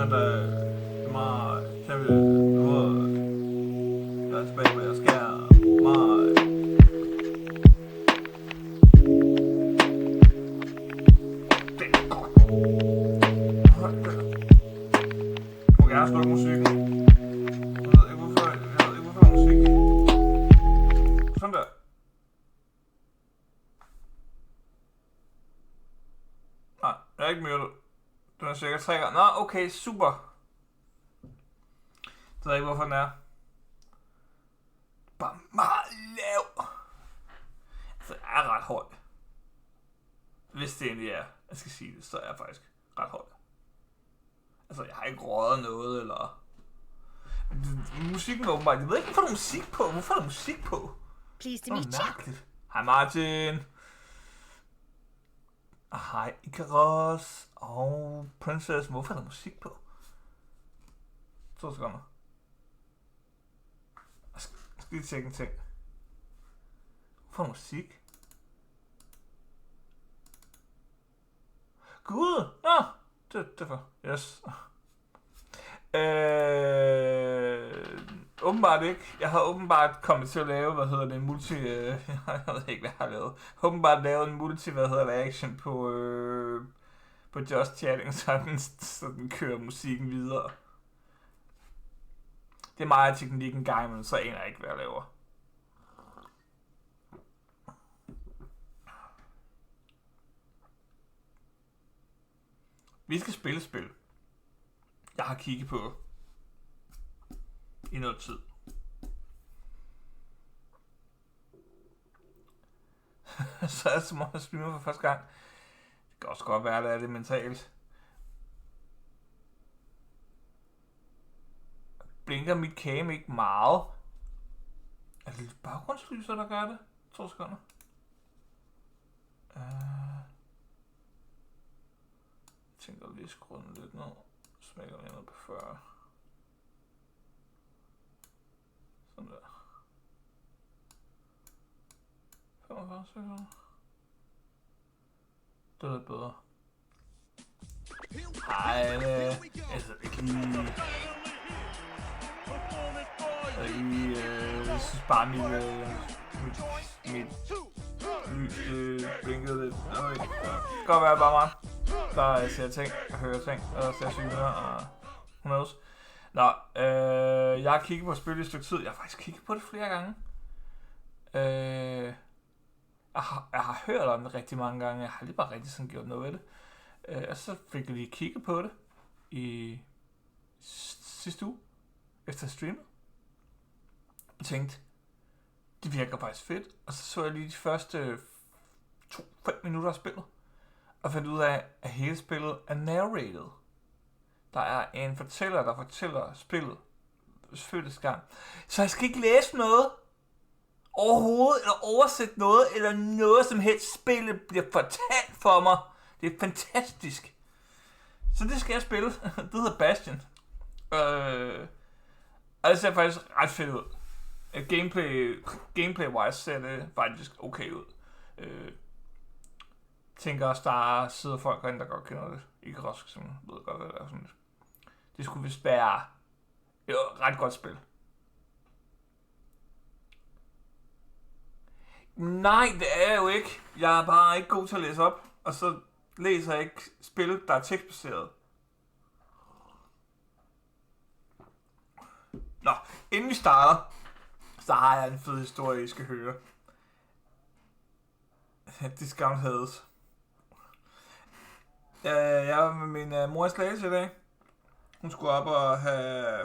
men det er meget kæmpe måde, der er tilbage, hvor jeg skal meget. Det er godt. Hold da. Må jeg slukke musikken? Jeg ved ikke hvorfor der er musik. Sådan der. Nej, jeg er ikke muted. Den er cirka 3 gange. Nå, okay, super. Jeg ved ikke, hvorfor den er. Bare meget lav. Altså, jeg er ret høj. Hvis det egentlig er, jeg skal sige det, så er jeg faktisk ret høj. Altså, jeg har ikke røget noget, eller... Musikken er åbenbart... Jeg ved ikke, hvorfor der er musik på. Hvorfor er der musik på? Pleased to meet you. Mærkeligt. Hej Martin. Hej Icarus. Og Princess. Hvorfor er der musik på? 2 sekunder. Jeg skal lige tjekke en ting. Hvorfor er der musik? Gud! Nå! Det er for. Yes. Åbenbart ikke. Jeg har åbenbart kommet til at lave, jeg ved ikke, hvad jeg har lavet. Åbenbart lavet en action på Just Chatting, så den kører musikken videre. Det er meget teknik en gang, men så aner jeg ikke, hvad jeg laver. Vi skal spille spil. Jeg har kigget på i noget tid. Så er det som om jeg spiller for første gang. Det kan også godt være, at det er det mentalt. Blinker mit cam ikke meget? Er det baggrundslyser, der gør det? 2 sekunder. Jeg tænker lige at skrue den lidt ned. Smækker den ned på 40. Sådan der. 45 sekunder. Det er lidt bedre. Ej, altså ikke lige... Jeg synes bare mit lys blinkede lidt. Det kan godt være bare mig. Der ser ting, og hører ting, og ser syner, og who knows. Nå, jeg har kigget på spil i et stykke tid. Jeg har faktisk kigget på det flere gange. Jeg har hørt om det rigtig mange gange. Jeg har lige bare rigtig sådan gjort noget ved det. Og så fik jeg lige kigget på det i sidste uge, efter streamet. Og tænkte, det virker faktisk fedt. Og så jeg lige de første 5 minutter af spillet. Og fandt ud af, at hele spillet er narrated. Der er en fortæller, der fortæller spillet første gang. Så jeg skal ikke læse noget overhovedet, eller oversætte noget, eller noget som helst. Spillet bliver fortalt for mig. Det er fantastisk. Så det skal jeg spille. Det hedder Bastion. Og det ser faktisk ret fedt ud. Gameplay-wise ser det faktisk okay ud. Tænker også, der sidder folk herinde, der godt kender det. Ikke Rosk, som ved godt, hvad det er sådan lidt. Det skulle vist være et ret godt spil. Nej, det er jeg jo ikke. Jeg er bare ikke god til at læse op. Og så læser jeg ikke spil, der er tekstbaseret. Nå, inden vi starter, så har jeg en fed historie, I skal høre. Discount Hades. Jeg var med min mor i Slagelse i dag. Hun skulle op og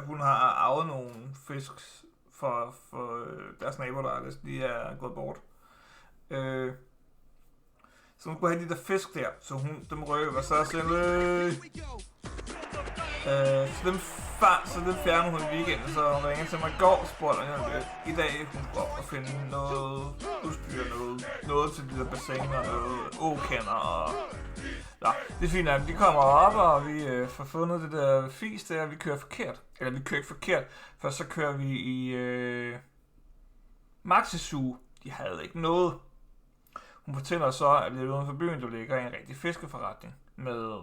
hun har arvet nogle fisk for deres naboer, der lige er gået bort. Så hun skulle have de der fisk der, så dem rykker, og så så dem fjernede hun i weekenden, så hun ringede til mig i går og spurgte, i dag hun skulle op og finde noget udstyr, noget til de der bassiner, noget åkender og... Nå, det er fint, at de kommer op, og vi får fundet det der fis der, vi kører forkert. Eller vi kører ikke forkert, for så kører vi i Maxi-Zoo. De havde ikke noget. Hun fortæller så, at lidt uden for byen, der ligger en rigtig fiskeforretning med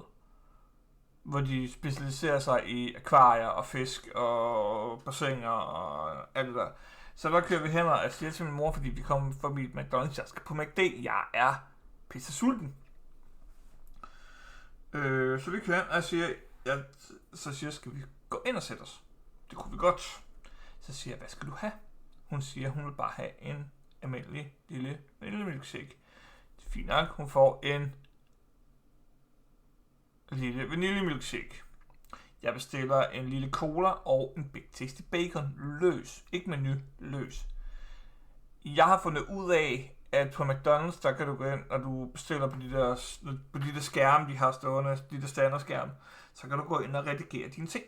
hvor de specialiserer sig i akvarier og fisk og bassiner og alt det der. Så der kører vi hen og siger til min mor, fordi vi kommer forbi McDonald's, jeg skal på McD, jeg er pisse sulten. Så vi kører hen, og så siger jeg, skal vi gå ind og sætte os? Det kunne vi godt. Så siger jeg, hvad skal du have? Hun siger, hun vil bare have en almindelig lille vanillemilkshake. Det er fint nok, hun får en lille vanillemilkshake. Jeg bestiller en lille cola og en Big Tasty Bacon løs. Ikke menu, løs. Jeg har fundet ud af, at på McDonald's, der kan du gå ind, og du bestiller på de der skærme, de har stående, de der standardskærme, så kan du gå ind og redigere dine ting.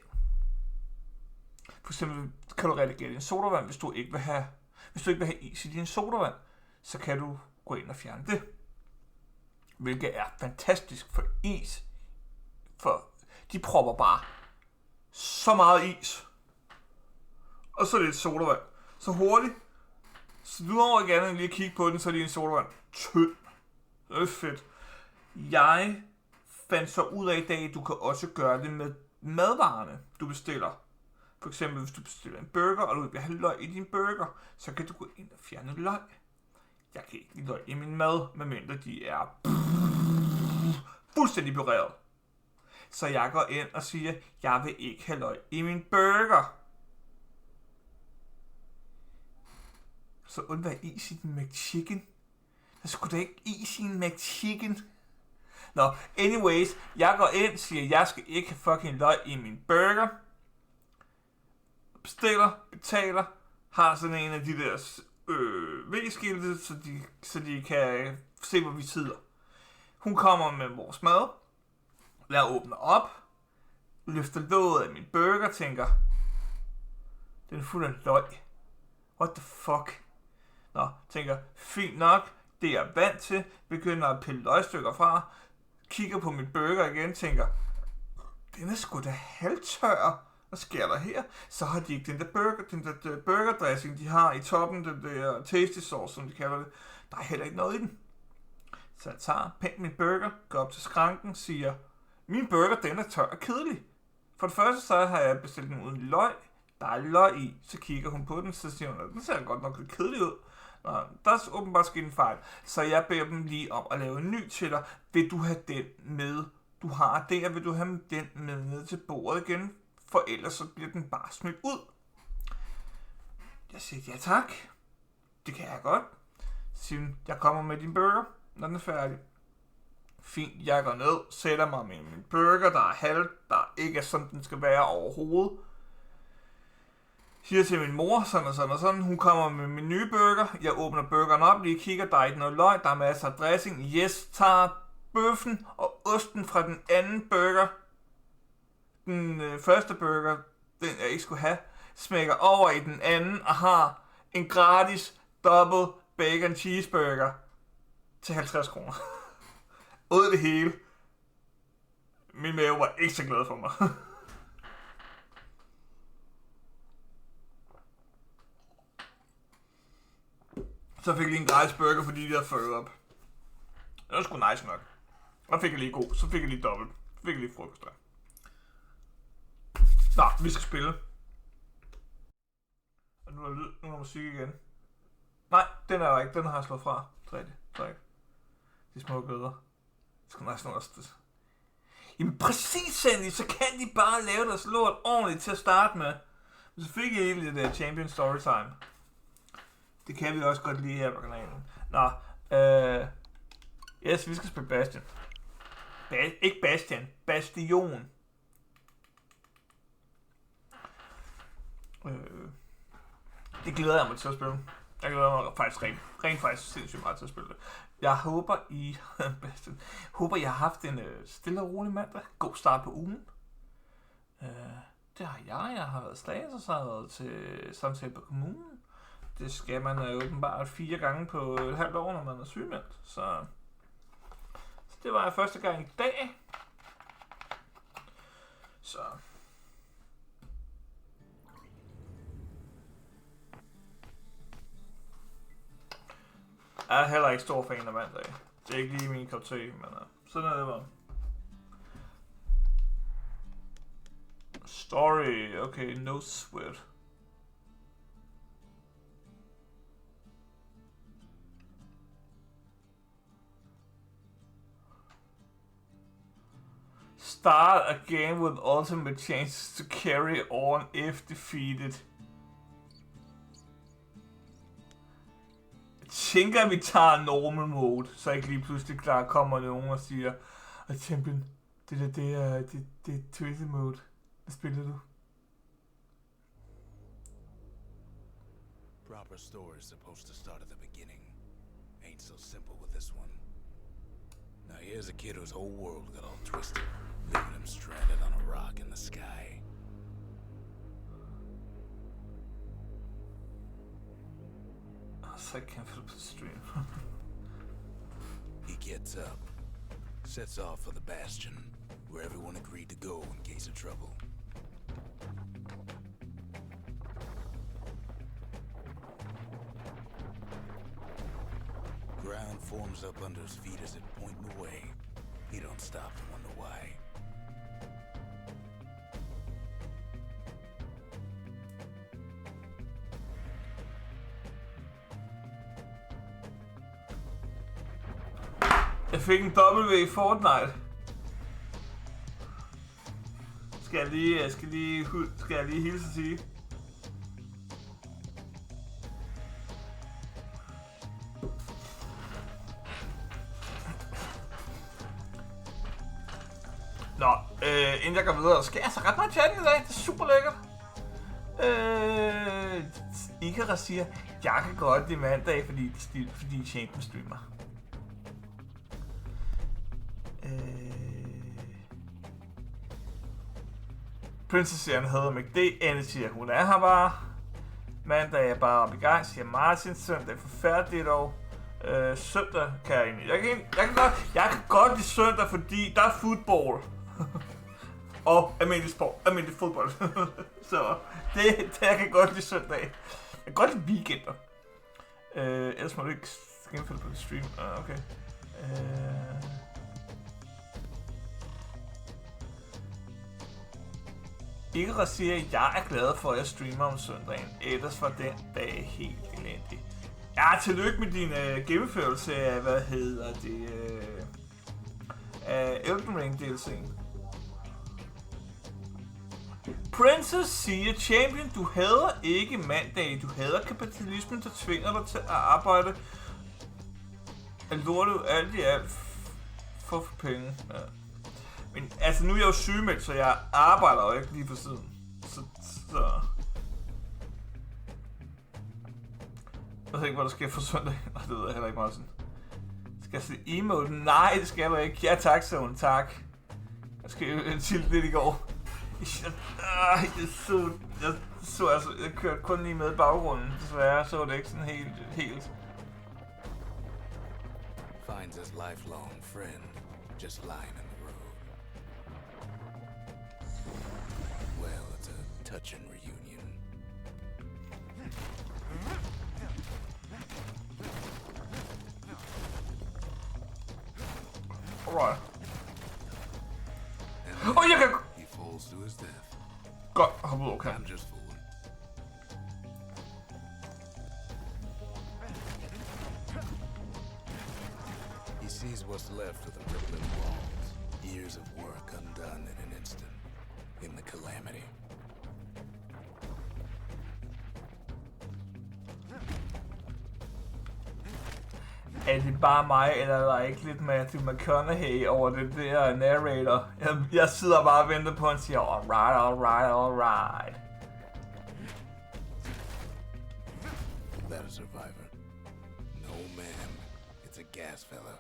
For eksempel kan du redigere din sodavand, hvis du ikke vil have is i din sodavand, så kan du gå ind og fjerne det. Hvilket er fantastisk for is. For de propper bare så meget is. Og så er det et sodavand. Så hurtigt. Så du når gerne lige at kigge på den, så er det en sodavand tynd. Det er fedt. Jeg fandt så ud af i dag, at du kan også gøre det med madvarerne, du bestiller. For eksempel, hvis du bestiller en burger, og du vil have løg i din burger, så kan du gå ind og fjerne løg. Jeg kan ikke lide løg i min mad, medmindre de er fuldstændig pureret. Så jeg går ind og siger, jeg vil ikke have løg i min burger. Så undvær is i din McChicken. Der skulle da ikke is i en McChicken. Nå, anyways, jeg går ind og siger, jeg skal ikke have fucking løg i min burger. Bestiller, betaler, har sådan en af de der V-skilte, så de kan se, hvor vi sidder. Hun kommer med vores mad. Jeg åbner op, løfter låget af min burger, tænker, den er fuld af løg. What the fuck? Nå, tænker, fint nok, det er jeg vant til, begynder at pille løgstykker fra, kigger på min burger igen, tænker, den er sgu da halvtør. Hvad sker der her? Så har de ikke den der burger dressing, de har i toppen, den der tasty sauce, som de kalder det. Der er heller ikke noget i den. Så jeg tager pænt min burger, går op til skranken, siger, min burger, den er tør og kedelig. For det første, så har jeg bestilt den uden løg. Der er løg i. Så kigger hun på den, så siger hun, den ser godt nok lidt kedelig ud. Der er åbenbart sket en fejl. Så jeg beder dem lige om at lave en ny til dig. Vil du have den med? Du har det, og vil du have den med ned til bordet igen? For ellers så bliver den bare smidt ud. Jeg siger, ja tak. Det kan jeg godt. Så jeg kommer med din burger, når den er færdig. Fint, jeg går ned, sætter mig med min burger, der er halv, der ikke er som den skal være overhovedet. Siger til min mor, sådan og sådan og sådan, hun kommer med min nye burger, jeg åbner burgeren op, lige kigger, der er ikke noget løg, der er masser af dressing, yes, tager bøffen og osten fra den anden burger, den første burger, den jeg ikke skulle have, smækker over i den anden og har en gratis double bacon cheeseburger til 50 kroner. Ud det hele. Min mave var ikke så glad for mig. Så fik jeg lige en gratis burger, fordi de havde fået op. Det var sgu nice nok. Og fik jeg lige god. Så fik jeg lige dobbelt. Så fik jeg lige frokost der. Nå, vi skal spille. Og nu er der lyd. Nu er der musik igen. Nej, den er der ikke. Den har jeg slået fra. Træk. De små gøder. Det skal næsten også det. Jamen præcis, Sandy, så kan de bare lave deres lort ordentligt til at starte med. Men så fik jeg egentlig det der Champion Storytime. Det kan vi også godt lide her på kanalen. Nå, yes, vi skal spille Bastion. Ikke Bastion, Bastion. Det glæder jeg mig til at spille. Jeg glæder mig faktisk rent faktisk sindssygt meget til at spille det. Jeg håber, I har haft en stille og rolig mandag. God start på ugen. Det har jeg. Jeg har været slags, og så har jeg været til samtale på kommunen. Det skal man åbenbart 4 gange på et halvt år, når man er sygemeldt. Så det var jeg første gang i dag. Så jeg er heller ikke stor fan af mandag. Det er ikke lige min kop te, men sådan er det bare. Story, okay, no sweat. Start a game with ultimate chances to carry on if defeated. Jeg tænker, vi tager normal mode, så ikke lige pludselig klar kommer nogen og siger, champion, det er twisted mode. Hvad spiller du? Proper story is supposed to start at the beginning. Ain't so simple with this one. Now here's a kid whose whole world got all twisted, leaving him stranded on a rock in the sky. Så jeg kan få det på stream. He gets up, sets off for the Bastion, where everyone agreed to go in case of trouble. Ground forms up under his feet as it pointing away. He don't stop to wonder why. Jeg fik en W i Fortnite. Skal jeg lige hilse at sige. Nå, inden jeg går videre, skal jeg altså ret meget chat i dag. Det er super lækkert. Ikara siger, jeg kan godt lide mandag, fordi Champion streamer. Princess siger, han hader McD. Anne siger, hun er her bare. Mandag er bare op i gang, siger Martin. Søndag er forfærdeligt dog. Søndag kan jeg egentlig. Jeg kan godt lide søndag, fordi der er football. Og almindelig sport. Almindelig fodbold. Så det jeg kan godt lide søndag. Jeg kan godt lide weekender. Ellers må du ikke gennemføre på stream. Okay. Ikra siger, at jeg er glad for, at jeg streamer om søndagen. Ellers var den dag helt elendig. Ja, tillykke med din gennemførelse af, hvad hedder det, af Elden Ring DLC'en. Princess siger, champion, du hader ikke mandag. Du hader kapitalismen, der tvinger dig til at arbejde. At lortet alt i alt for penge. Ja. Men altså, nu er jeg jo sygemeldt, så jeg arbejder jo ikke lige for siden. Så... Jeg ved ikke, hvad der sker for søndag. Nej, det ved jeg heller ikke meget sådan. Skal jeg se emoten? Nej, det skal du ikke. Ja, tak, Søvn, tak. Jeg skal jo tilte lidt i går. Jeg kørte kun lige med i baggrunden. Desværre så det ikke sådan helt. Finds his lifelong friend just lying in the road. Well, it's a touching reunion. Alright. Jeg kan... He falls to his death. Godt, okay. I'm just fooling. He sees what's left of the rippling walls. Years of work undone in an instant. In the calamity. Er det bare mig, eller er der ikke lidt Matthew McConaughey over det der narrator? Jeg sidder bare og venter på, at han siger, alright. That a survivor? No, ma'am. It's a gas fella,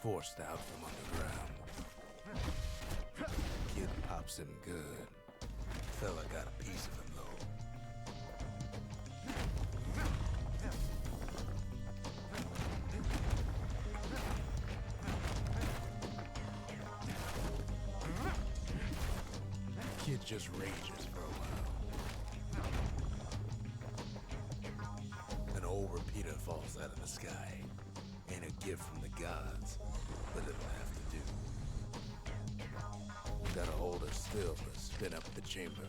forced out from underground. Kid pops him good. Fella got a piece of him, though. Kid just rages for a while. An old repeater falls out of the sky. Ain't a gift from the gods, but it'll have to do. Gotta hold her still, 'cause Spin up the chamber.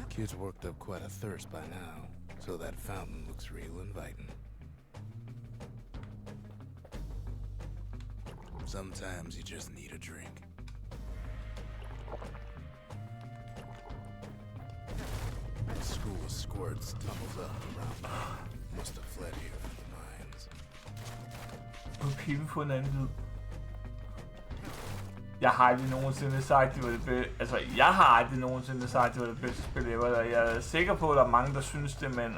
Kid's worked up quite a thirst by now, so that fountain looks real inviting. Sometimes you just need a drink. The school of squirts tumbles up around. Must have fled here from the mines. På pipen på en anden lyd. Jeg har aldrig nogensinde sagt, det var det bedste. Altså, jeg har aldrig nogensinde sagt, det var det bedste spil ever. Jeg er sikker på, at der er mange, der synes det, men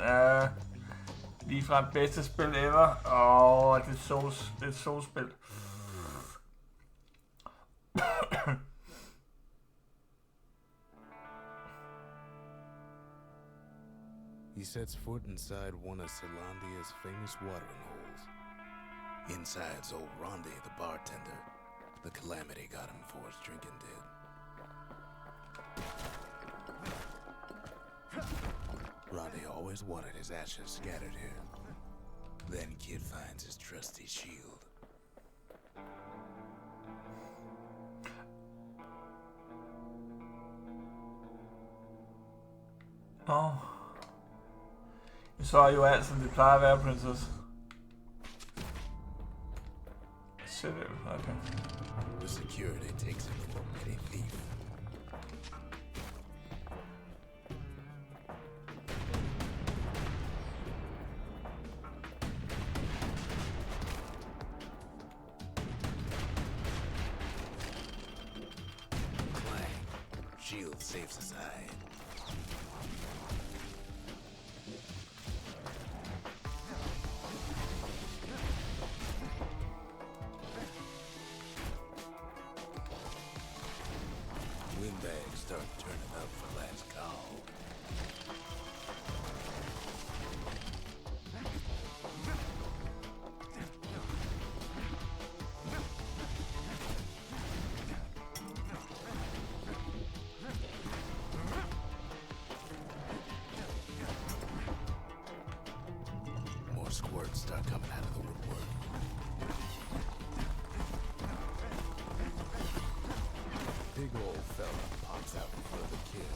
lige fra det bedste spil ever. Det er et Souls-spil. He sets foot inside one of Celandia's famous watering holes. Inside's old Rondi, the bartender. The calamity got him before his drinking did. Rondi always wanted his ashes scattered here. Then Kid finds his trusty shield. Så er jo alt, som det plejer at være, Princess. Shit, okay. The security takes him for a petty thief. Clang. Shield saves his hide. Windbags start turning up for last call. More squirts start coming out of the woodwork. Big old fella pops out in front of the kid.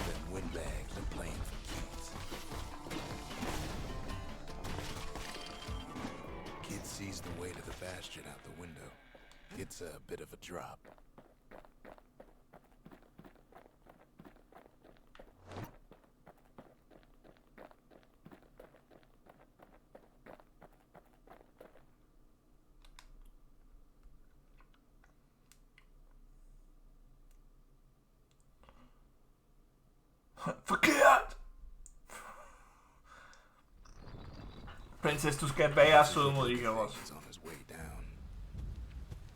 Then windbags are playing for keys. Kid sees the way to the Bastion out the window. It's a bit of a drop. Forkert! Princess, du skal være sød mod Icarus.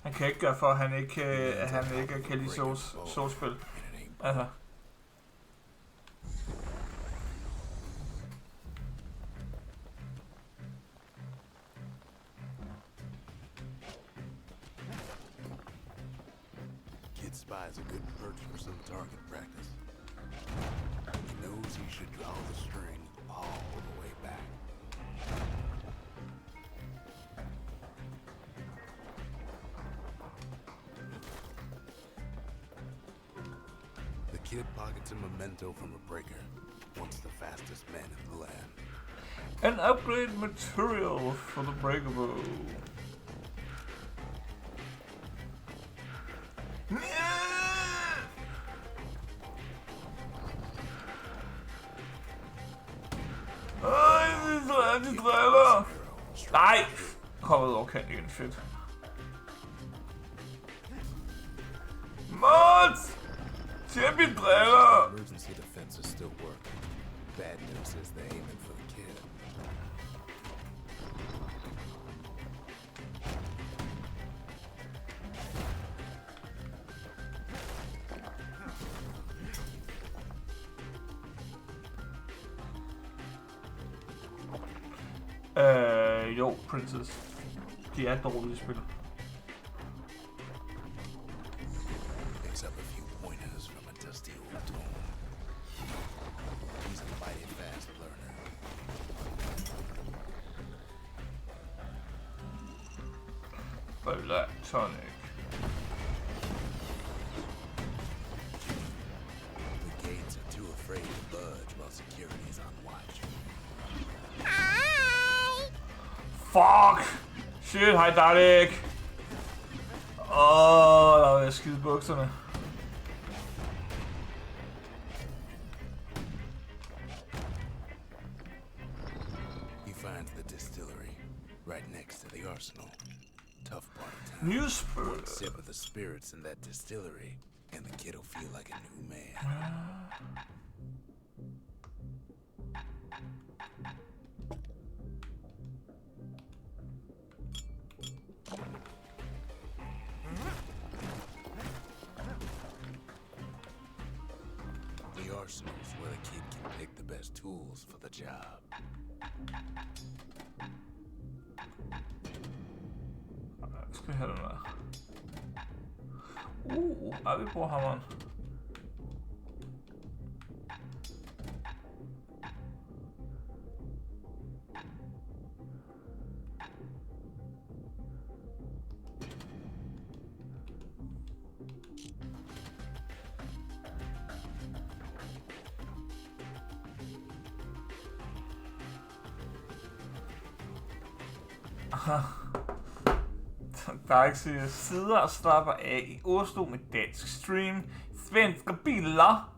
Han kan ikke gøre for, at han ikke kan lide Souls-spil. Altså. Kid spies a good perch for some target practice. He knows he should draw the string all the way back. The kid pockets a memento from a breaker, once the fastest man in the land. An upgrade material for the breakable. De driller! Nej! Kom ud over kanten igen, fedt. Mods! Champion driller! Emergency defenses still work. Bad news is they're aiming for the kid. Jo, Princess. De er dårlige spil. Picks up a few pointers from a a steel tone. He's a mighty fast learner. Tonic. The gates are too afraid to budge while security is on watch. Fuck! Shit, hej Dalek! Der var jeg skide bukserne. He finds the distillery right next to the arsenal. Tough part of town. New spirit. One sip of the spirits in that distillery, and the kid'll feel like a new man. The arsenal's where the kid can pick the best tools for the job. Skal vi have den der? Vi bruger hammeren. Der er ikke sider og slapper af i Oslo med dansk stream, svenske biler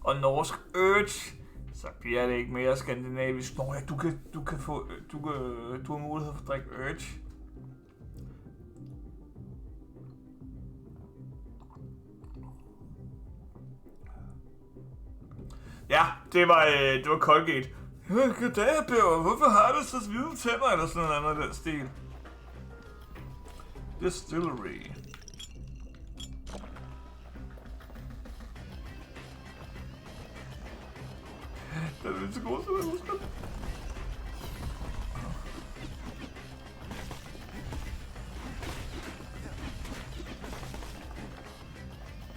og norsk urge. Så bliver det ikke mere skandinavisk. Nå ja, du har mulighed for at drikke urge. Ja, det var Colgate. Goddag, Bjørn. Hvorfor har du så hvide tænder eller sådan noget andet af den stil? Distillery. Den er lidt så god, så jeg husker det.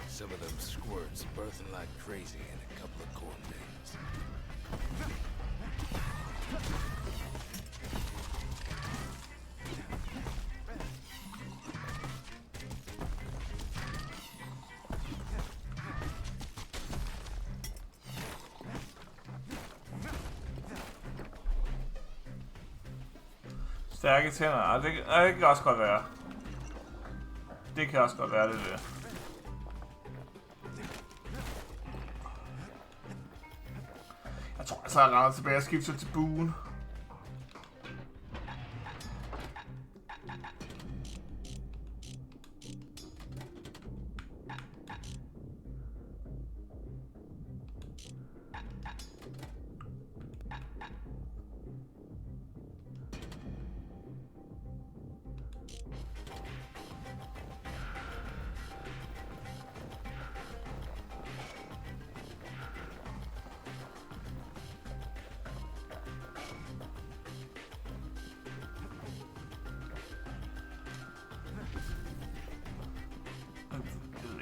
Some of them squirts birthing like crazy and a couple of corn beans. Stærke tænder. Det kan også godt være. Det kan også godt være det der. Jeg tror altså, jeg render tilbage og skifter til buen.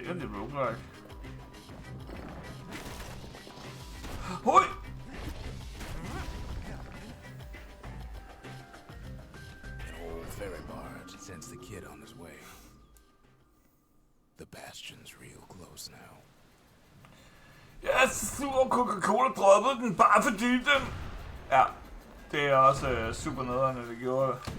Det er roguelike. Hoi! An old ferry barge sends the kid on his way. The Bastion's real close now. Jeg sur Coca-Cola droppede den bare fordi den... Ja, det er også super nederen, at det gjorde det.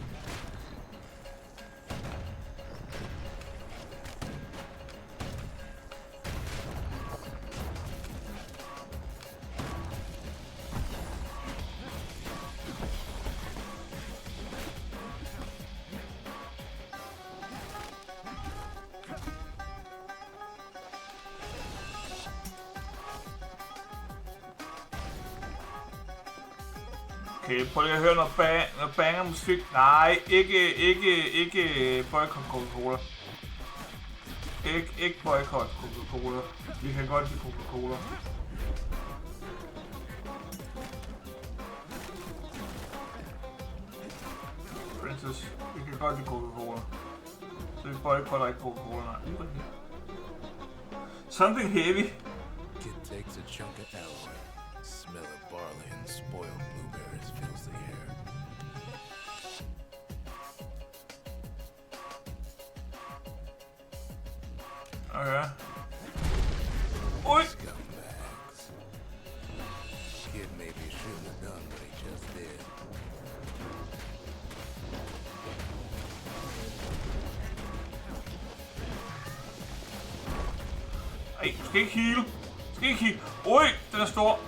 Okay, prøv lige at høre noget banger musik. Nej, ikke boycott Coca-Cola. Ikke boycott Coca-Cola. Vi kan godt lide Coca-Cola. Princess, vi kan godt lide Coca-Cola. Så vi boycotter ikke Coca-Cola. Nej, Something heavy. Kid takes a chunk of alloy. Smell of barley and spoiled blueberries fills the air. Okay. Oi! Scumbags. Kid maybe shouldn't have done what he just did. Ej, du skal ikke heal. Du skal ikke heal. Oj, den er stor.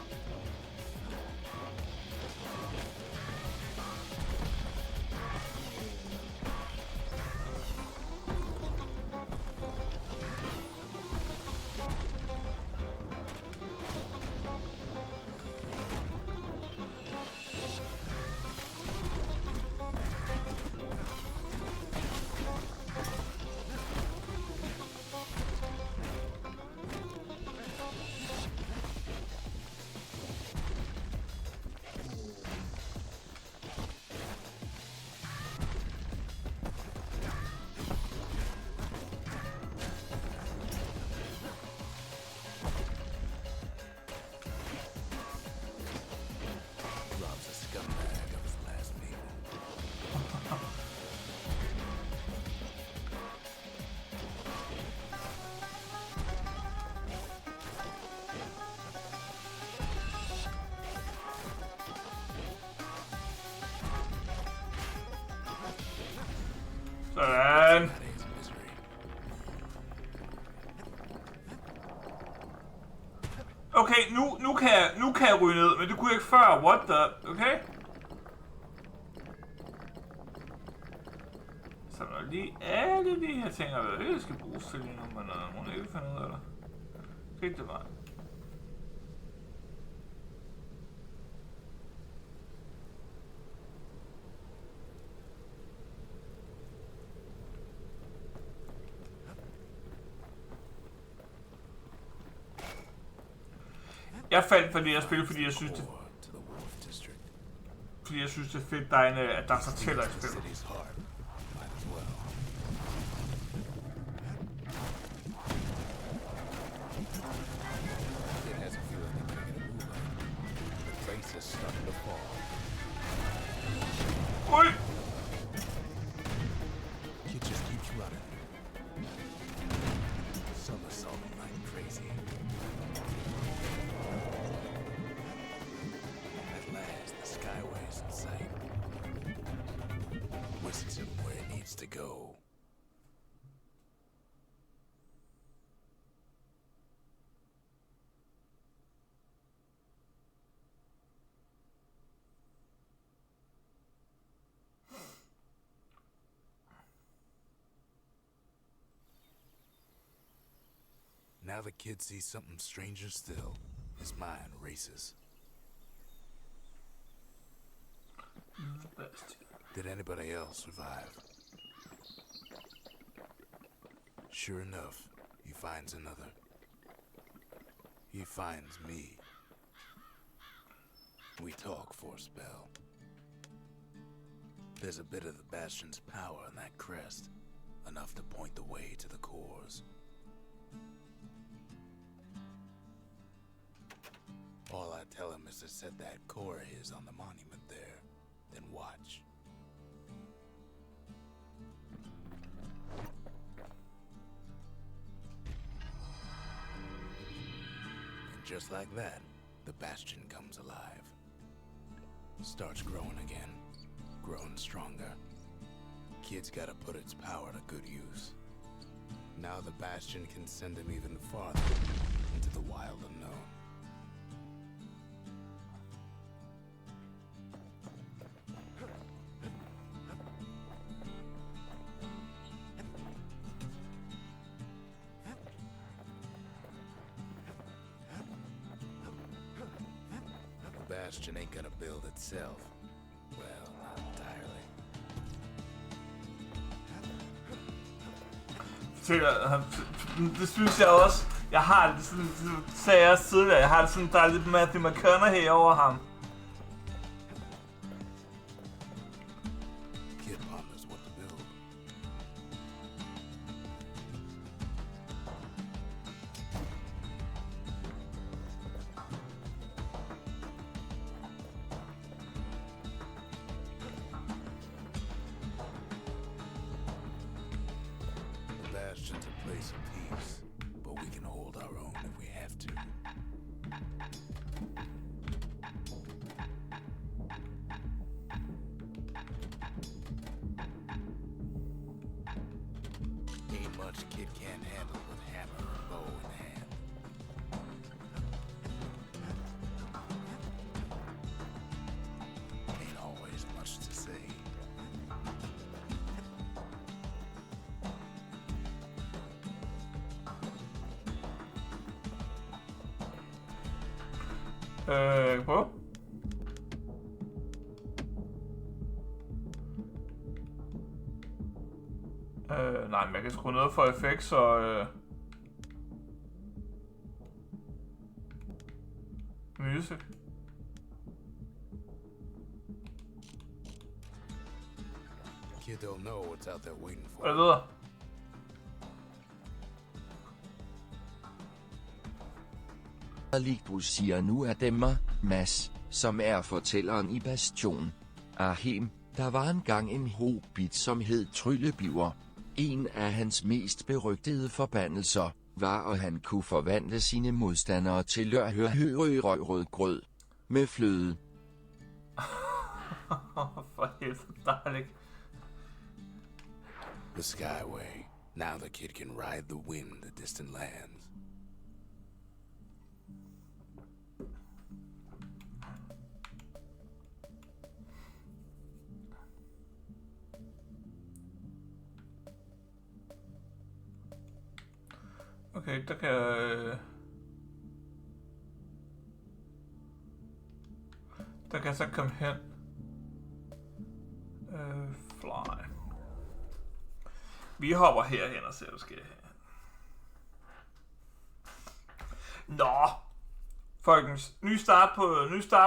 Rob's a scumbag of his last meal. Sådan. That is misery. Okay, nu kan jeg ryge ned, men det kunne jeg ikke før. What the? Okay? Så der er lige alle de her ting, jeg ikke skal bruges til lige nu, men må ikke finde ud af det. Det er ikke det bare. Jeg faldt for det her spil, fordi jeg synes, det, Or to the Wolf District. fordi jeg synes, det er fedt, at der fortæller i The spillet. city's heart. Might as well. Kid has a feeling they're gonna get a move on. The place is starting to fall. Ui! Kid just keeps running. Somersaulting like crazy. At last, the skyway's in sight. Whisks him where he needs to go. Now the kid sees something stranger still. His mind races. Bastion. Did anybody else survive? Sure enough, he finds another. He finds me. We talk for a spell. There's a bit of the Bastion's power in that crest, enough to point the way to the cores. All I tell him is to set that core of his on the monument there, then watch. And just like that, the Bastion comes alive. Starts growing again, growing stronger. Kid's gotta put its power to good use. Now the Bastion can send him even farther into the wild unknown. The Bastion ain't gonna build itself. Well, not entirely. Det synes jeg også. Jeg har det sådan, det sagde jeg også tidligere, jeg har det sådan, der er lidt Matthew McConaughey over ham. Kid ponders what to build. place of peace, but we can hold our own if we have to. Ain't much kid can't handle with hammer and bow in hand. Ain't always much to say. Prøv. Nej, men jeg kan skrue ned for effekt, og music. Kid don't know what's out there waiting for. Hvad videre? Lig du siger nu er det mig, Mads, som er fortælleren i Bastion. Ahim, der var engang en hobbit, som hed Tryllebiver. En af hans mest berygtede forbandelser var, at han kunne forvandle sine modstandere til lørhørød grød med fløde. For helvede, dejligt. The Skyway. Now the kid can ride the wind to distant lands. Okay, der kan jeg... Der kan jeg så komme hen. Fly. Vi hopper herhen og ser, hvad der sker her. Nå! Folkens, ny start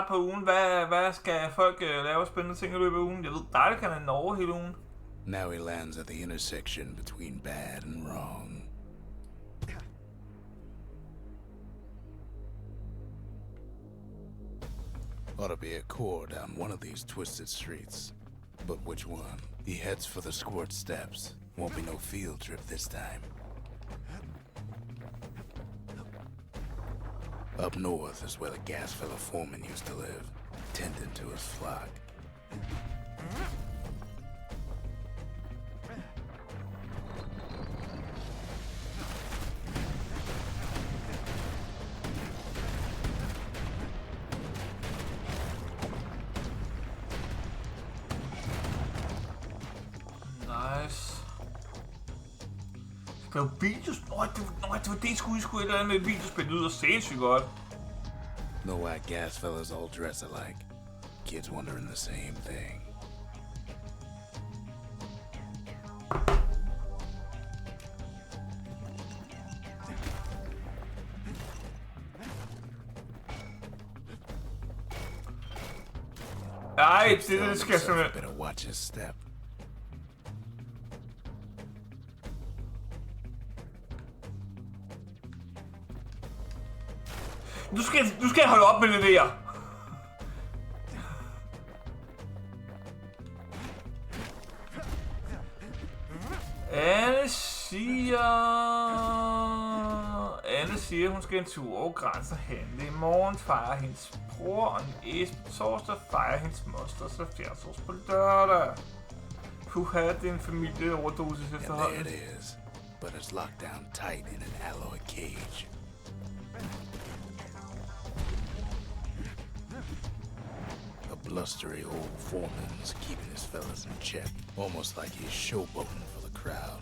på ugen. Hvad skal folk lave af spændende ting i løbet af ugen? Jeg ved, der kan han Norge hele ugen. Now he lands at the intersection between bad and wrong. Ought to be a core down one of these twisted streets. But which one? He heads for the squirt steps. Won't be no field trip this time. Up north is where the gas fella foreman used to live, tending to his flock. Det var videospil. Det var det skulle et eller andet med et videospil. Det lyder sindssygt godt. No why gas fellas all dress alike. Kids wondering the same thing. Ej, det skal jeg simpelthen. Better watch his step. Du skal holde op med det der. Anne siger, hun skal en tur over grænsen handle. I morgen fejrer hendes bror og en æs på torsdag, fejrer hendes mosters 70-års på lørdag. Puha, det er en familieoverdosis efterhånden. And there it is, but it's locked down tight in an alloy cage. A blustery old foreman's keeping his fellas in check, almost like he's showboating for the crowd.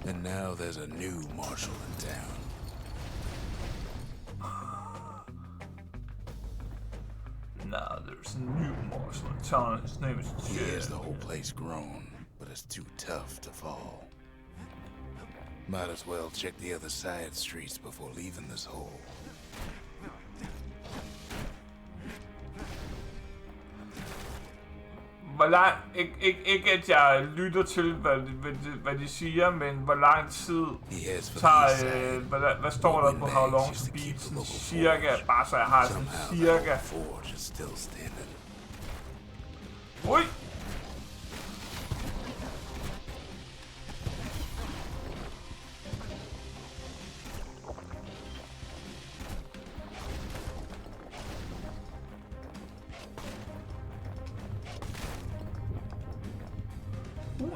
And now there's a new marshal in town. Now there's a new marshal in town. His name is He Jed. has the whole place grown, but it's too tough to fall. Might as well check the other side streets before leaving this hole. hvor lang... Ikke at jeg lytter til, hvad de siger, men hvor lang tid tager... Hvad står der på How Long to Beat? Sådan cirka, bare så jeg har sådan cirka... Ui!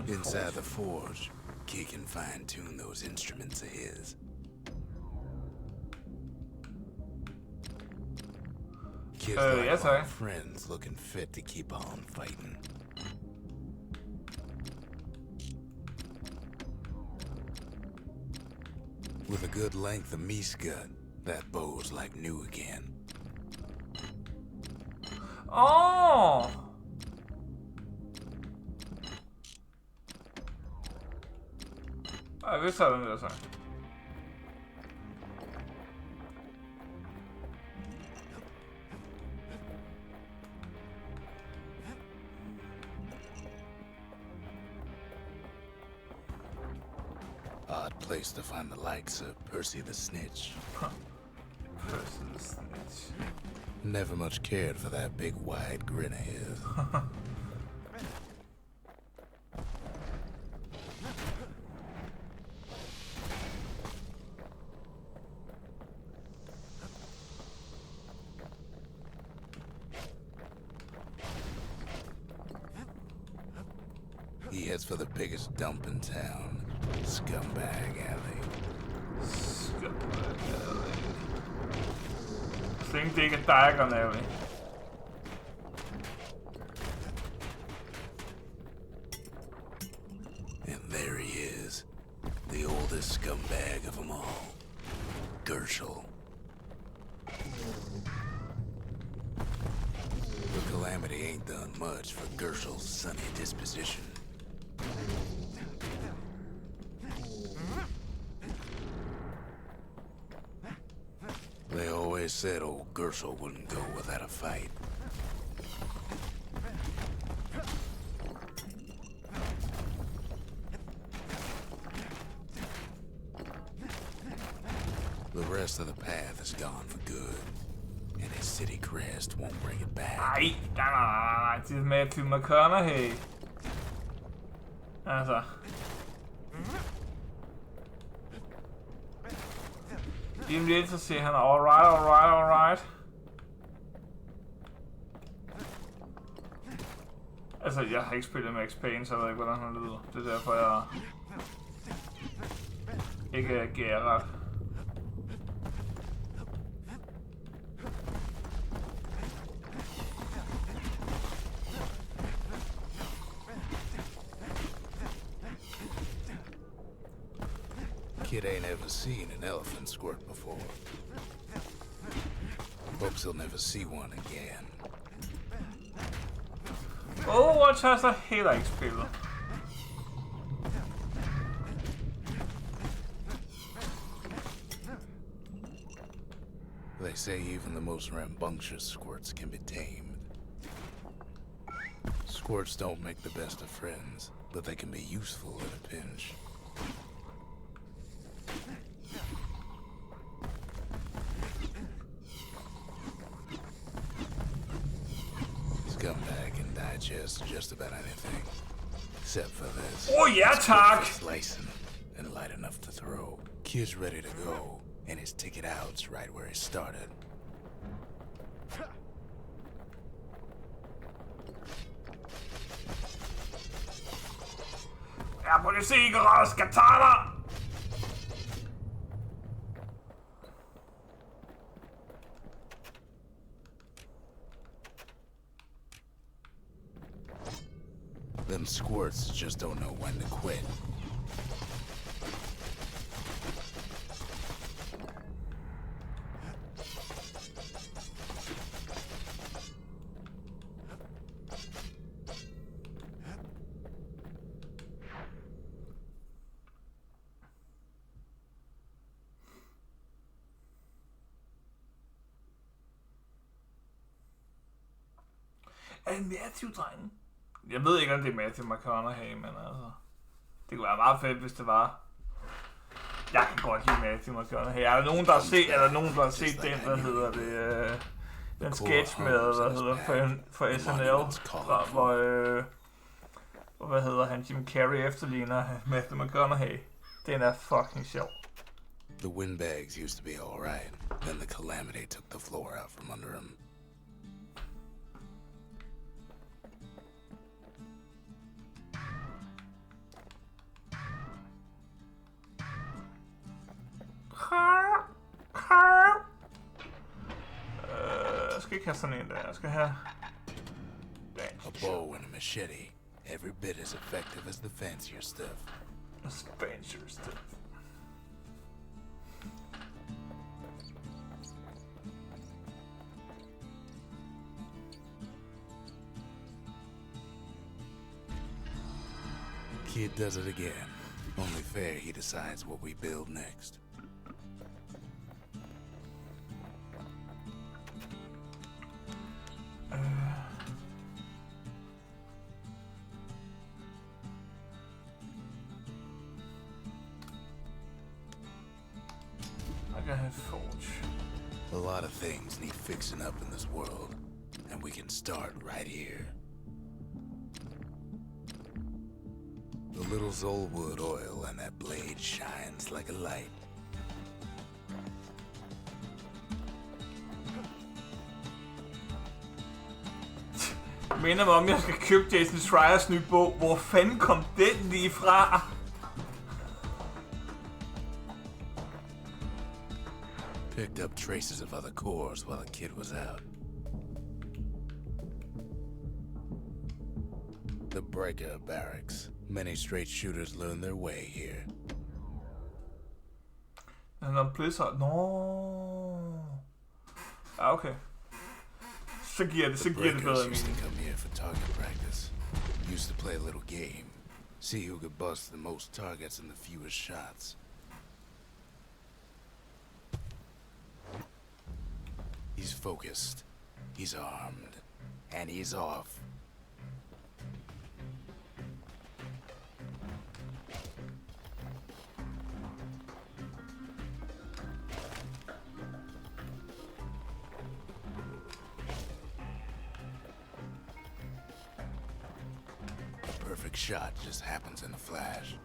Inside the forge, Key can fine-tune those instruments of his. Kids like all friends looking fit to keep on fighting. With a good length of miscut, that bow's like new again. Oh! Jeg vidste den der sang. Odd place to find the likes of Percy the Snitch. Percy the Snitch. Never much cared for that big wide grin of his. He heads for the biggest dump in town, Scumbag Alley. Scumbag Alley. Think det er Diagon Alley. And there he is, the oldest scumbag of them all, Gershel. The Calamity ain't done much for Gershel's sunny disposition. They always said old Gershel wouldn't go without a fight. The rest of the path is gone for good, and his city crest won't bring it back. Nej, det er Matthew McConaughey. Altså. Lige om lidt, så siger han, alright. Altså, jeg har ikke spillet Max Payne, så jeg ved ikke, hvordan han lyder. Det er derfor, jeg ikke agerer ret. Kid ain't ever seen an elephant squirt before. Hopes he'll never see one again. Overwatch har så heller ikke spillet. They say even the most rambunctious squirts can be tamed. Squirts don't make the best of friends, but they can be useful at a pinch. Scumbag can digest just about anything, except for this. Oh yeah, tak! Slicing and light enough to throw. Kid's ready to go, and his ticket out's right where he started. Jeg må se gratis katana! Them squirts just don't know when to quit. Er det Matthew, drengen? Jeg ved ikke, om det er Matthew McConaughey, men altså... Det kunne være meget fedt, hvis det var... Jeg kan godt lide Matthew McConaughey. Er der nogen, der har set den, der hedder det... den sketch med, hvad hedder for SNL, hvor hvad hedder han, Jim Carrey efterligner Matthew McConaughey. Den er fucking sjov. The windbags used to be all right. Then the calamity took the floor out from under him. Jeg skal ikke have sådan en der. Jeg skal have... A bow and a machete. Every bit as effective as the fancier stuff. Fancier stuff. Kid does it again. Only fair he decides what we build next. A lot of things need fixing up in this world, and we can start right here. The little Zolwood oil and that blade shines like a light. Jeg mener mig om, jeg skal købe Jason Schreiers nye bog. Hvor fanden kom den lige fra? Picked up traces of other cores while the kid was out. The Breaker Barracks. Many straight shooters learn their way here. Han er Blizzard. Nå. Ja, okay. Så giver det bedre mening. Used to come here for target practice. Used to play a little game. See who could bust the most targets and the fewest shots. He's focused, he's armed, and he's off. A perfect shot just happens in a flash.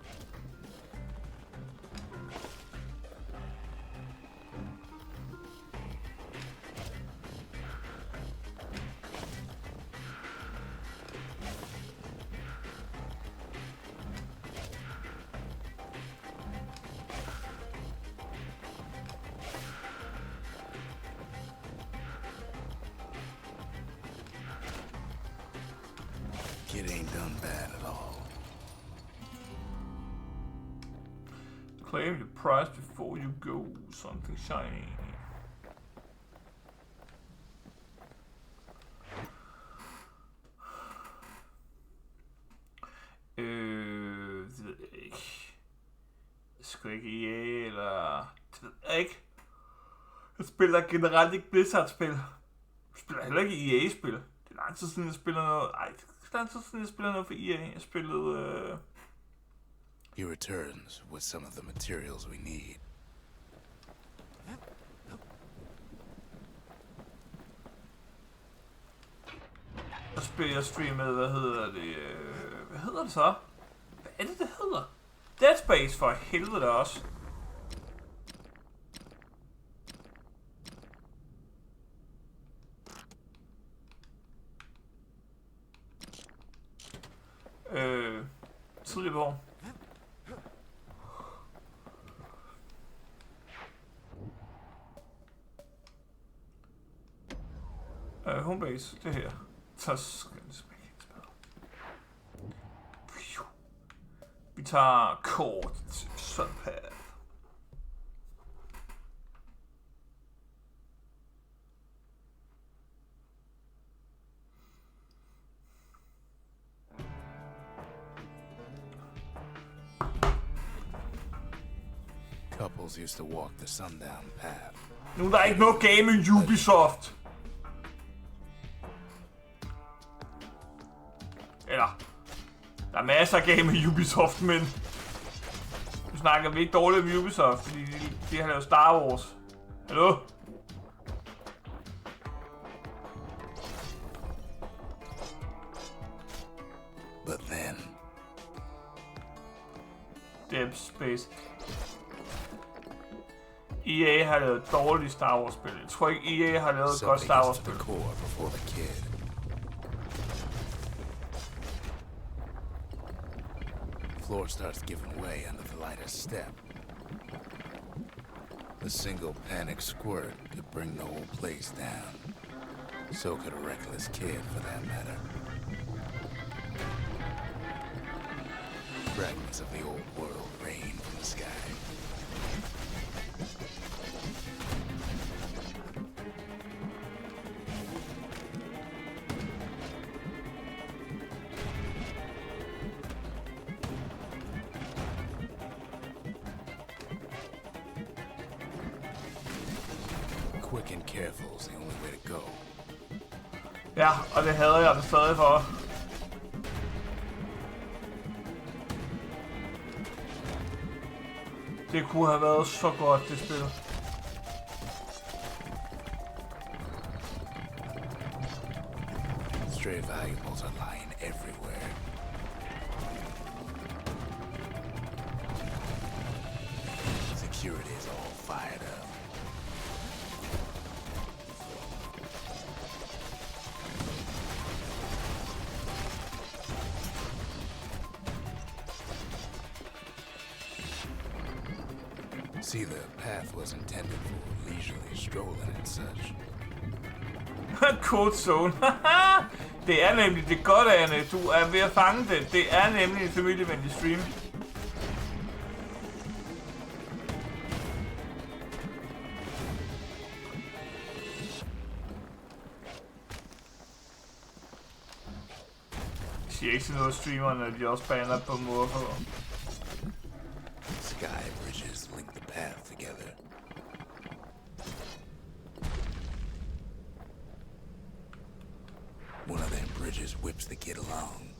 Kid ain't done bad at all. Claim the price before you go. Something shiny. Det ved jeg ikke. Jeg sgu ikke EA, eller... Det ved jeg ikke. Jeg spiller generelt ikke Blizzard-spil. Jeg spiller heller ikke EA-spil. Det er lang tid siden, jeg spiller noget... Ej, det er lang tid siden, jeg spiller noget for EA. Jeg spillede... He returns with some of the materials we need. Jeg streamede, hvad hedder det så? Hvad er det hedder? Dead Space for helvede også. Tidligere på år. Homebase, det her. Så skal vi tager kort til Sunpad. Couples used to walk the sundown path. Nu er der ikke noget game i Ubisoft. Eller Eller, der er masser af game med Ubisoft, men nu snakker vi ikke dårligt om Ubisoft, fordi de har lavet Star Wars. Hallo? But then... Deep Space. EA har lavet dårlige Star Wars-spil. Jeg tror ikke, EA har lavet et godt Star Wars-spil. Floor starts giving way under the lightest step. A single panic squirt could bring the whole place down. So could a reckless kid, for that matter. Fragments of the old world rain from the sky. Quick and careful is the only way to go. Ja, og det havde jeg det stadig for. Det kunne have været så godt, det spil. Stray valuables are lying everywhere. Security is all fired up. See, the path was intended for leisurely strolling and such. Code Zone. Det er nemlig det godt, Anne. Du er ved at fange det. Det er nemlig en familievenlig stream. Jeg siger ikke til noget streamerne, de også baner på morfer. Sky bridges link the path together. One of them bridges whips the kid along.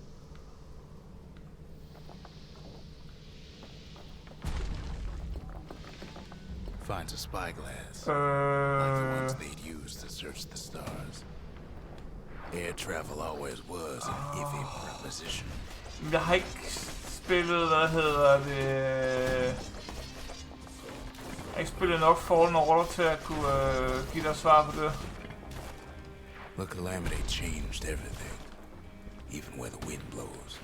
Finds a spyglass, like the ones they'd use to search the stars. Air travel always was an iffy proposition. Jeg har ikke spillet, hvad hedder det... Jeg har ikke spillet nok Fallen Order til at kunne give dig svar på det. The calamity changed everything, even where the wind blows.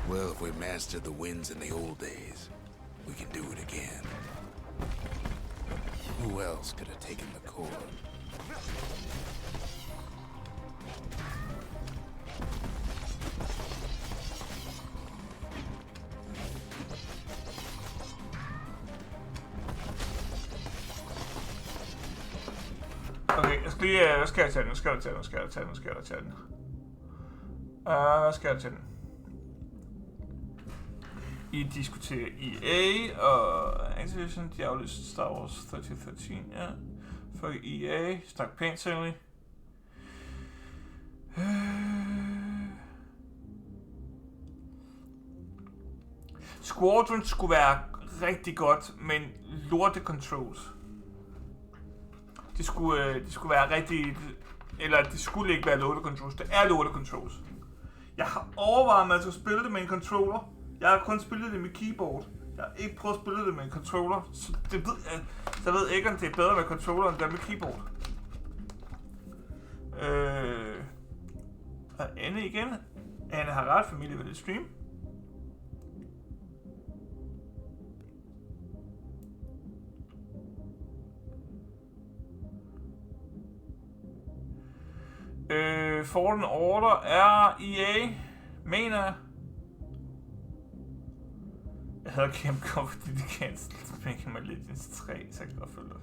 Well, if we mastered the winds in the old days, we can do it again. Who else could have taken the core? Okay, jeg skal lige... Hvad skal jeg tage den? Hvad skal jeg tage den? Hvad skal jeg tage den? Hvad skal jeg tage den? Hvad skal jeg tage den? I diskuterer EA og Activision, de aflyste Star Wars 1313, ja. For EA, snak pænt til Squadron skulle være rigtig godt, men lorte controls. Det skulle være rigtig... Eller det skulle ikke være lorte controls, det er lorte controls. Jeg har overvejet, at man skulle spille det med en controller. Jeg har kun spillet det med keyboard. Jeg har ikke prøvet at spille det med en controller. Så jeg ved ikke, om det er bedre med controller, end det med keyboard. Og Anne igen. Anne har ret, familie ved det stream. Fallen Order er EA, mener. Jeg havde kæmpet godt, fordi de cancelede Mega Man Legends 3, så jeg kan godt følge det.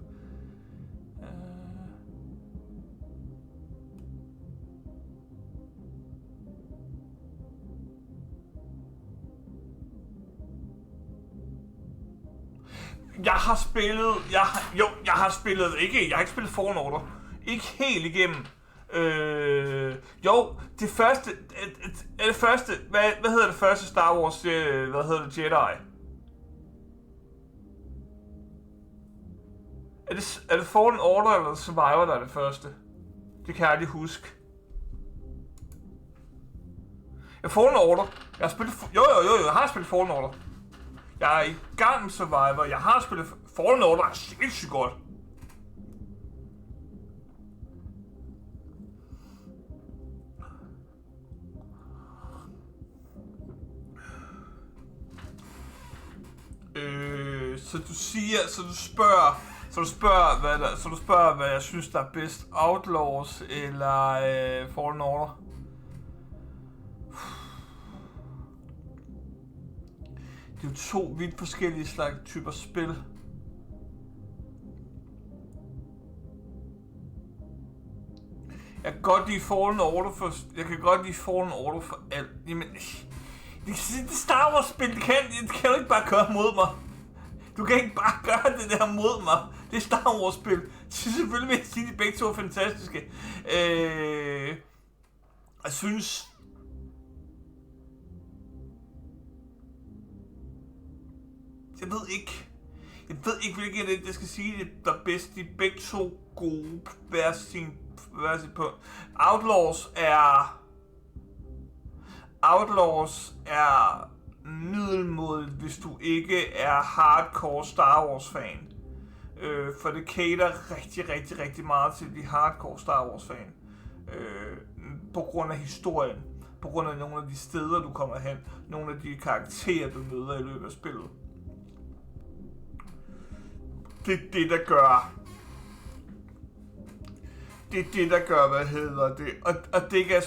Jeg har ikke spillet Fallen Order. Ikke helt igennem. Jo, det første, hvad hedder det første Star Wars, hvad hedder det, Jedi? Er det Fallen Order eller Survivor, der er det første? Det kan jeg aldrig huske. Ja, Fallen Order. Jeg har spillet, jeg har spillet Fallen Order. Jeg er i gang med Survivor. Jeg har spillet Fallen Order, er sindssygt godt. Så du spørger, hvad jeg synes, der er bedst, Outlaws eller Fallen Order? Det er jo to vidt forskellige slags typer spil. Jeg kan godt lide Fallen Order for alt. Jamen, det Star Wars spil, det kan du ikke bare gøre mod mig. Du kan ikke bare gøre det der mod mig. Det er Star Wars spil. Selvfølgelig vil jeg sige, at de begge to er fantastiske. Jeg synes... Jeg ved ikke, hvilken af det, jeg skal sige, der er bedst. De er begge to gode hver sin på. Outlaws er middelmådigt, hvis du ikke er hardcore Star Wars fan. For det cater rigtig meget til de hardcore Star Wars fan. På grund af historien. På grund af nogle af de steder, du kommer hen. Nogle af de karakterer, du møder i løbet af spillet. Det er det, der gør... hvad hedder det. Og det ikke er,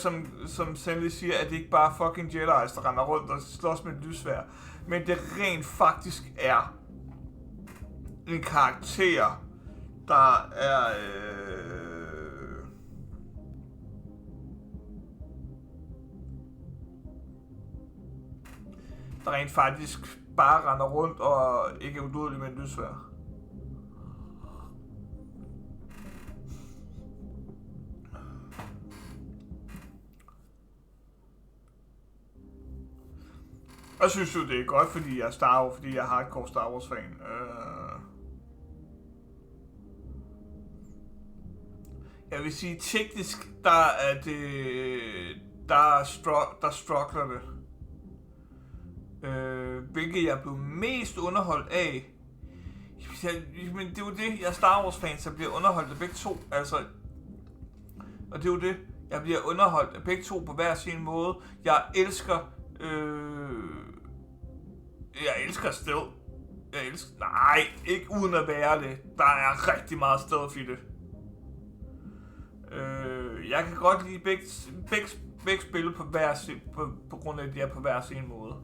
som Stanley siger, at det ikke bare fucking Jedi's, der render rundt og slås med et lysværd. Men det rent faktisk er en karakter, der er... der rent faktisk bare render rundt og ikke er udødelig med et lysværd. Jeg synes jo, det er godt, fordi jeg er hardcore Star Wars fan. Jeg vil sige, teknisk, der struggler det. Hvilket jeg blev mest underholdt af. Men det er jo det, jeg er Star Wars fan, så bliver underholdt af begge to. Altså, og det er jo det, jeg bliver underholdt af begge to på hver sin måde. Jeg elsker stealth. Nej, ikke uden at være det. Der er rigtig meget stealth i det. Jeg kan godt lide begge spille på grund af, at de er på hver sin måde.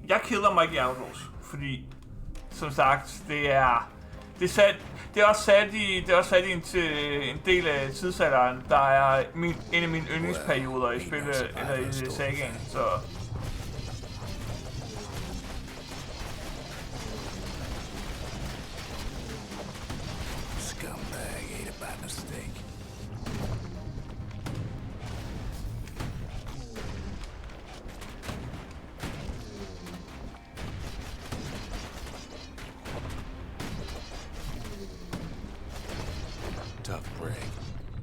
Jeg keder mig ikke i Outlaws, fordi, som sagt, det er også sat i en del af tidsalderen, der er en af mine yndlingsperioder i spillet, eller i sagaen, så... Tough break.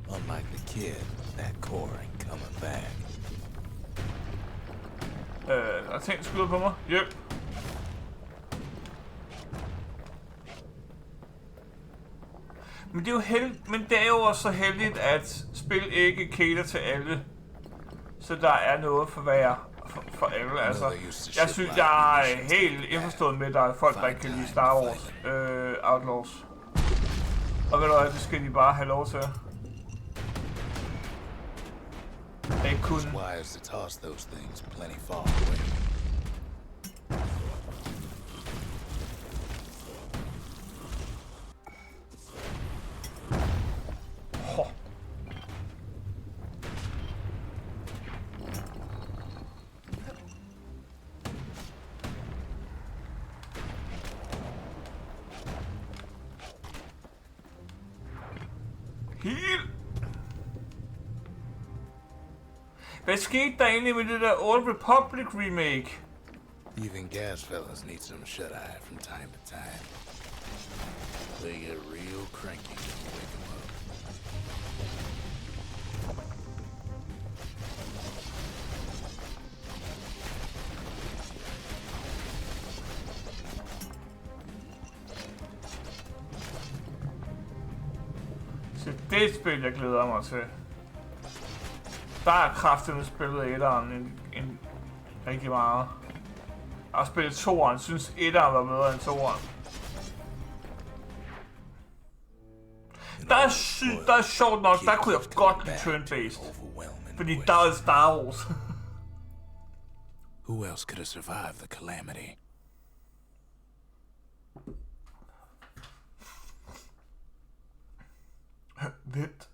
Unlike the kid, that core ain't coming back. Der er ting, der skyder på mig. Hjælp. Men det er jo også så heldigt, at spil ikke cater til alle. Så der er noget for alle. Altså, jeg synes, jeg er helt indforstået med, at der er folk, der ikke kan lide Star Wars Outlaws. Og ved du hvad, det skal de bare have lov til. Ikke kun... Wise to toss those things plenty far away. Heal! Hvad skete der egentlig med det der Old Republic remake? Even gas fellas need some shut-eye from time to time. They get real cranky when you wake them up. Så det er et spil, jeg glæder mig til. Der er kraftigt spillet etteren en rigtig meget. Jeg har spillet toeren, synes etteren var bedre end toeren. Der er sjovt nok, der kunne jeg godt lide turn-based. Fordi der er Star Wars. Who else could have survived the calamity? Vent.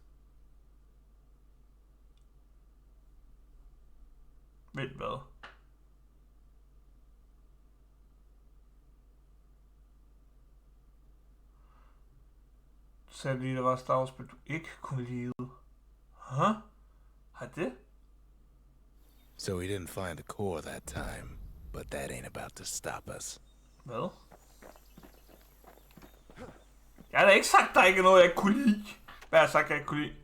Vent hvad? Du sagde lige, der var Star Wars, du ikke kunne lide. Huh? Har det? So we didn't find the core that time, but that ain't about to stop us. Hvad? Jeg har da ikke sagt, der ikke er noget, jeg ikke kunne lide. Hvad har jeg sagt, jeg ikke kunne lide?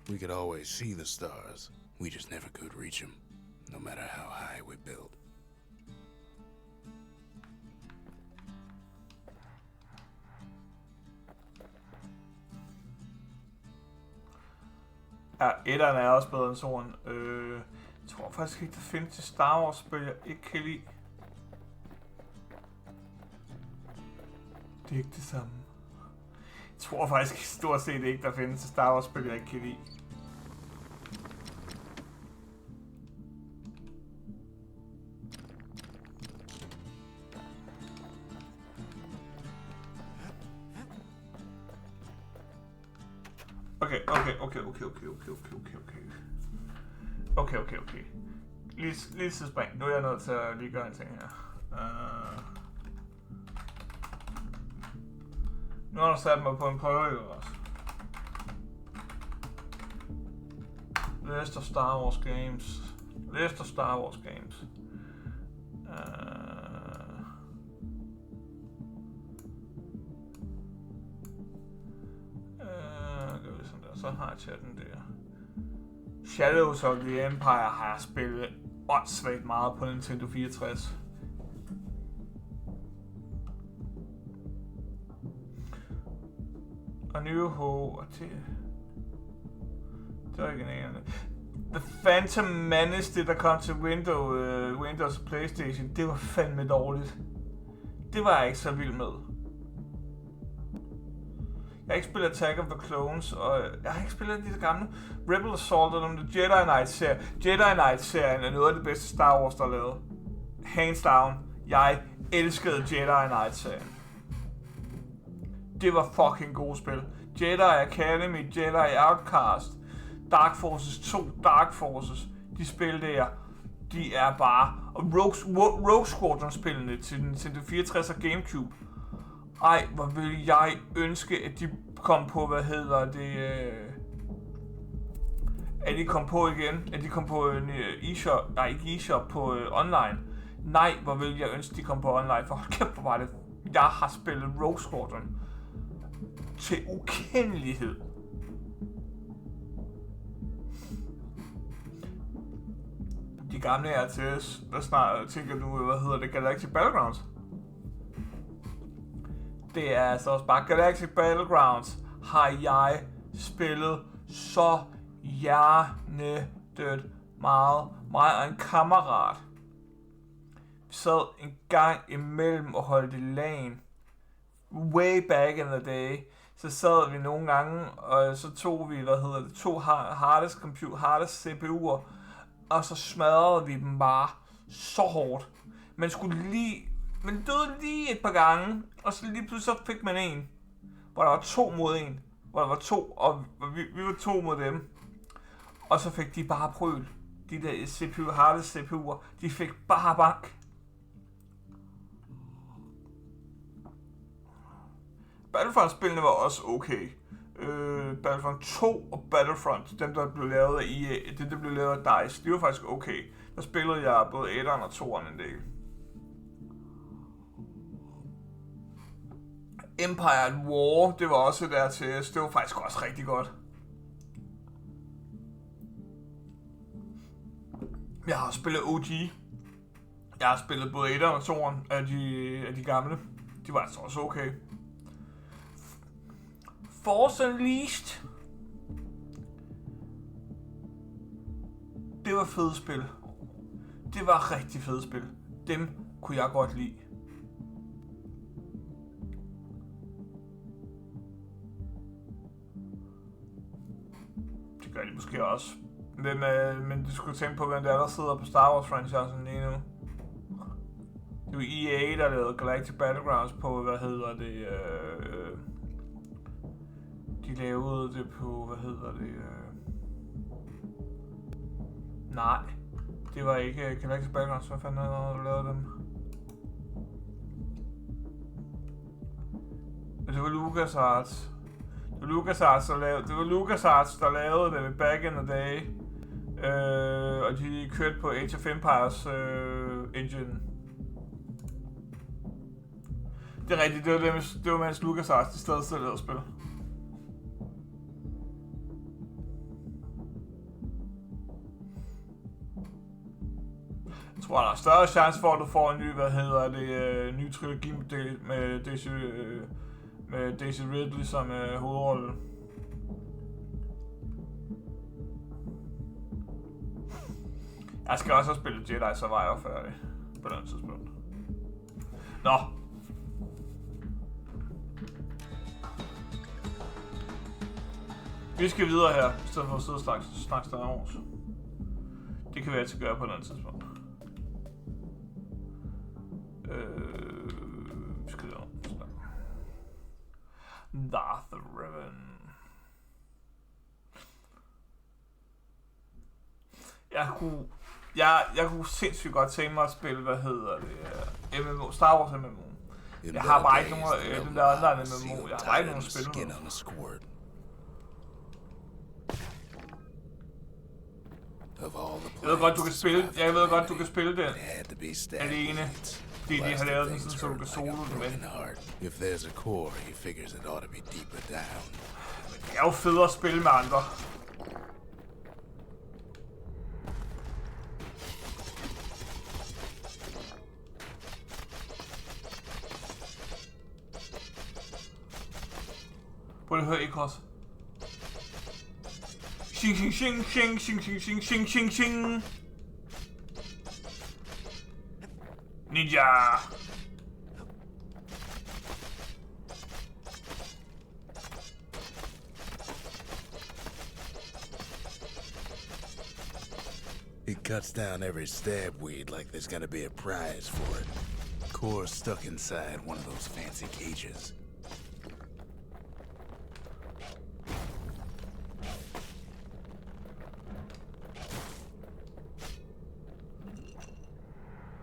We could always see the stars. We just never could reach them, no matter how high we built. Ja, etteren er også bedre end toeren. Jeg tror faktisk ikke, der findes til Star Wars-spil, jeg ikke kan lide. Det er ikke det samme. Jeg tror faktisk stort set ikke, der findes til Star Wars-spil, jeg ikke kan lide. Okay. Lige tidsspring. Nu er jeg nødt til at lige gøre en ting her. Nu har du sat mig på en prøve også. List of Star Wars games. Så har jeg chatten der. Shadows of the Empire har jeg spillet åndssvagt meget på Nintendo 64. Og New Hope og det er originalerne. The Phantom Menace, det der kom til Windows og PlayStation, det var fandme dårligt. Det var jeg ikke så vild med. Jeg har ikke spillet Attack of the Clones, og jeg har ikke spillet de gamle Rebel Assault og The Jedi Knight-serien. Jedi Knight-serien er noget af det bedste Star Wars, der er lavet. Hands down. Jeg elskede Jedi Knight-serien. Det var fucking gode spil. Jedi Academy, Jedi Outcast, Dark Forces 2, Dark Forces. De spil der, de er bare... Og Rogue Squadron-spillene til Nintendo 64 og Gamecube. Ej, hvor vil jeg ønske, at de kom på, at de kom på igen, at de kom på eShop, nej ikke eShop, på online. Nej, hvor vil jeg ønske, at de kom på online, for hold kæft, hvor var det. Jeg har spillet Rogue Squadron til ukendelighed. De gamle RTS, hvad snart tænker du, Galactic Battlegrounds? Det er altså også bare Galactic Battlegrounds har jeg spillet så hjernedødt meget. Mig og en kammerat. Vi sad en gang imellem og holdt i LAN. Way back in the day. Så sad vi nogle gange, og så tog vi, to hardest CPU'er, og så smadrede vi dem bare så hårdt. Man døde lige et par gange, og så lige pludselig så fik man en, hvor der var 2 mod 1, hvor der var 2, og vi var 2 mod dem. Og så fik de bare prøl. De der hardest CPU'er, de fik bare bank. Battlefront-spillene var også okay. Battlefront 2 og Battlefront, dem der blev lavet af EA, det der blev lavet af DICE, de var faktisk okay. Der spillede jeg både 1'eren og 2'eren en del. Empire at War, det var også der til, det var faktisk også rigtig godt. Jeg har spillet OG. Jeg har spillet både 1'eren og 2'eren af de gamle. De var altså også okay. Force Unleashed. Det var fede spil. Det var rigtig fede spil. Dem kunne jeg godt lide. Det gør de måske også. Men du skulle tænke på, hvem der sidder på Star Wars-franchisen lige nu. Det var EA, der lavede Galactic Battlegrounds på, de lavede det på, nej, det var ikke Galactic Battlegrounds, hvad fanden der lavede dem? Det var LucasArts. Det var LucasArts, der lavede det back in the day. Og de kørte på Age of Empires engine. Det er rigtigt, det var mens LucasArts de stadig lavede spil. Jeg tror, der er større chance for, at du får en ny, ny trilogi med Daisy Ridley som hovedrolle. Jeg skal også have spillet Jedi Survivor færdig på den tidspunkt. Nå. Vi skal videre her, i stedet for at sidde og snakke Star Wars. Det kan vi altid gøre på et andet tidspunkt. Vi skal videre. Darth Revan. Jeg kunne sindssygt godt tænke mig at spille, MMO, Star Wars MMO. Jeg har bare ikke nogen, den der online MMO, jeg har bare ikke nogen spil med. Jeg ved godt, du kan spille den alene, fordi de har lavet den sådan, så du kan solo den med. Det er jo federe at spille med andre. Prøv at høre Ekros. Xing xing xing xing xing xing xing xing xing xing. Ninja. It cuts down every stab weed like there's gonna be a prize for it. Core stuck inside one of those fancy cages.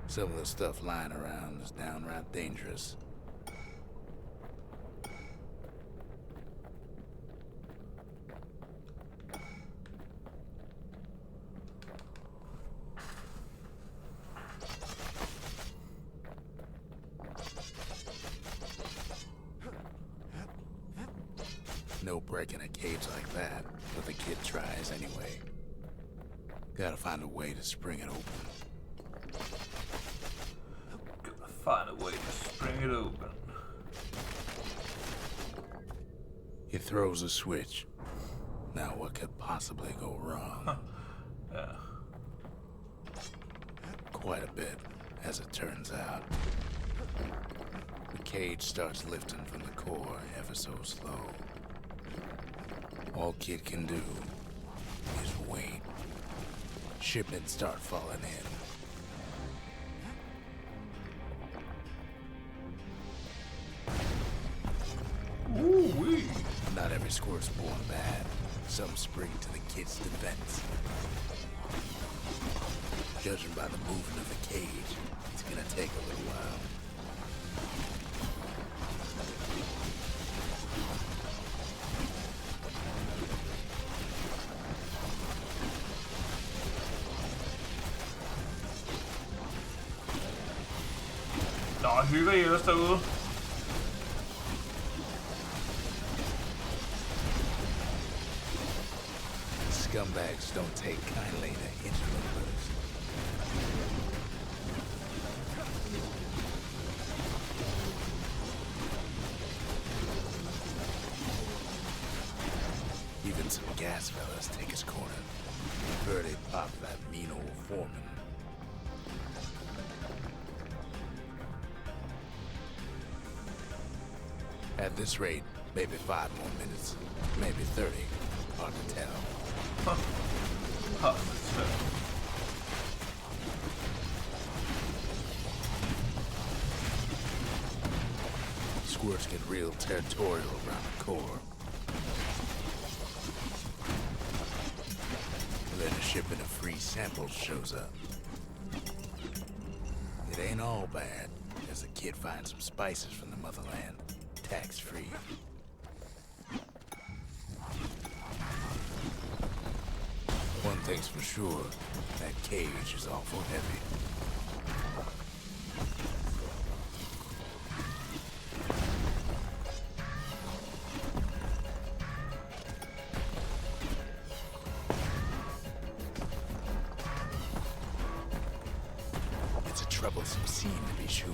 Some of the stuff lying around is downright dangerous. No breaking a cage like that, but the kid tries anyway. Gotta find a way to spring it open. Find a way to spring it open. He throws a switch. Now what could possibly go wrong? Yeah. Quite a bit, as it turns out. The cage starts lifting from the core ever so slow. All Kid can do is wait. Shipments start falling in. Ooh-wee. Not every squirt's born bad. Some spring to the kid's defense. Judging by the movement of the cage, it's gonna take a little while. hygger I ellers derude? Scumbags don't take kindly to interlopers. Even some gas fellas take his corner. Heard they pop that mean old foreman. At this rate, maybe 5 more minutes, maybe 30. Hard to tell. Squirts get real territorial around the core. And then a shipment of free samples shows up. It ain't all bad, as the kid finds some spices from the motherland, tax-free. One thing's for sure, that cage is awful heavy. It's a troublesome scene to be sure.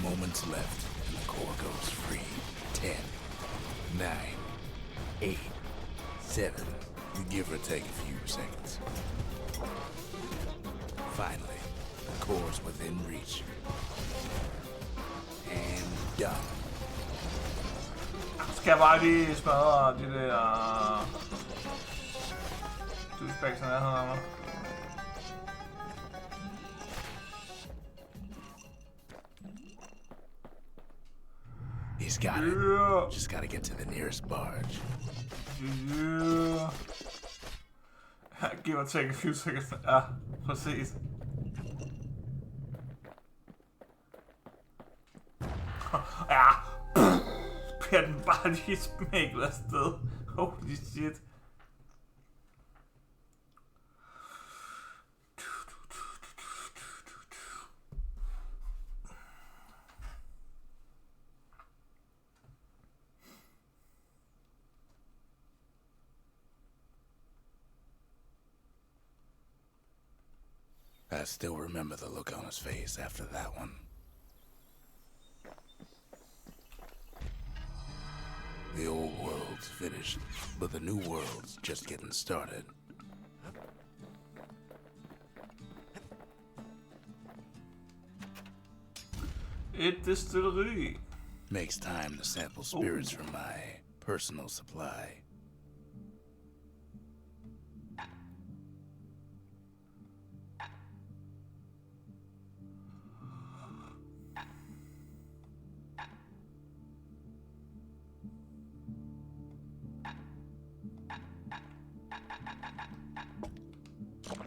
Moments left, and the core goes free. 10, 9, 8, 7. You give or take a few seconds. Finally, the core's within reach. And done. Skal jeg bare lige smadre de der douchebags, der er her af mig? He's got it. Just gotta get to the nearest barge. Yeah. Give or take a few seconds. Ja, præcis. Ja. Bliver den bare lige smæklet afsted. Holy shit. I still remember the look on his face after that one. The old world's finished, but the new world's just getting started. Et distilleri. Makes time to sample spirits from my personal supply.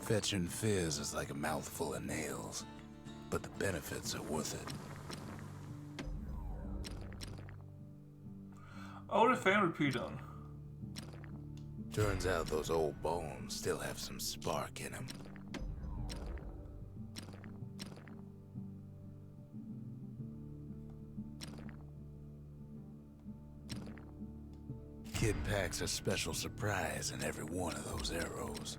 Fetching fizz is like a mouthful of nails, but the benefits are worth it. Old fan repeateren. Turns out those old bones still have some spark in them. Kid packs a special surprise in every one of those arrows.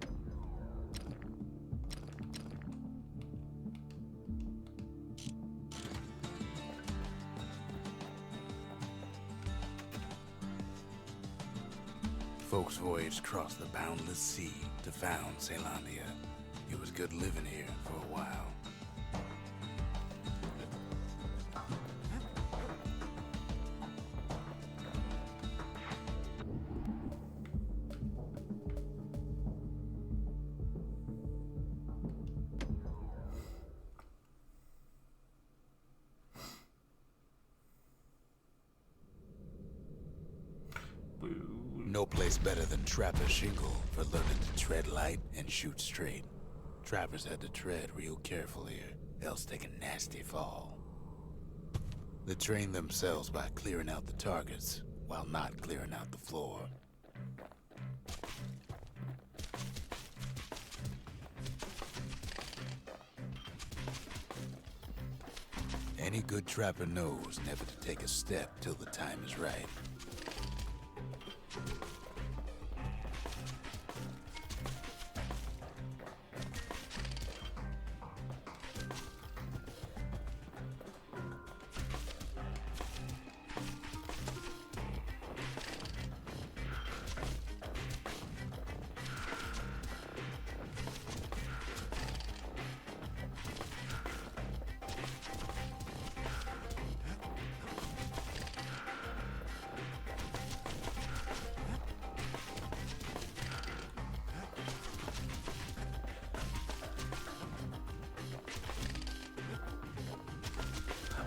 Folks voyaged across the boundless sea to found Caelandia. It was good living here for a while. No place better than Trapper Shingle for learning to tread light and shoot straight. Trappers had to tread real careful here, else take a nasty fall. They train themselves by clearing out the targets, while not clearing out the floor. Any good trapper knows never to take a step till the time is right.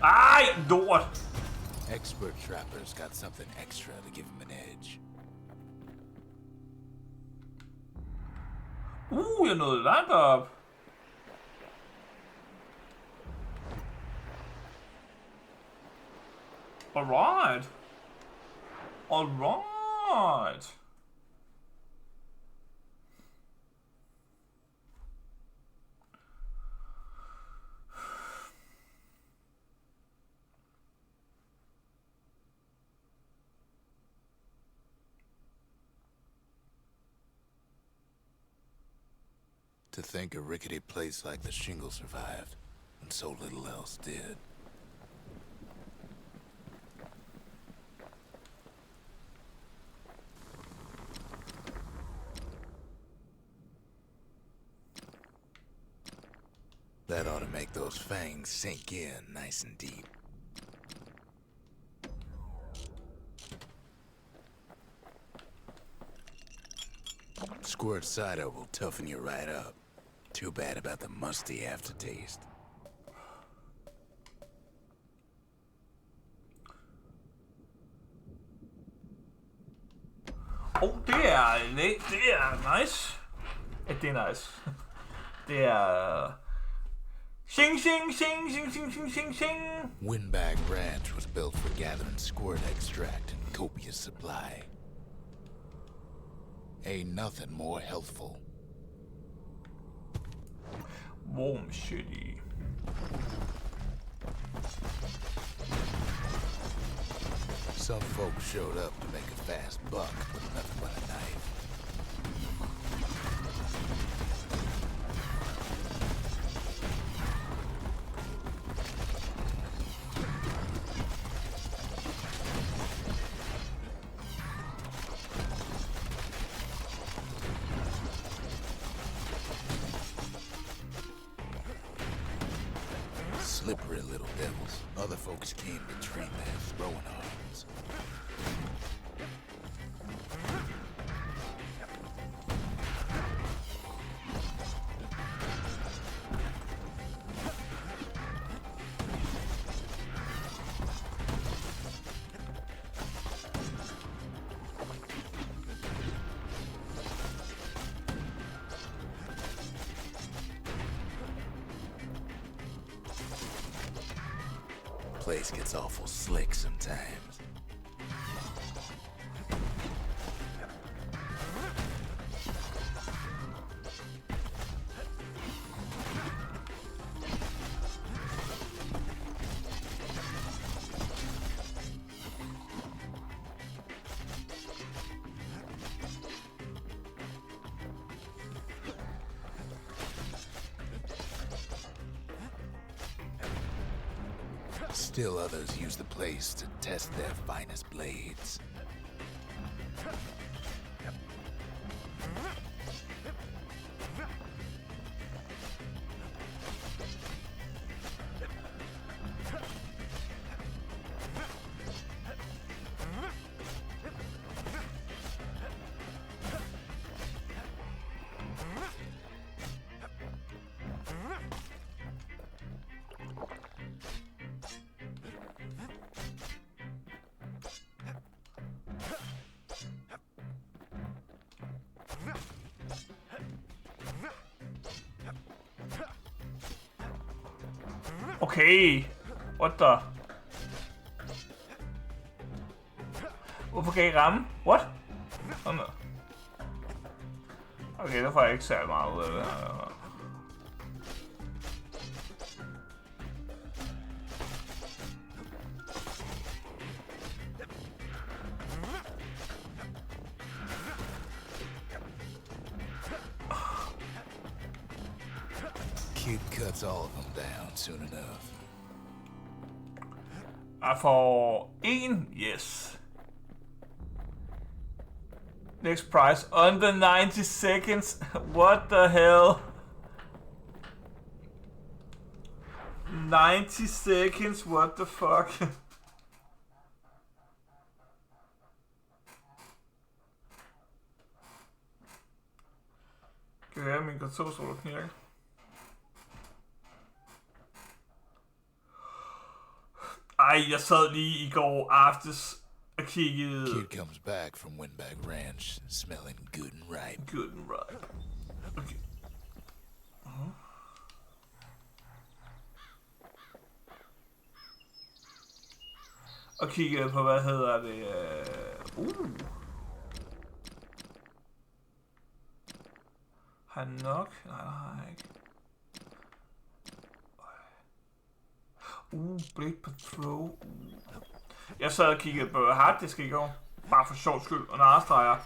Ej, lort! Expert trappers got something extra to give them an edge. Jeg nåede langt op. Alright. Alright. To think a rickety place like the Shingle survived, when so little else did. That ought to make those fangs sink in nice and deep. Squirt cider will toughen you right up. Too bad about the musty aftertaste. Det er nice. Det er nice. Det er... Sing, sing, sing, sing, sing, sing, sing, sing. Windbag Ranch was built for gathering squirt extract in copious supply. Ain't nothing more healthful. Warm shitty. Some folks showed up to make a fast buck with nothing but a knife. Slippery little devils. Other folks came to train their throwing arms. Place gets awful slick sometimes. Still others use the place to test their finest blades. Okay. What the? Hvorfor kan I ramme? What? Sådan der. Okay, der får jeg ikke særlig meget ud af det her. Kid cuts all of them down soon enough. Jeg får 1. Yes. Next prize. Under 90 seconds. What the hell? 90 seconds. What the fuck? Kan jeg min kartofsol knirke? Ej, jeg sad lige i går aftes og kiggede... Kid comes back from Windbag Ranch, smelling good and ripe. Good and right. Okay. Og kiggede på, hvad hedder det... Har han nok? Nej, det har jeg ikke. Blade Patrol. Jeg sad og kiggede på harddisk i går. Bare for sjov skyld og narestreger.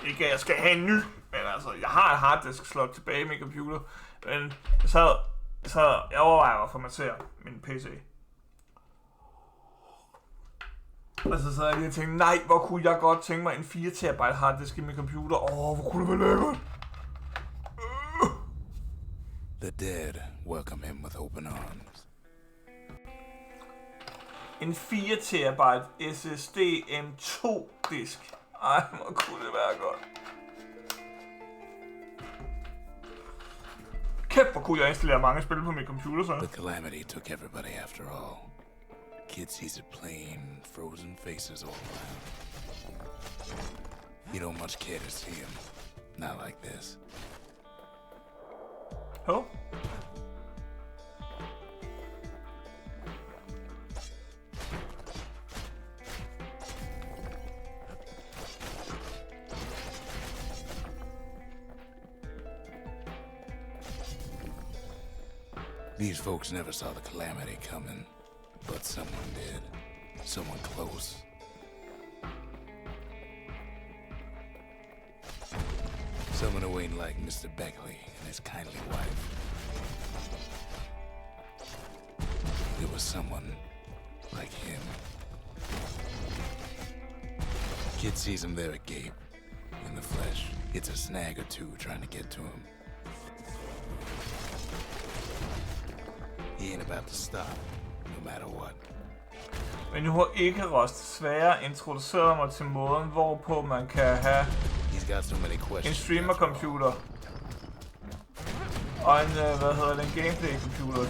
Ikke at jeg skal have en ny, men altså, jeg har et harddisk slot tilbage i min computer. Men jeg overvejer at formatere min PC. Og så sad jeg lige og tænkte, nej, hvor kunne jeg godt tænke mig en 4 TB harddisk i min computer. Hvor kunne det være lækkert. The dead welcome him with open arms. En 4 TB SSD M2 disk. Ej, hvor kunne det være godt. Kæft, hvor kunne jeg installere mange spil på min computer så. The calamity took everybody after all. Kid sees it plain, frozen faces all around. You don't much care to see him. Not like this. Oh. These folks never saw the calamity coming, but someone did. Someone close. Someone who ain't like Mr. Beckley and his kindly wife. It was someone like him. Kid sees him there agape, in the flesh. Hits a snag or two trying to get to him. He ain't about to stop, no matter what. Men nu har ikke Rost desværre introduceret mig til måden, hvorpå man kan have en streamer-computer og en, en gameplay-computer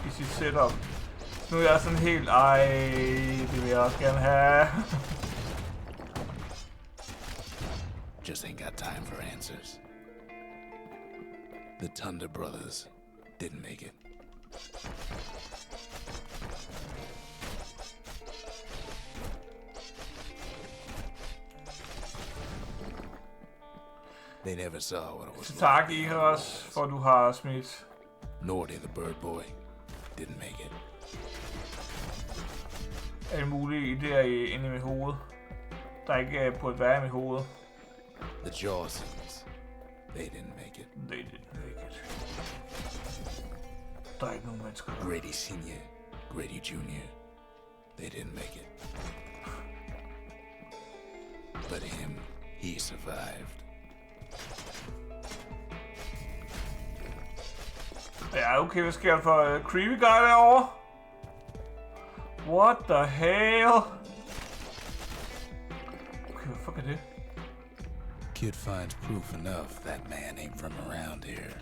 i sit setup. Nu er jeg sådan helt, det vil jeg også gerne have. Just ain't got time for answers. The Thunder Brothers didn't make it. They never saw what it was like. Tak, Iharos, for du har smidt. Nordy the Bird Boy didn't make it. Alle mulige idéer inde i mit hoved, der ikke burde være i mit hoved. The Jawsons, they didn't make it. They didn't make it. Der er ikke nogen mennesker. Grady Senior, Grady Junior, they didn't make it. But him, he survived. Ja, okay, hvad sker der for creepy guy derovre? What the hell? Okay, hvad fuck er det? Kid finds proof enough that man ain't from around here.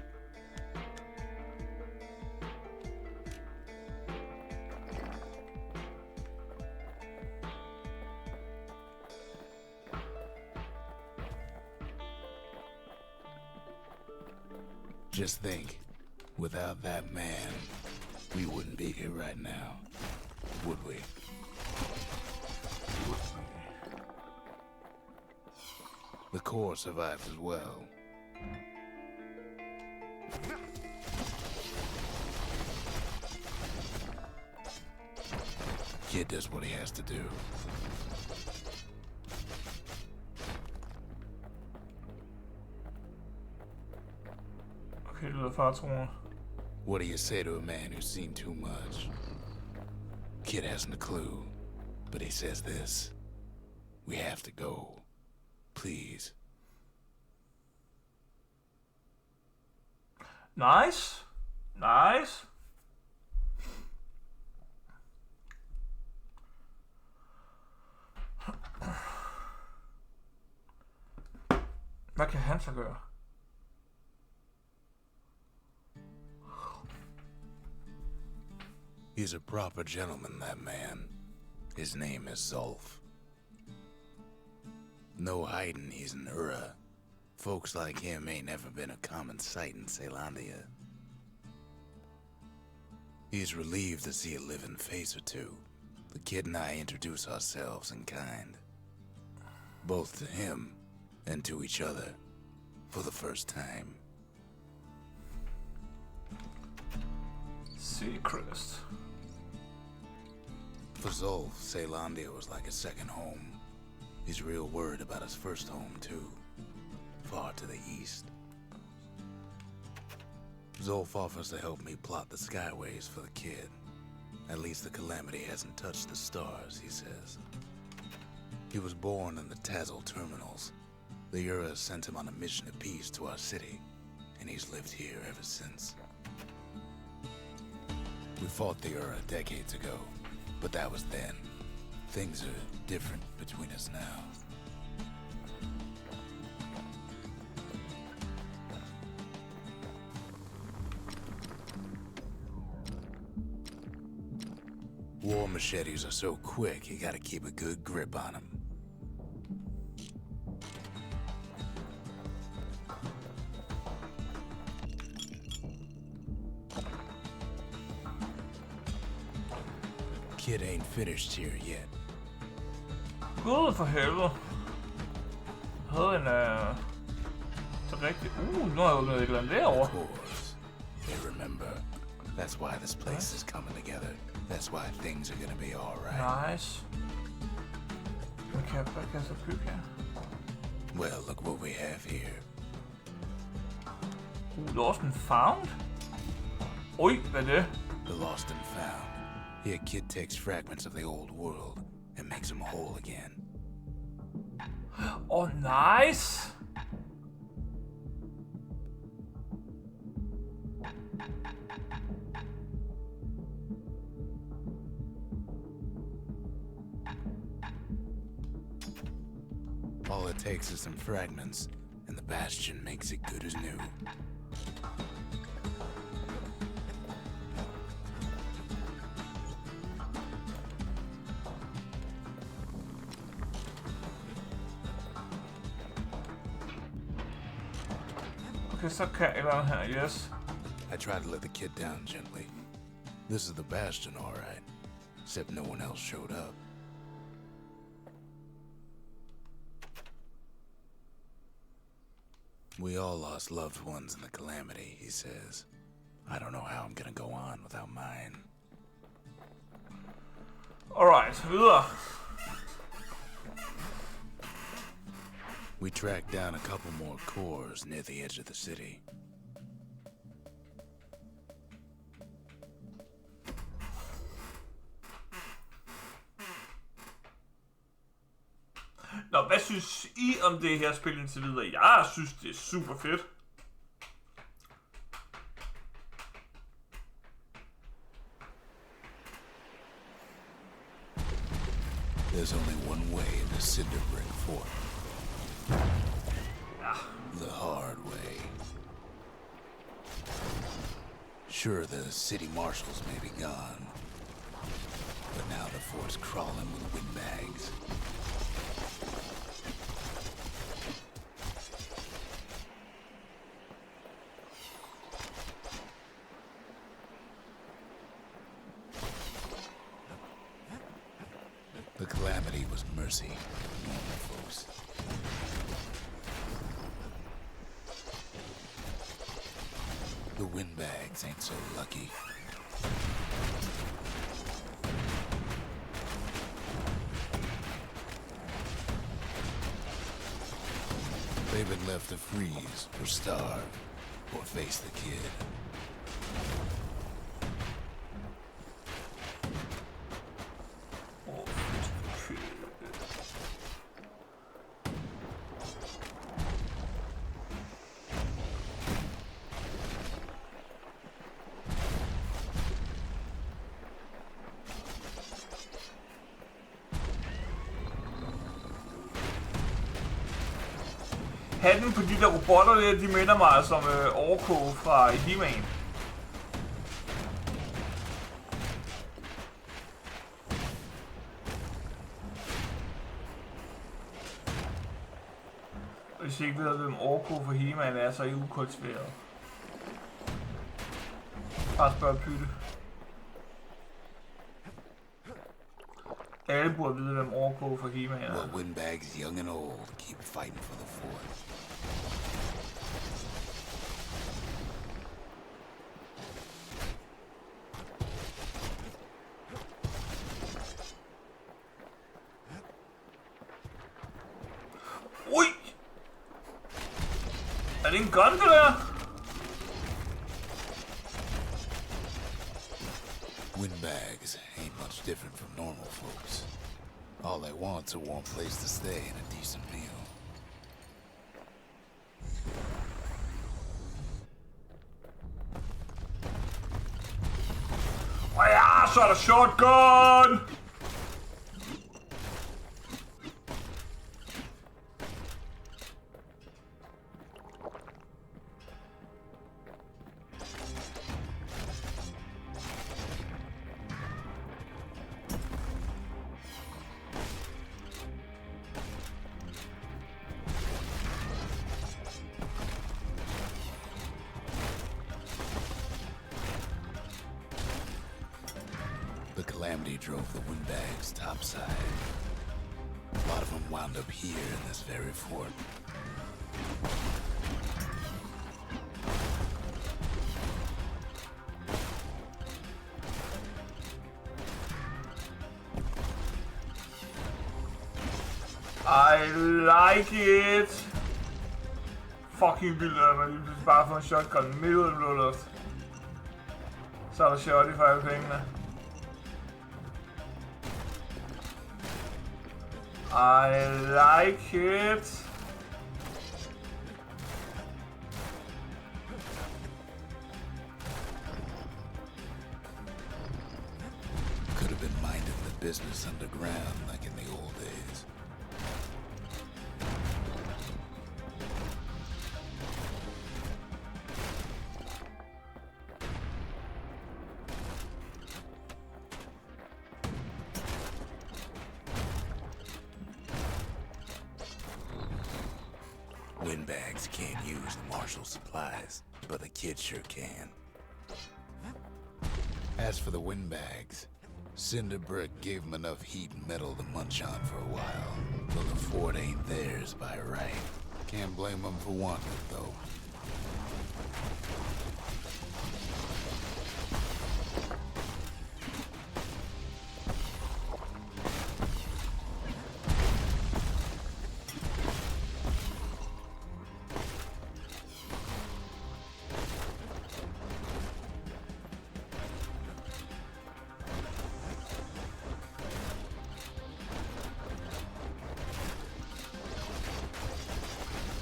Just think, without that man, we wouldn't be here right now, would we? The core survives as well. Kid does what he has to do. Okay, det lyder faretruende. What do you say to a man who's seen too much? Kid hasn't a clue, but he says this. We have to go. Please. Nice. Nice. Hvad kan han så gøre? He's a proper gentleman, that man. His name is Zulf. No hiding he's an Ura. Folks like him ain't never been a common sight in Caelondia. He's relieved to see a living face or two. The kid and I introduce ourselves in kind. Both to him and to each other for the first time. Seacrest. For Zulf, Caelondia was like a second home. He's real worried about his first home, too. Far to the east. Zulf offers to help me plot the skyways for the kid. At least the calamity hasn't touched the stars, he says. He was born in the Tazzle terminals. The Ura sent him on a mission of peace to our city, and he's lived here ever since. We fought the Ura decades ago, but that was then. Things are different between us now. War machetes are so quick, you gotta keep a good grip on them. Kid ain't finished here yet. Gud for helvede. Jeg havde en så rigtig... nu har jeg jo noget et eller andet Of derovre. course. They remember. That's why this place is coming together. That's why things are gonna be alright. Nice. Hvad kan jeg så bygge her? Well, look what we have here. Lost and found? Oj, hvad er det? The lost and found. Here, kid takes fragments of the old world and makes them whole again. Oh, nice! All it takes is some fragments, and the Bastion makes it good as new. Okay, så kan jeg være her, yes. I tried to let the kid down gently. This is the Bastion, alright. Except no one else showed up. We all lost loved ones in the calamity, he says. I don't know how I'm gonna go on without mine. Alright, videre. We tracked down a couple more cores near the edge of the city. Nå, hvad synes I om det her spil indtil videre? Jeg synes, det er super fedt. There's only one way to Cinderbrick Fort. The hard way. Sure, the city marshals may be gone, but now the fort's crawling with windbags. mercy, normal folks. The windbags ain't so lucky. They've been left to freeze, or starve, or face the kid. Hatten på de der robotter der, de minder mig som Orko fra He-Man. Hvis I ikke ved, hvem Orko fra He-Man er, så er I ukultiveret. Bare spørg Pytte. Alle burde vide, hvem Orko fra He-Man er. Well, windbags, young and old, keep fighting for the fort. Ui! Er det en gun, det der? Windbags ain't much different from normal folks. All they want's a warm place to stay and a decent meal. Og ja, så er der shotgun! The calamity drove the windbags topside. A lot of them wound up here in this very fort. I like it. Fucking vildt, at man lige pludselig bare får en shotgun midt ud af den blå luft. Så er der shot for alle pengene. I like it. Could have been minding the business underground like in the old days. Windbags can't use the martial supplies, but the kid sure can. As for the windbags, Cinderbrick gave them enough heat and metal to munch on for a while. But the fort ain't theirs by right. Can't blame them for wanting it, though.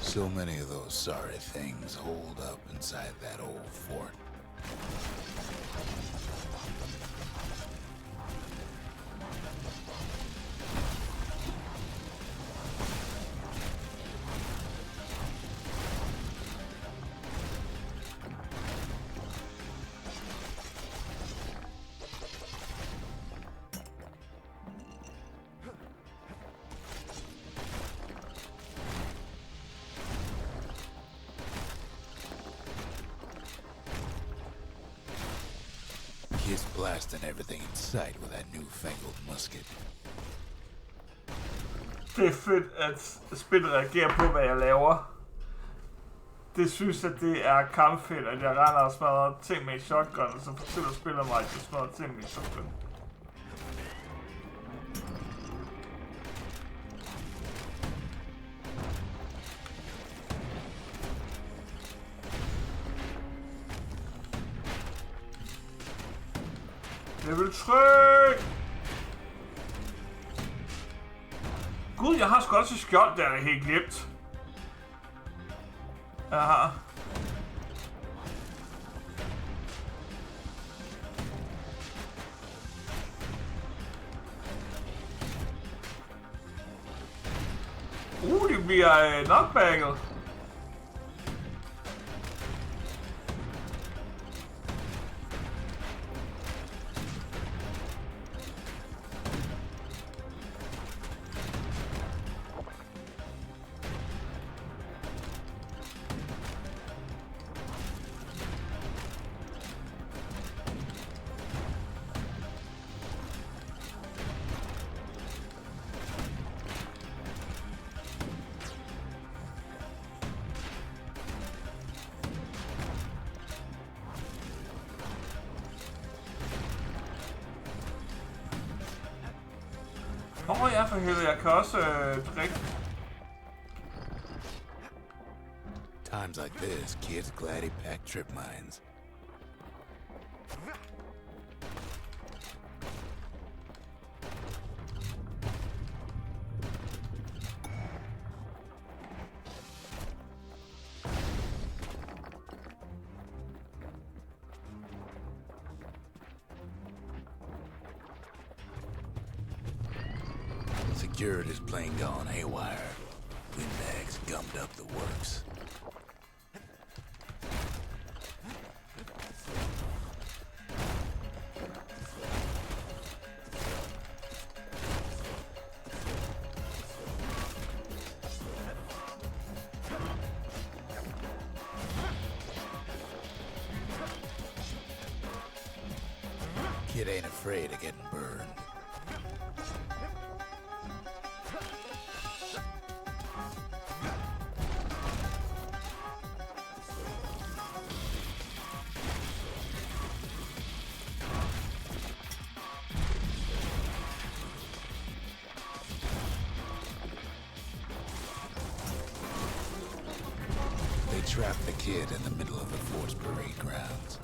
So many of those sorry things holed up inside that old fort. Kid's blasting everything in sight with that newfangled musket. det er fedt, at spillet reagerer på, hvad jeg laver. Det synes, at det er kampfedt, at jeg render og smadrer ting med shotgun, og så fortæller spiller mig, at jeg smadrer ting med shotgun. Level 3! Gud, jeg har sgu også et skjold, der er helt glemt. Aha. De bliver knockbacket. Ja, for helvede, jeg kan også drikke. Times like this, kids glad he packed trip mines. Security's plane gone haywire. Windbags gummed up the works. Kid ain't afraid of getting burned. Trapped the kid in the middle of the fort's parade grounds.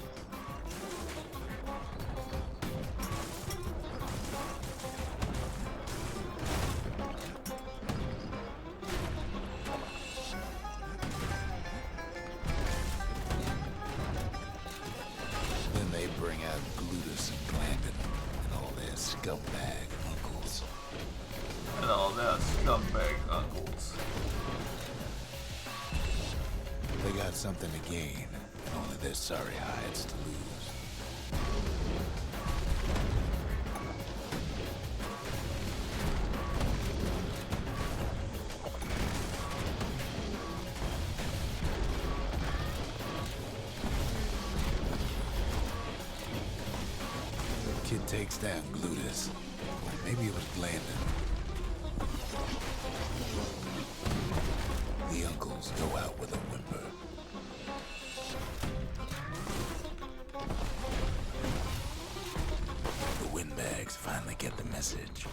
Then they bring out Glutus and Glandon and all their scumbag uncles. They got something to gain, and only their sorry hides to lose. The kid takes down Glutus. Or maybe it was Glandon. The uncles go out with a whimper. The windbags finally get the message.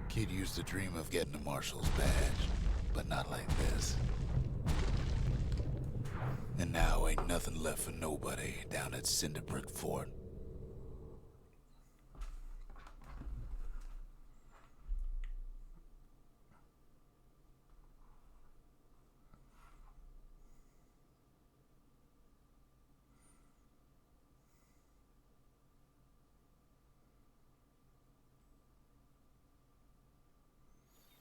Kid used to dream of getting a marshal's badge, but not like this. And now ain't nothing left for nobody down at Cinderbrick Fort.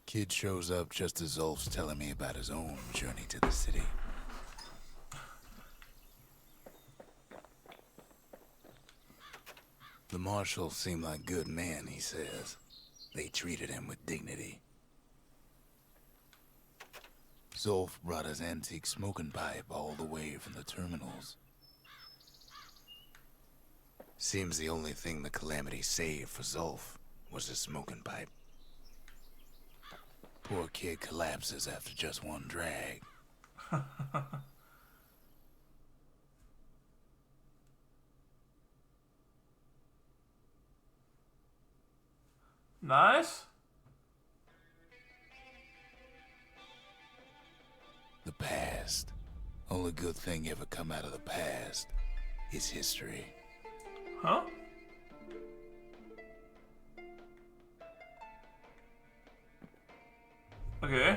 Kid shows up just as Ulf's telling me about his own journey to the city. The marshals seem like good men, he says. They treated him with dignity. Zolf brought his antique smoking pipe all the way from the terminals. Seems the only thing the Calamity saved for Zolf was his smoking pipe. Poor kid collapses after just one drag. Nice. The past. Only good thing ever come out of the past is history. Huh? Okay.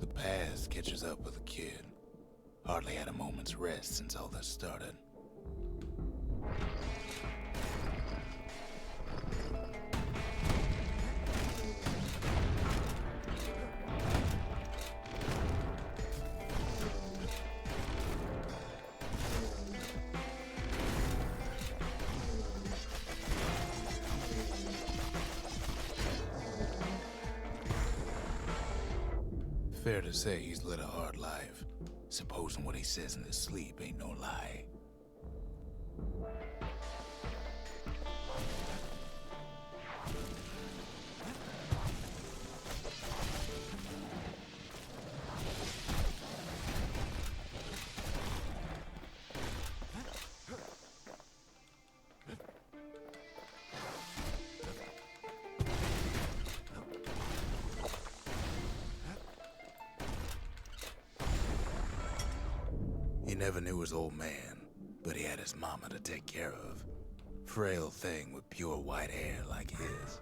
The past catches up with the kid. Hardly had a moment's rest since all this started. Fair to say he's led a hard life, supposing what he says in his sleep ain't no lie. He never knew his old man, but he had his mama to take care of. Frail thing with pure white hair like his.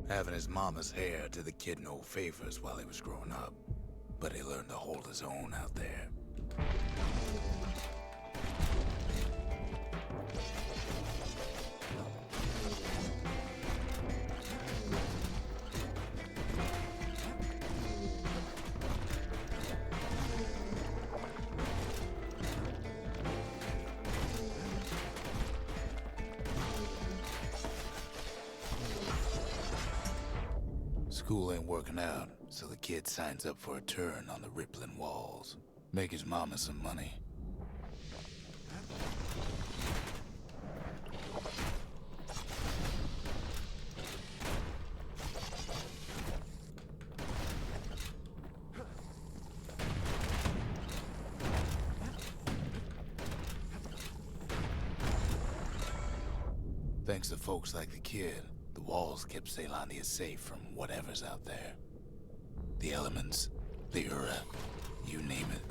Having his mama's hair did the kid no favors while he was growing up, but he learned to hold his own out there. School ain't working out, so the kid signs up for a turn on the rippling walls. Make his mama some money. Thanks to folks like the kid, the walls kept Ceylondia safe from whatever's out there. The elements, the Ura, you name it.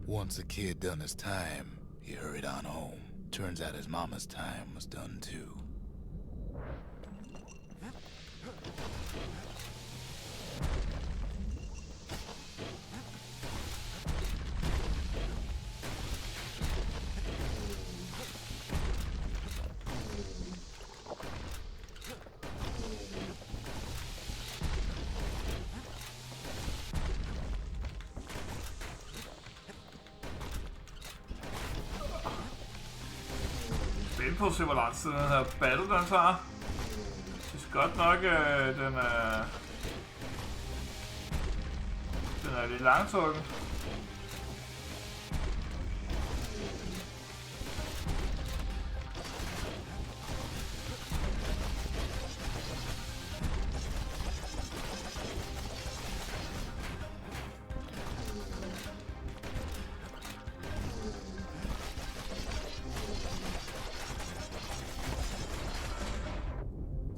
Once the kid done his time, he hurried on home. Turns out his mama's time was done too. Spændt på at se, hvor lang tid den her battle den tager. Jeg synes godt nok, den er lidt langtrukken.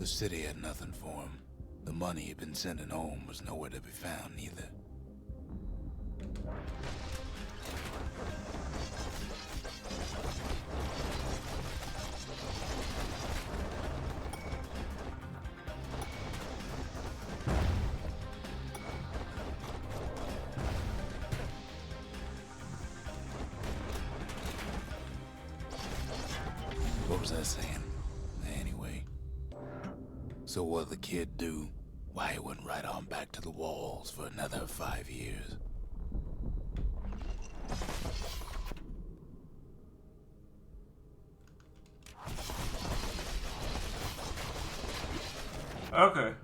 The city had nothing for him. The money he'd been sending home was nowhere to be found either. What was I saying? Anyway. So what'd the kid do? Why, he went right on back to the walls for another 5 years. Okay.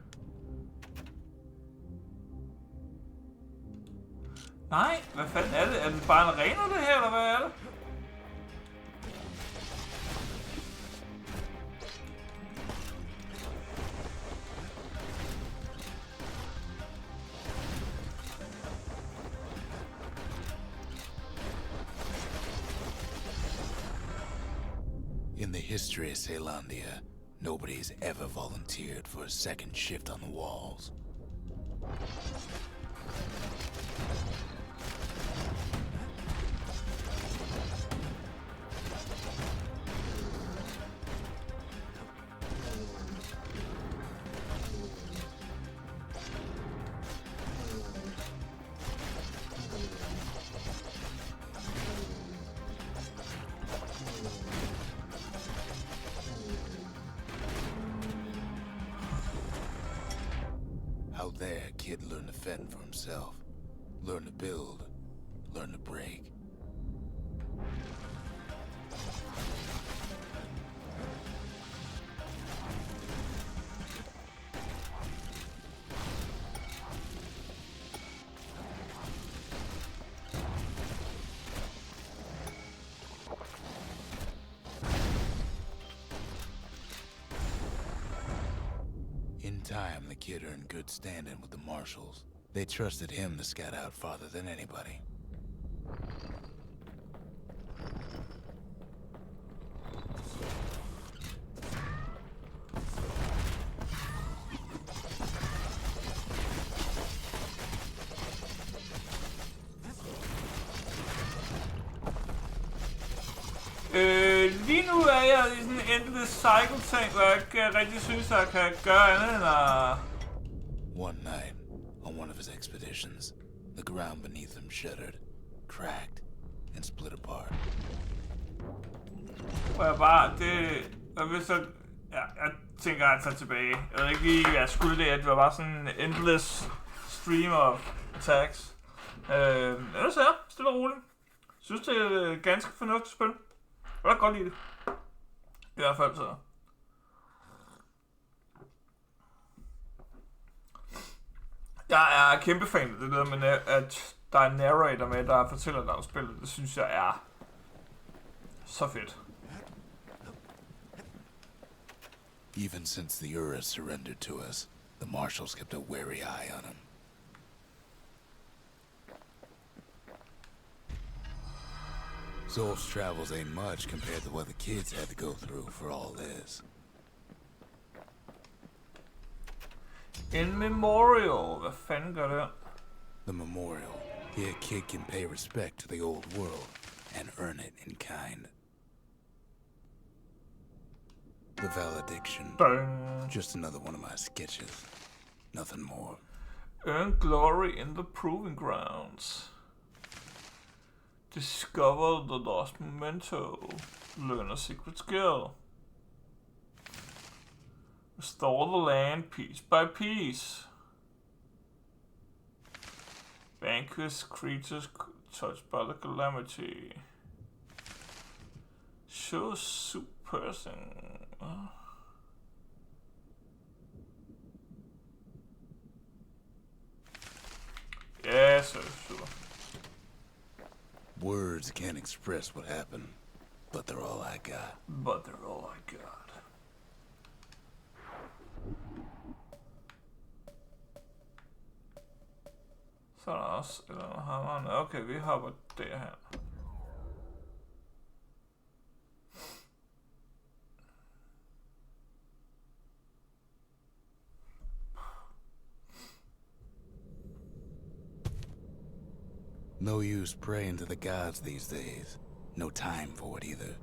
Nej, hvad fanden er det? Er det bare en arena, det her, eller hvad er det? In the history of Caelondia, nobody's ever volunteered for a second shift on the walls. Out there, a kid learned to fend for himself. Learn to build. Learn to break. In time, the kid earned good standing with the marshals. They trusted him to scout out farther than anybody. Lige nu er jeg i sådan en endless cycle-ting, hvor jeg ikke rigtig synes, jeg kan gøre andet end at... One night, on one of his expeditions, the ground beneath him shuddered, cracked, and split apart. Hvor jeg bare, jeg vil så... Ja, jeg tænker altså tilbage. Jeg ved ikke lige, hvad jeg skulle det, at det var bare sådan en endless stream of attacks. Ellers er stille og roligt. Synes det er et ganske fornuftigt spil. Jeg kan godt lide det. I hvert fald så. Jeg er kæmpe fan af det der med, at der er en narrator med, der fortæller dig om spillet. Det synes jeg er så fedt. Even since the Urus surrendered to us, the marshals kept a wary eye on him. Zolf's travels ain't much compared to what the kids had to go through for all this. In memorial. Hvad fanden gør det? The memorial. Here a kid can pay respect to the old world and earn it in kind. The valediction. Dang. Just another one of my sketches. Nothing more. Earn glory in the proving grounds. Discover the lost memento. Learn a secret skill. Restore the land piece by piece. Vanquish creatures touched by the calamity. Show soup person. Yes, sure. Words can't express what happened, but they're all I got. But they're all I got. Så er der også et eller andet hammeren. Okay, vi hopper derhen. No use praying to the gods these days. No time for it either.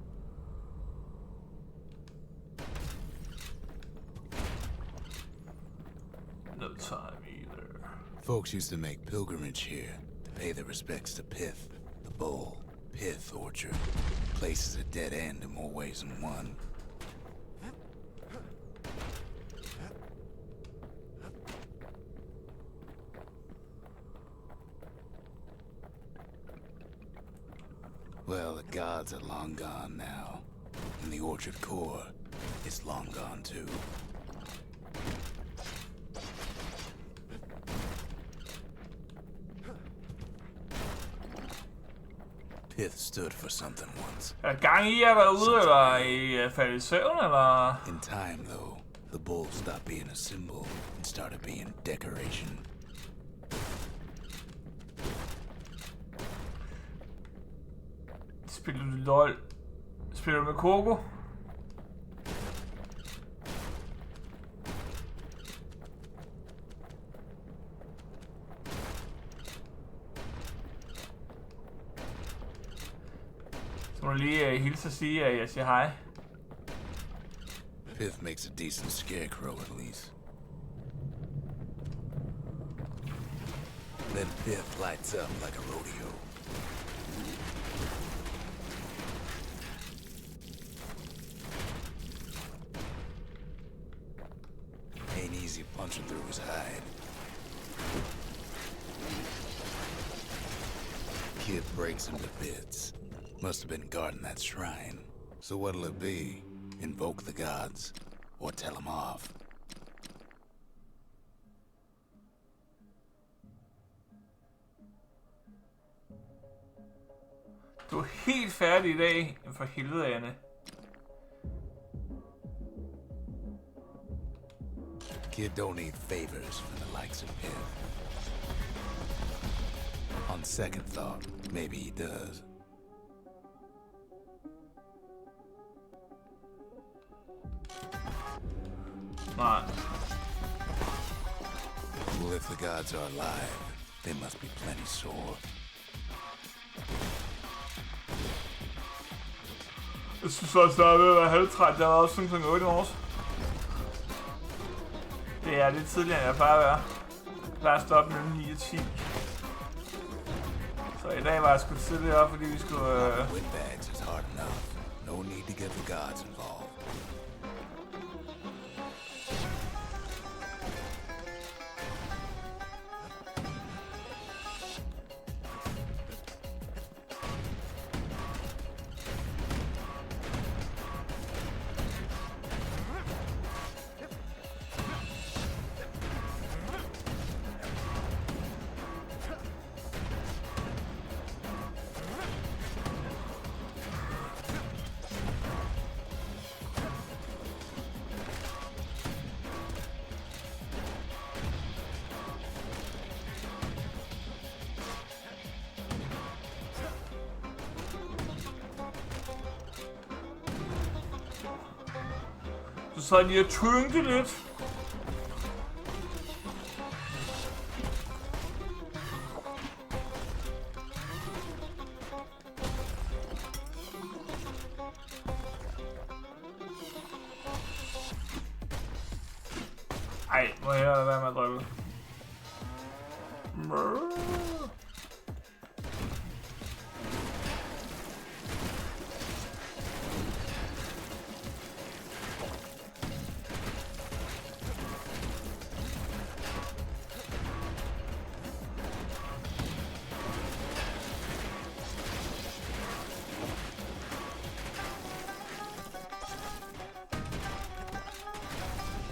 No time either. Folks used to make pilgrimage here to pay their respects to Pith, the bull, Pith Orchard. Place is a dead end in more ways than one. Well, the gods are long gone now, and the orchard core is long gone too. Pith stood for something once. Er der gang i jer derude, eller er I faldet i søvn, eller? In time, though, the bull stopped being a symbol and started being decoration. Spiller du LOL? Spiller du med Coco? Så må du lige hilse og sige, at jeg siger hej. Pith makes a decent scarecrow, at least. Then Pith lights up like a rodeo. Ain't easy punching through his hide. Kid breaks him to bits. Must have been guarding that shrine. So what'll it be? Invoke the gods? Or tell them off? Du er helt færdig i dag. For helvede, Anne. Kid don't need favors from the likes of him. On second thought, maybe he does. Nej. Well, if the gods are alive, they must be plenty sore. Jeg synes også, der er ved at være halvtræt. Jeg har også sådan kl. 8 i morges. Det er lidt tidligere, end jeg plejer at være. Jeg plejer at stoppe mellem 9 og 10. Så i dag var jeg sgu tidligere, fordi vi skulle... Windbags is hard enough. No need to get the gods involved. Så lige at tynke lidt. Ej, må jeg være med at drømme.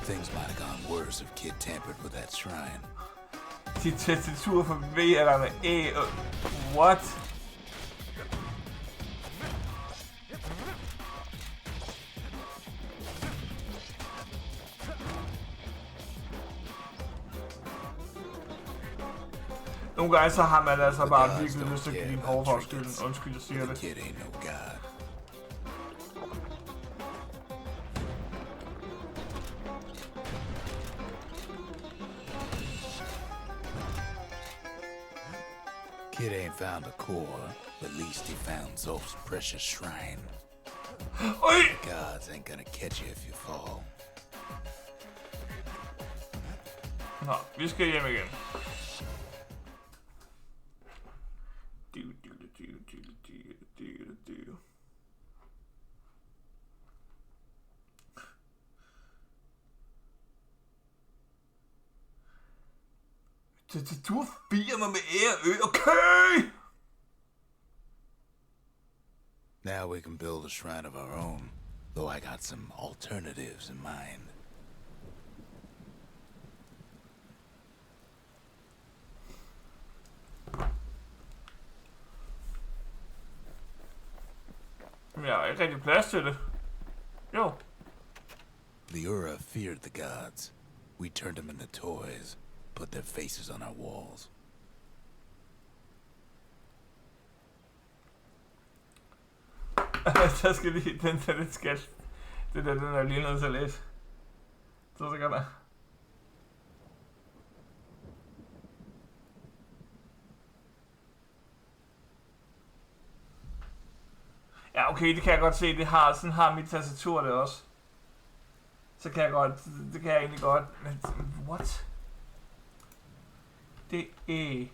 Things might have gone worse if Kid tampered with that shrine. Dit tastatur forvirrer dig med æ og... What? Nogle gange så har man altså bare virkelig lyst til at give din hår for skylden. Undskyld, jeg siger det. Kid ain't no god. Kid ain't found a core, but at least he found Zolf's precious shrine. Oj! The gods ain't gonna catch you if you fall. Nå, vi skal hjem igen. Du firer mig med ære, okay! Now we can build a shrine of our own, though I got some alternatives in mind. Men jeg har ikke rigtig plads til det. Jo. Liura feared the gods. We turned them into toys, put their faces on our walls. Så skal lige, den er lidt skat. Det der, den er lige nødt til at læse. Så sekunder. Ja, okay, det kan jeg godt se. Det har, sådan har mit tastatur det også. Så kan jeg godt, det kan jeg egentlig godt. Men, what? Det er...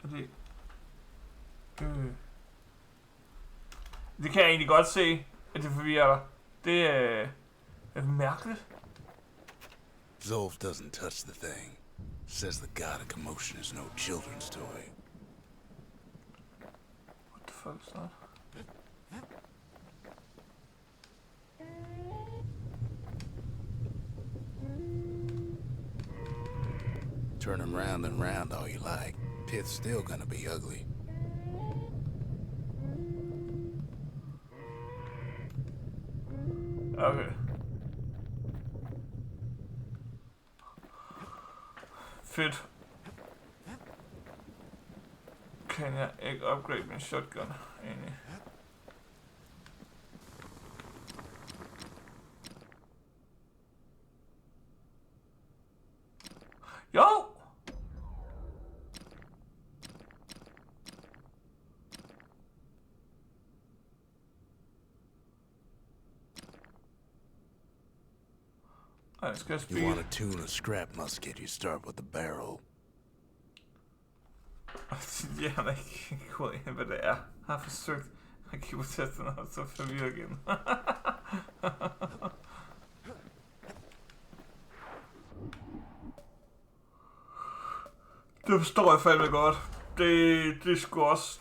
Det... Det kan jeg egentlig godt se, at det forvirrer dig. Det er mærkeligt. Zolf doesn't touch the thing. Says the god of commotion is no children's toy. What the fuck is that? Turn him round and round all you like. Pit's still gonna be ugly. Okay. Fedt. Kan jeg ikke upgrade min shotgun, egentlig? Jo! I skal You speed. want to tune a scrap musket, you start with the barrel. Jeg har ikke gået ind, hvad det er. Jeg har forsøgt at kigge på testen, og så forvirrer igen. Det forstår jeg fandme godt. Det er sgu også,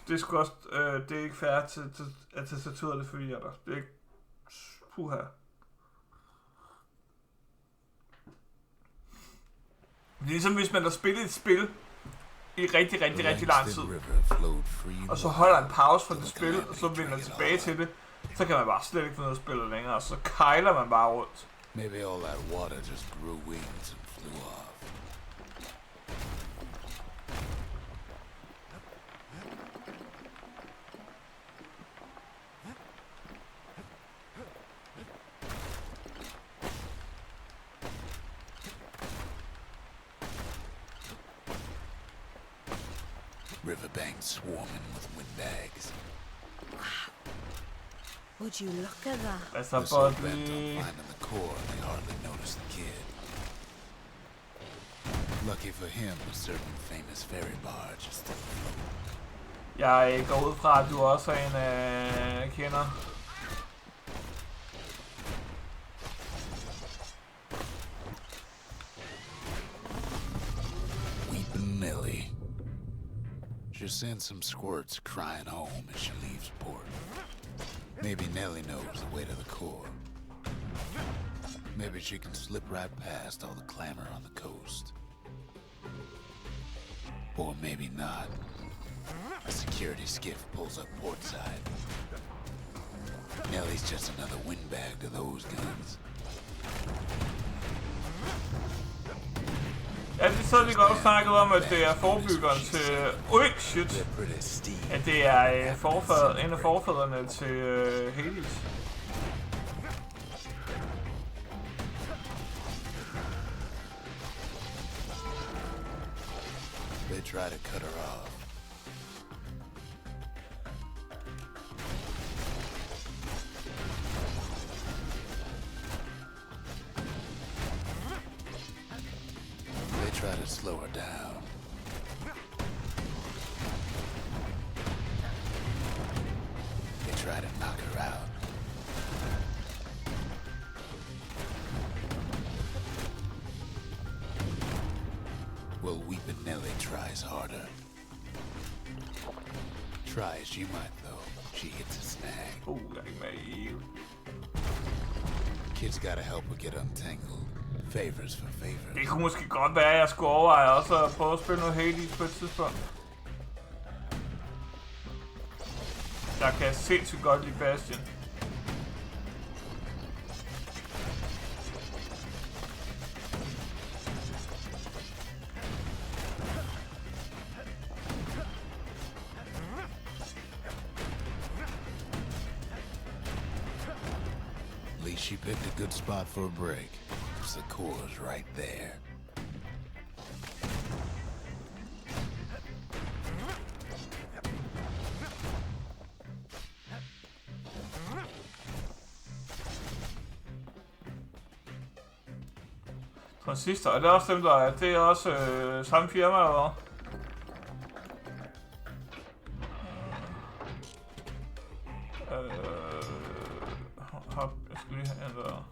det er ikke fair til at tastaturet det forvirrer dig. Det er ikke, puha. Ligesom hvis man har spillet et spil i rigtig lang tid, og så holder en pause fra det spil, og så vender tilbage til det, så kan man bare slet ikke finde ud af spillet længere, og så kejler man bare rundt. Maybe all that water just grew wings and flew off. Riverbanks swarming with windbags. Would you look at that? Altså, They're so bent on finding the core, they hardly notice the kid. Lucky for him, a certain famous ferry barge is still afloat. Jeg går ud fra, at du også er en kender. Weepin' Nelly. She sends some squirts crying home as she leaves port. Maybe Nelly knows the way to the core. Maybe she can slip right past all the clamor on the coast. Or maybe not. A security skiff pulls up portside. Nelly's just another windbag to those guns. Ja, det så vi godt snakket om, at det er forbyggeren til... shit! They're pretty steep. At det er en af forfædrene til Hades. They try to cut her off. try to slow her down. They try to knock her out. Well, Weepin' Nelly tries harder. Try as she might, though, she hits a snag. Jeg er ikke med i. Kids gotta help her get untangled. Favors for favors. Det kunne måske godt være, at jeg skulle overveje også at prøve at spille noget Hades på et tidspunkt. Jeg kan sindssygt godt lide Bastion. At least she picked a good spot for a break. The core's right there. Transistor, er det også dem, der er? Det er også samme firma, eller hop, jeg skal lige have en der.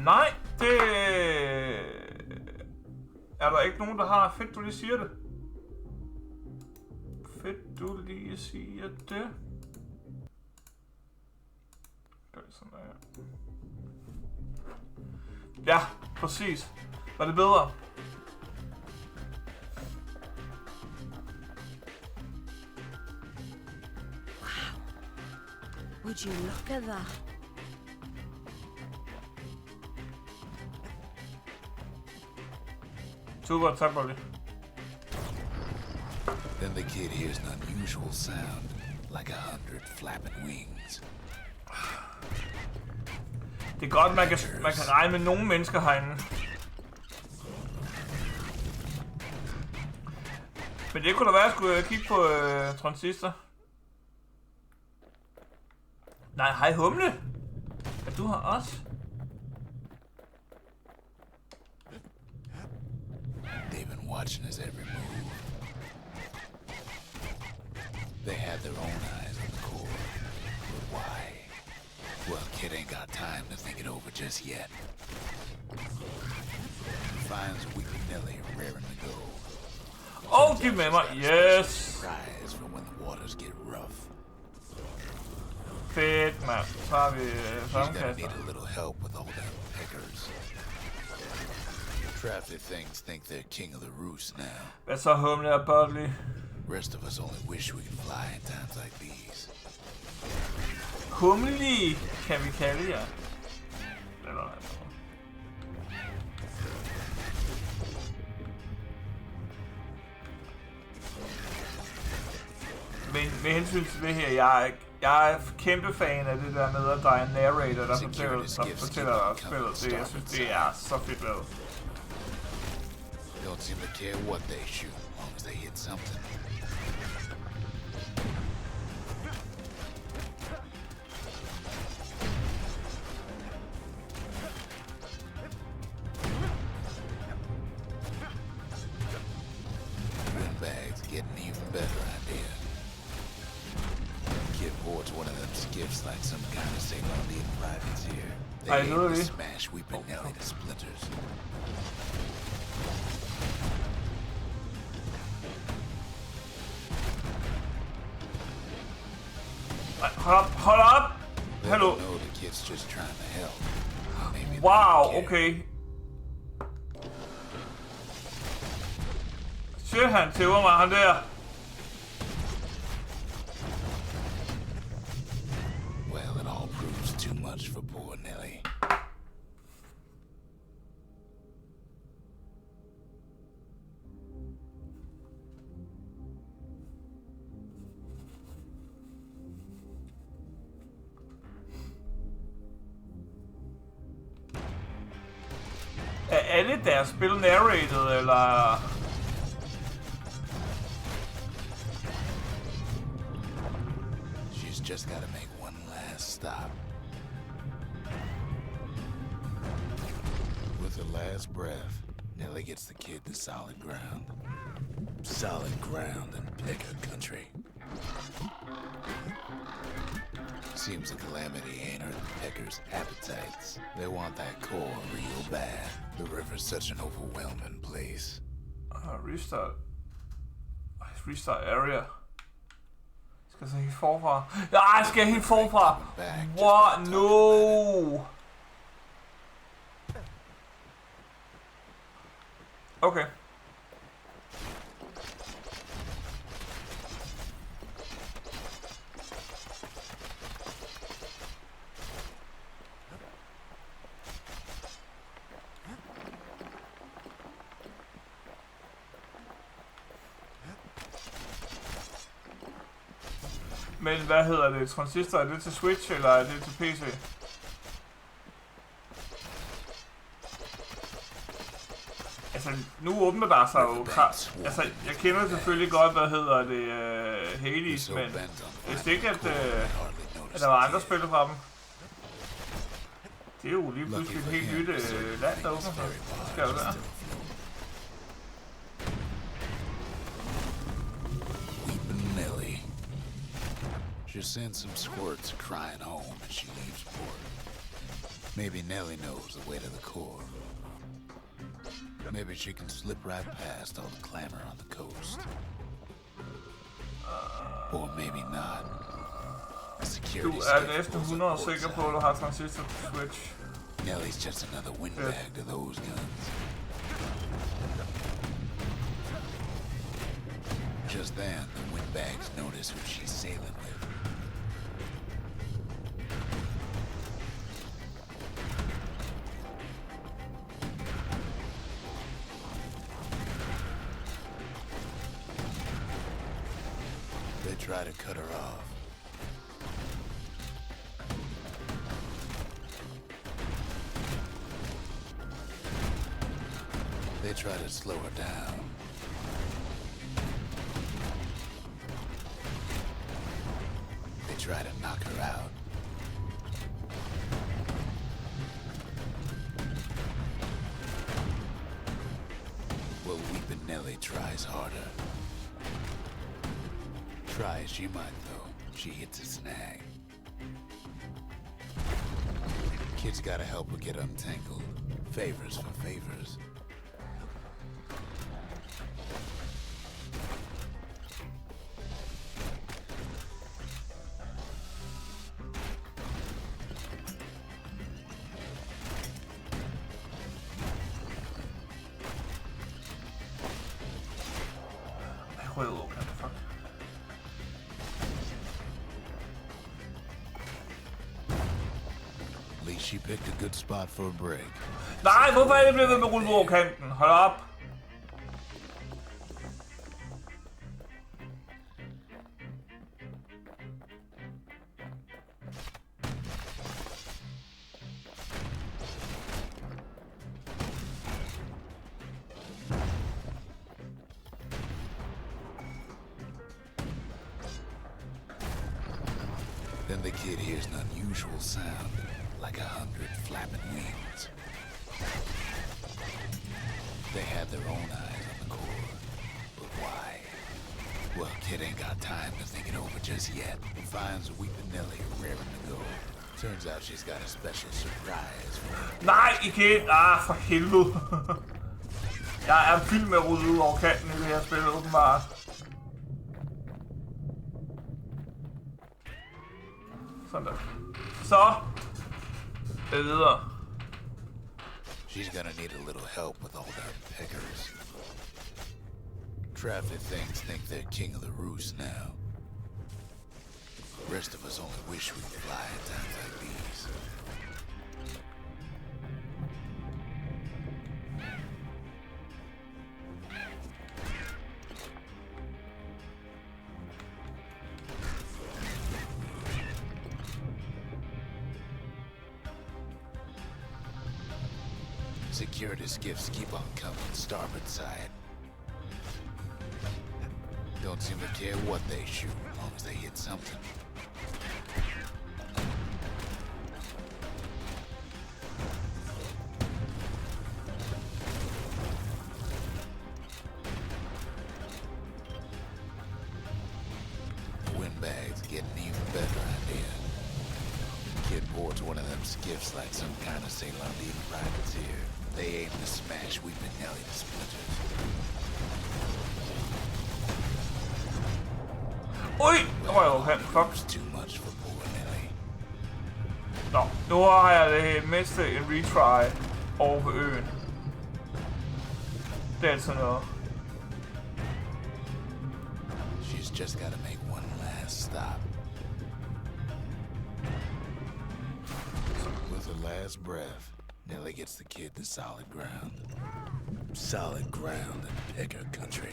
Nej, det er der ikke nogen, der har. Fedt, du lige siger det. Fedt, du lige siger det. Gør det sådan der. Ja, præcis. Var det bedre? Would you look at that? Super, tak for det. Then the kid hears an unusual sound, like 100 flapping wings. Det er godt, man kan regne med nogle mennesker herinde. Men det kunne da være, at jeg skulle kigge på transistor. Nej, hej humle. Ja, du har også. They've been watching his every move. They have their own eyes on the core. But why? Well, kid ain't got time to think it over just yet. Finds Weepin' Nelly raring to go. Oh, give me my yes. Surprise for when the waters get rough. Fedt, mand. Så har vi She's gonna need fremkaster. a little help with all them peckers. Traffic things think they're king of the roost now. Hvad så humle og Budley? Rest of us only wish we could fly in times like these. Humle kan vi kalde jer. Eller hvad? Men med hensyn til det her, jeg er kæmpe fan af det der med, at der er en narrator, der fortæller dig spillet. Det, jeg synes, det er så fedt lavet. Don't seem to care what they shoot, as long as they hit something. Windbag's getting even better idea. Kid boards one of them skiffs like some kind of Saint-London privateer. They I aim know to it. smash Weepin' Nelly to splinters. Hold op! They Hallo. don't know the kid's just trying to help. Maybe they Wow, don't care. okay. Shit, han tæver mig, han der. Well, it all proves too much for poor Nelly. alle deres spil narrated, eller... She's just gotta make one last stop. With her last breath, Nellie gets the kid to solid ground. Solid ground in Pecker country. Seems the calamity ain't hurt the Peckers' appetites. They want that core real bad. The river's such an overwhelming place. Restart. Restart area. Skal jeg så helt forfra? Nej, skal jeg helt forfra? What? No! Okay. Men hvad hedder det? Transistor, er det til Switch, eller er det til PC? Altså, nu åbner der sig jo klart. Altså, jeg kender selvfølgelig godt, hvad hedder det, Hades, men jeg vidste ikke, at der var andre spil fra dem. Det er jo lige pludselig et helt nyt land, der åbner sig. Det skal jo være. She sends some squirts crying home as she leaves port. Maybe Nellie knows the way to the core. Maybe she can slip right past all the clamor on the coast. Or maybe not. Du er næsten 100 sikker på, at du har transistor til Switch. Nellie's just another windbag to those guns. Just then, the windbags notice who she's sailing with. They try to cut her off. They try to slow her down. They try to knock her out. Well, Weepin' Nellie tries harder. Try as she might, though, she hits a snag. Kid's gotta help her get untangled. Favors for favors. She picked a good spot for a break. Nej, hvorfor er det blevet ved med rulle over kanten? Hold op. Then the kid hears an unusual sound. Like 100 flapping wings. They had their own eyes on the core. But why? Well, kid ain't got time to think it over just yet. And finds Weepin' Nellie raring to go. Turns out she's got a special surprise for her. Nej, ikke. For helvede. Jeg er vild med at rulle ud over kanten i det her spil, åbenbart. Sådan der. Så. Videre. She's gonna need a little help with all them Peckers. Traffic things think they're king of the roost now. Rest of us only wish we could fly at times like these. Security skiffs keep on coming starboard side. Don't seem to care what they shoot, as long as they hit something. Windbag's getting even better idea. Kid boards one of them skiffs like some kind of Ceylon privateer. They aim to smash Weeping Nelly to splinters. Ui! Der var jo hen. Fuck. It's too much for poor Nelly. Nå, nu har jeg det mistet en retry over på øen. Det er altså noget. She's just gotta make one last stop. With her last breath, Nelly gets the kid to solid ground. Solid ground in Pecker country.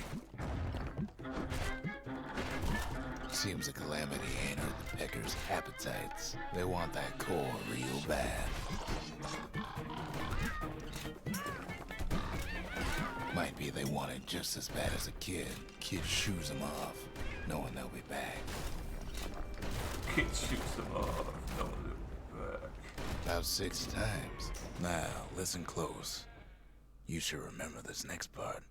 Seems the calamity ain't hurt the Peckers' appetites. They want that core real bad. Might be they want it just as bad as a kid. Kid shoos them off, knowing they'll be back. Kid shoots them off. No, they're back. About 6 times. Now, listen close. You should remember this next part.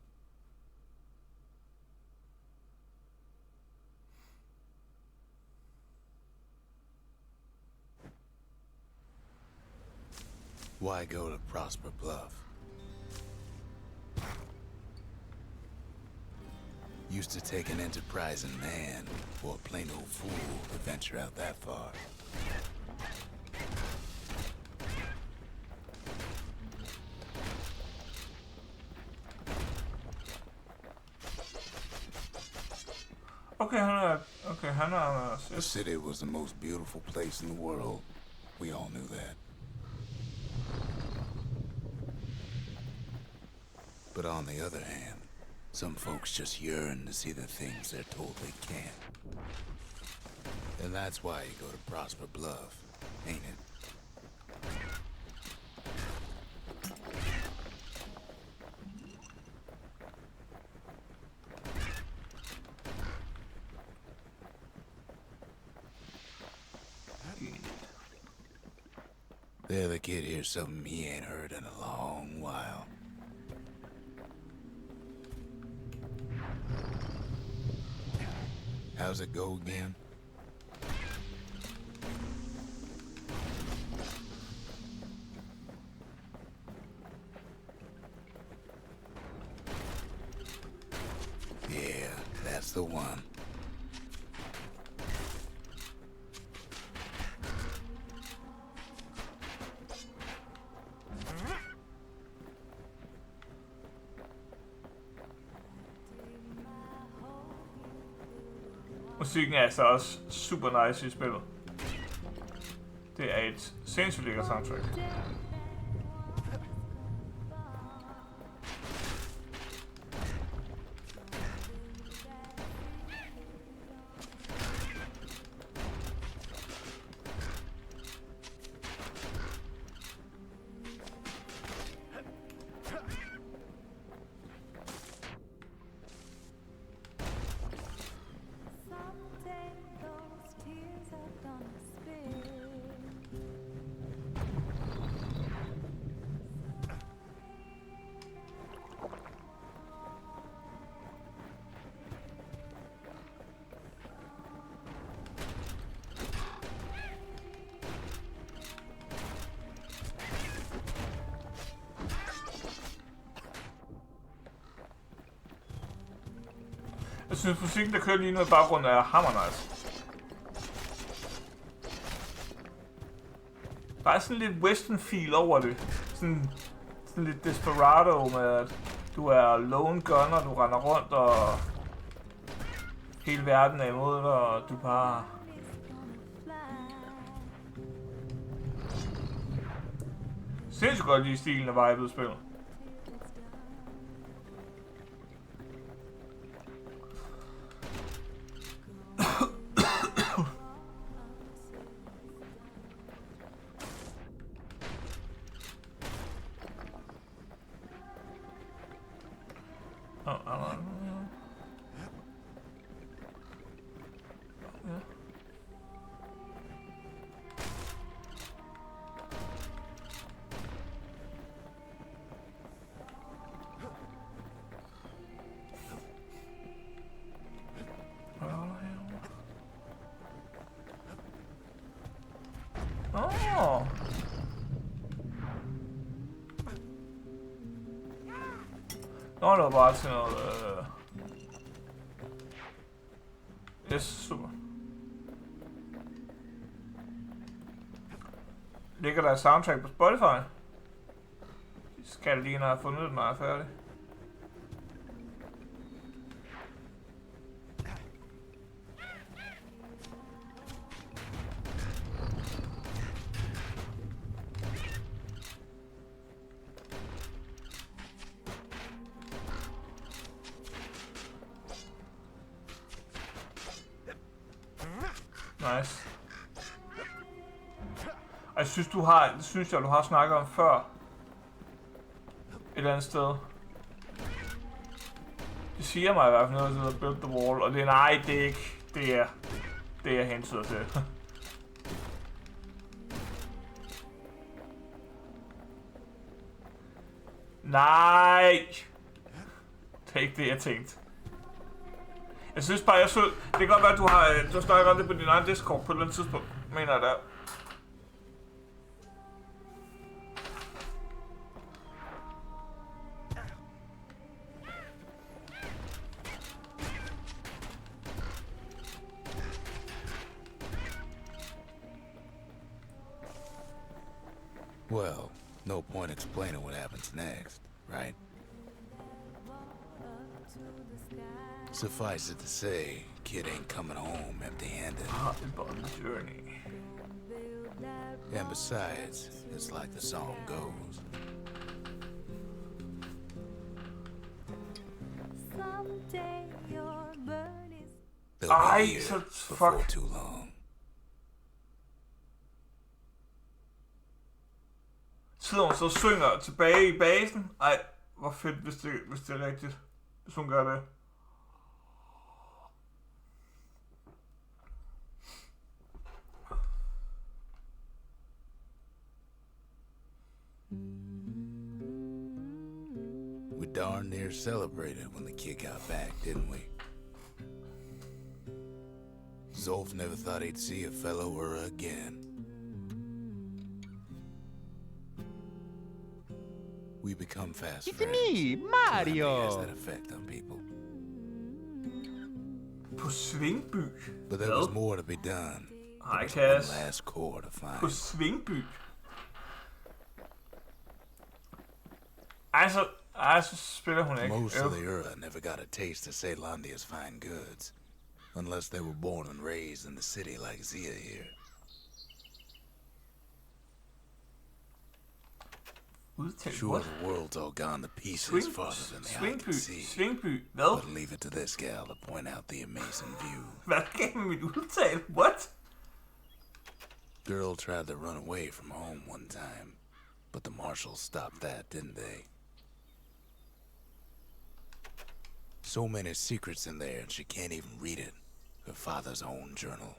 Why go to Prosper Bluff? Used to take an enterprising man or a plain old fool to venture out that far. Okay, han er The city was the most beautiful place in the world. We all knew that. But on the other hand, some folks just yearn to see the things they're told they can't. And that's why you go to Prosper Bluff, ain't it? There the kid hears something he ain't heard in a long while. How's it go again? Yeah, that's the one. Musikken er altså også super nice i spillet. Det er et sindssygt lækkert soundtrack. Jeg synes musikken der kører lige nu i baggrunden er hammernice. Der er sådan lidt western feel over det. Sådan lidt desperado med at du er lone gunner, du render rundt og hele verden er imod dig og du bare... Sindssygt godt lide stilen af vibet i spillet. Nå, det var bare til noget... Yes, super. Ligger der et soundtrack på Spotify? Det skal lige, når jeg har fundet det, når jeg er færdig. Nice. Og jeg synes, du har snakket om før. Et eller andet sted. Det siger mig i hvert fald noget, der hedder Build the Wall, og det er nej, det er ikke det jeg hentyder til. Nej! Det er ikke det, jeg tænkte. Jeg synes bare, det kan godt være, at du har snakket om det på din egen Discord på et eller andet tidspunkt, mener jeg der. Well, no point explaining what happens next, right? Suffice it to say, kid ain't coming home empty-handed. Journey. And besides, it's like the song goes. Someday your burn is... They'll be here so before fuck. too long. Sidder hun så synger tilbage i basen? Ej, hvor fedt, hvis det er rigtigt. Hvis hun gør det. We darn near celebrated when the kid got back, didn't we? Zolf never thought he'd see a fellow her again. We become fast It's friends. me, Calamity has Mario! that effect on people. På Svingby? But there was more to be done. Hej, There was Cass. one last core to På find. Svingby? Så spiller hun ikke. Most of the Ura never got a taste of Ceylondia's fine goods. Unless they were born and raised in the city like Zia here. Sure, the world's all gone to pieces farther than the eye can see. Svingby? Hvad? But leave it to this gal to point out the amazing view. Hvad gennem mit udtale? What? Girl tried to run away from home one time, but the marshals stopped that, didn't they? So many secrets in there, and she can't even read it. Her father's own journal.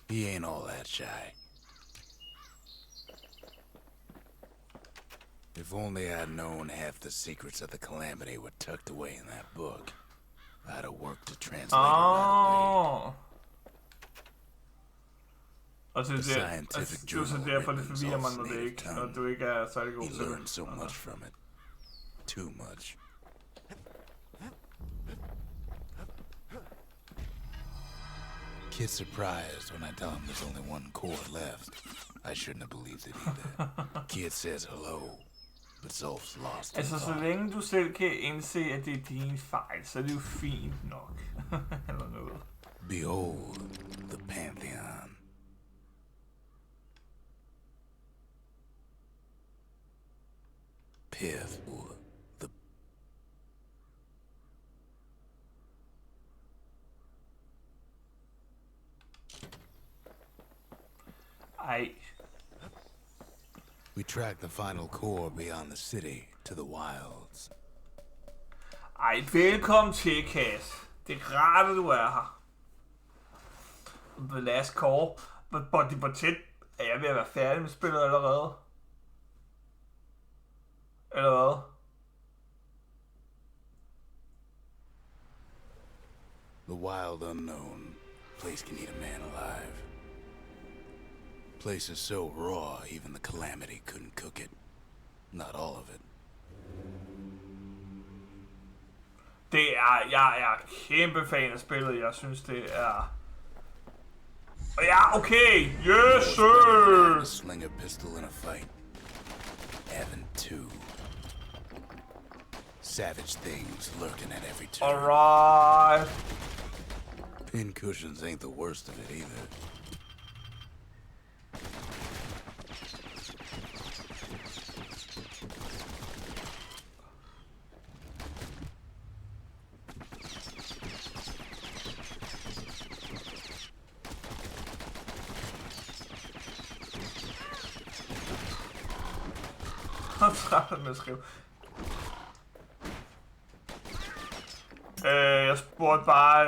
He ain't all that shy. If only I'd known half the secrets of the Calamity were tucked away in that book, I'd have worked to translate it right away. Og det The er scientific det er så journal derfor, det written in forvirrer mig, Zolf's når det native ikke, når tongue. du ikke er særlig god He til det. learned so much from it. Too much. Kid's surprised when I tell him there's only one core left. I shouldn't have believed it either. Kid says hello, but Zolf's lost in Altså, så thought. længe du selv kan indse, at det er din fejl, så er det jo fint nok. Eller noget. Behold, the Pantheon. Pith, the... Ej. We track the final core beyond the city to the wilds. Ej, velkommen til, Cass. Det er rart, at du er her. The Last Core. Hvor tæt er jeg ved at være færdig med spillet allerede? Eller hvad? The wild unknown. Place can eat a man alive. Place is so raw, even the Calamity couldn't cook it. Not all of it. Jeg er kæmpe fan af spillet. Jeg synes, det er... Ja, okay! Yes, sir! A sling a pistol in a fight. Having two. Savage things lurking at every turn. Alright. Pin cushions ain't the worst of it either. Jeg er træt med at skrive. Jeg spurgte bare,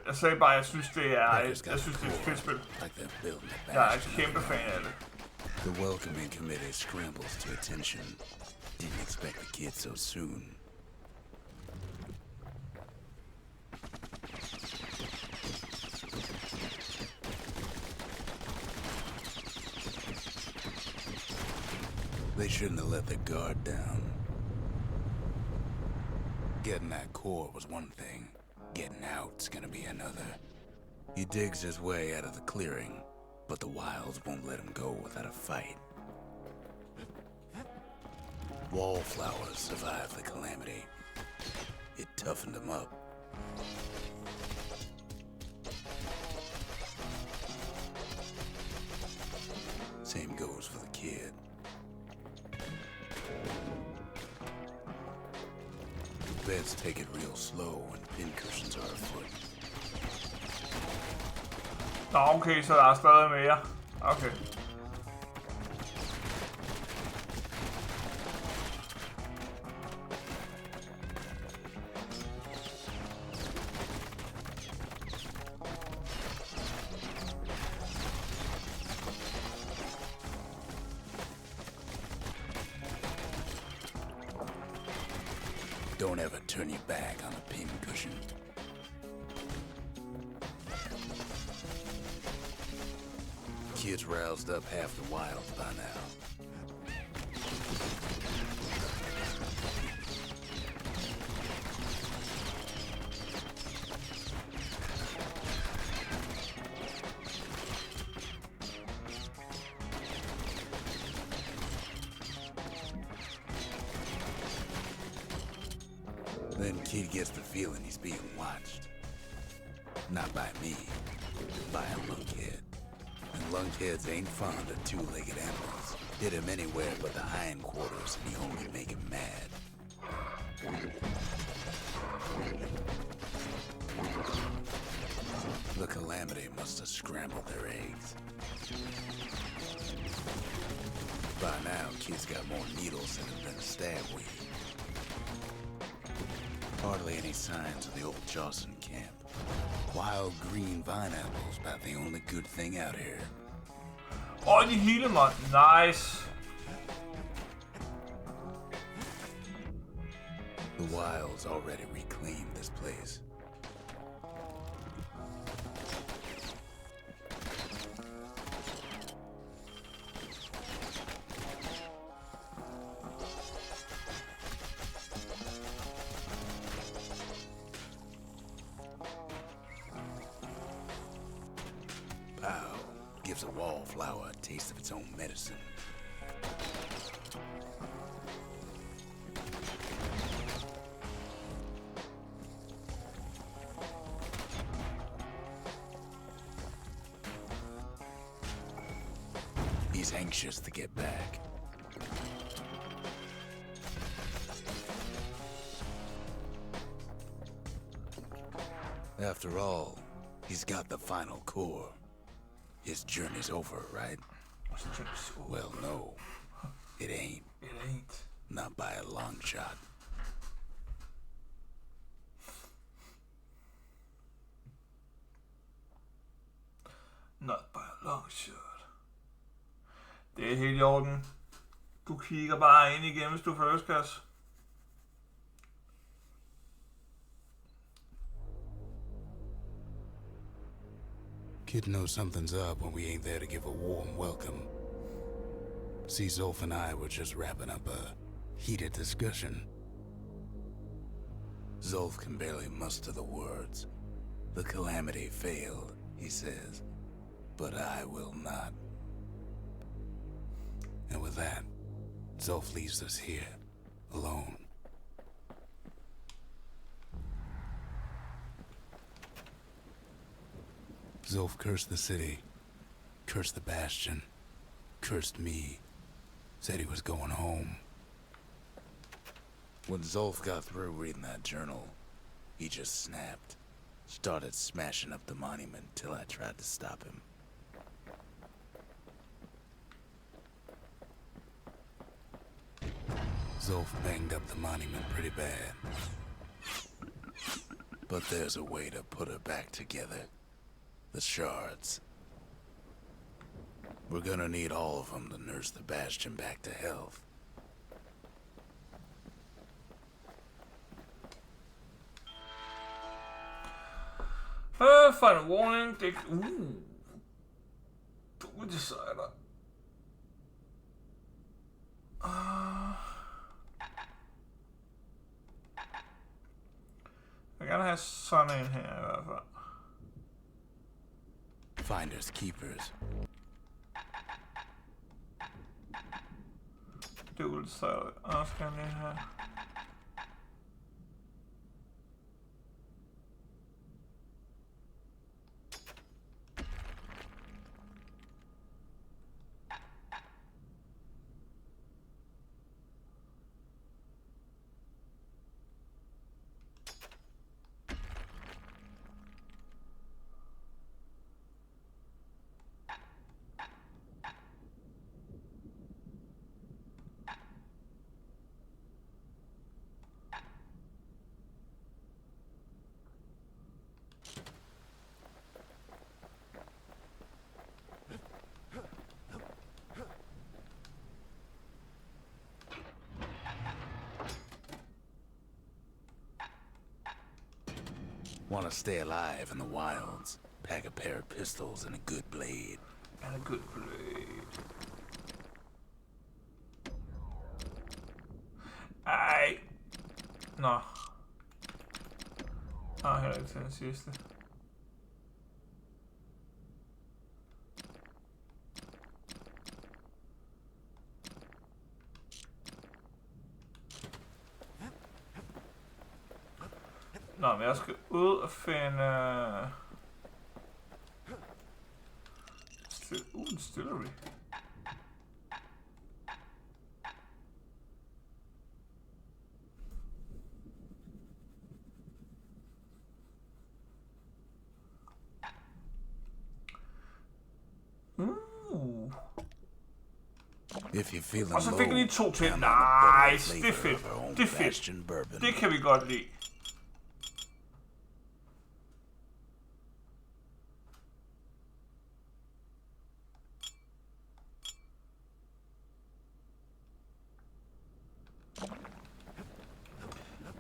jeg sagde bare, jeg synes det er et fedt spil. Jeg er kæmpe fan af det. The welcoming committee scrambles to attention. Didn't expect the kid so soon. They shouldn't have let the guard down. Getting that core was one thing. Getting out's gonna be another. He digs his way out of the clearing, but the wilds won't let him go without a fight. Wallflowers survived the Calamity. It toughened him up. Same goes for the kid. Beds take it real slow when pincushions are afoot. Nå, okay, så der er stadig mere. Okay. Don't ever turn your back on a pincushion. Kid's roused up half the wilds by now. Then Kid gets the feeling he's being watched. Not by me, by a lunkhead. And lunkheads ain't fond of two-legged animals. Hit him anywhere but the hindquarters and you only make him mad. The Calamity must have scrambled their eggs. By now, Kid's got more needles in him than a stab weed. Hardly any signs of the old Jawson camp. Wild green vine apples about the only good thing out here. Åh, de healer mig. Nice. The wilds already reclaimed this place. Gives a wallflower a taste of its own medicine. He's anxious to get back. After all, he's got the final core. His journey's over, right? Well, no. It ain't. It ain't. Not by a long shot. Not by a long shot. Det er helt i orden. Du kigger bare ind igen, hvis du får østgas. Kid knows something's up when we ain't there to give a warm welcome. See, Zolf and I were just wrapping up a heated discussion. Zolf can barely muster the words. The calamity failed, he says, but I will not. And with that, Zolf leaves us here, alone. Zolf cursed the city, cursed the Bastion, cursed me, said he was going home. When Zolf got through reading that journal, he just snapped. Started smashing up the monument till I tried to stop him. Zolf banged up the monument pretty bad. But there's a way to put her back together. The shards. We're gonna need all of them to nurse the Bastion back to health. Final warning. Det... Du decider. Jeg vil gerne have sådan en her i hvert fald. Finders keepers. Dual side. Og skal jeg lige have. Want to stay alive in the wilds. Pack a pair of pistols and a good blade. And a good blade. Ej. Nå. Heller ikke til den sidste. Nå, men jeg skal ud og finde... en distillery. If you're feeling Og så low, fik vi lige to til. I'm on a Nice, butter det er flavor fedt. of our own Det er fedt. Bastion bourbon. Det kan vi godt lide.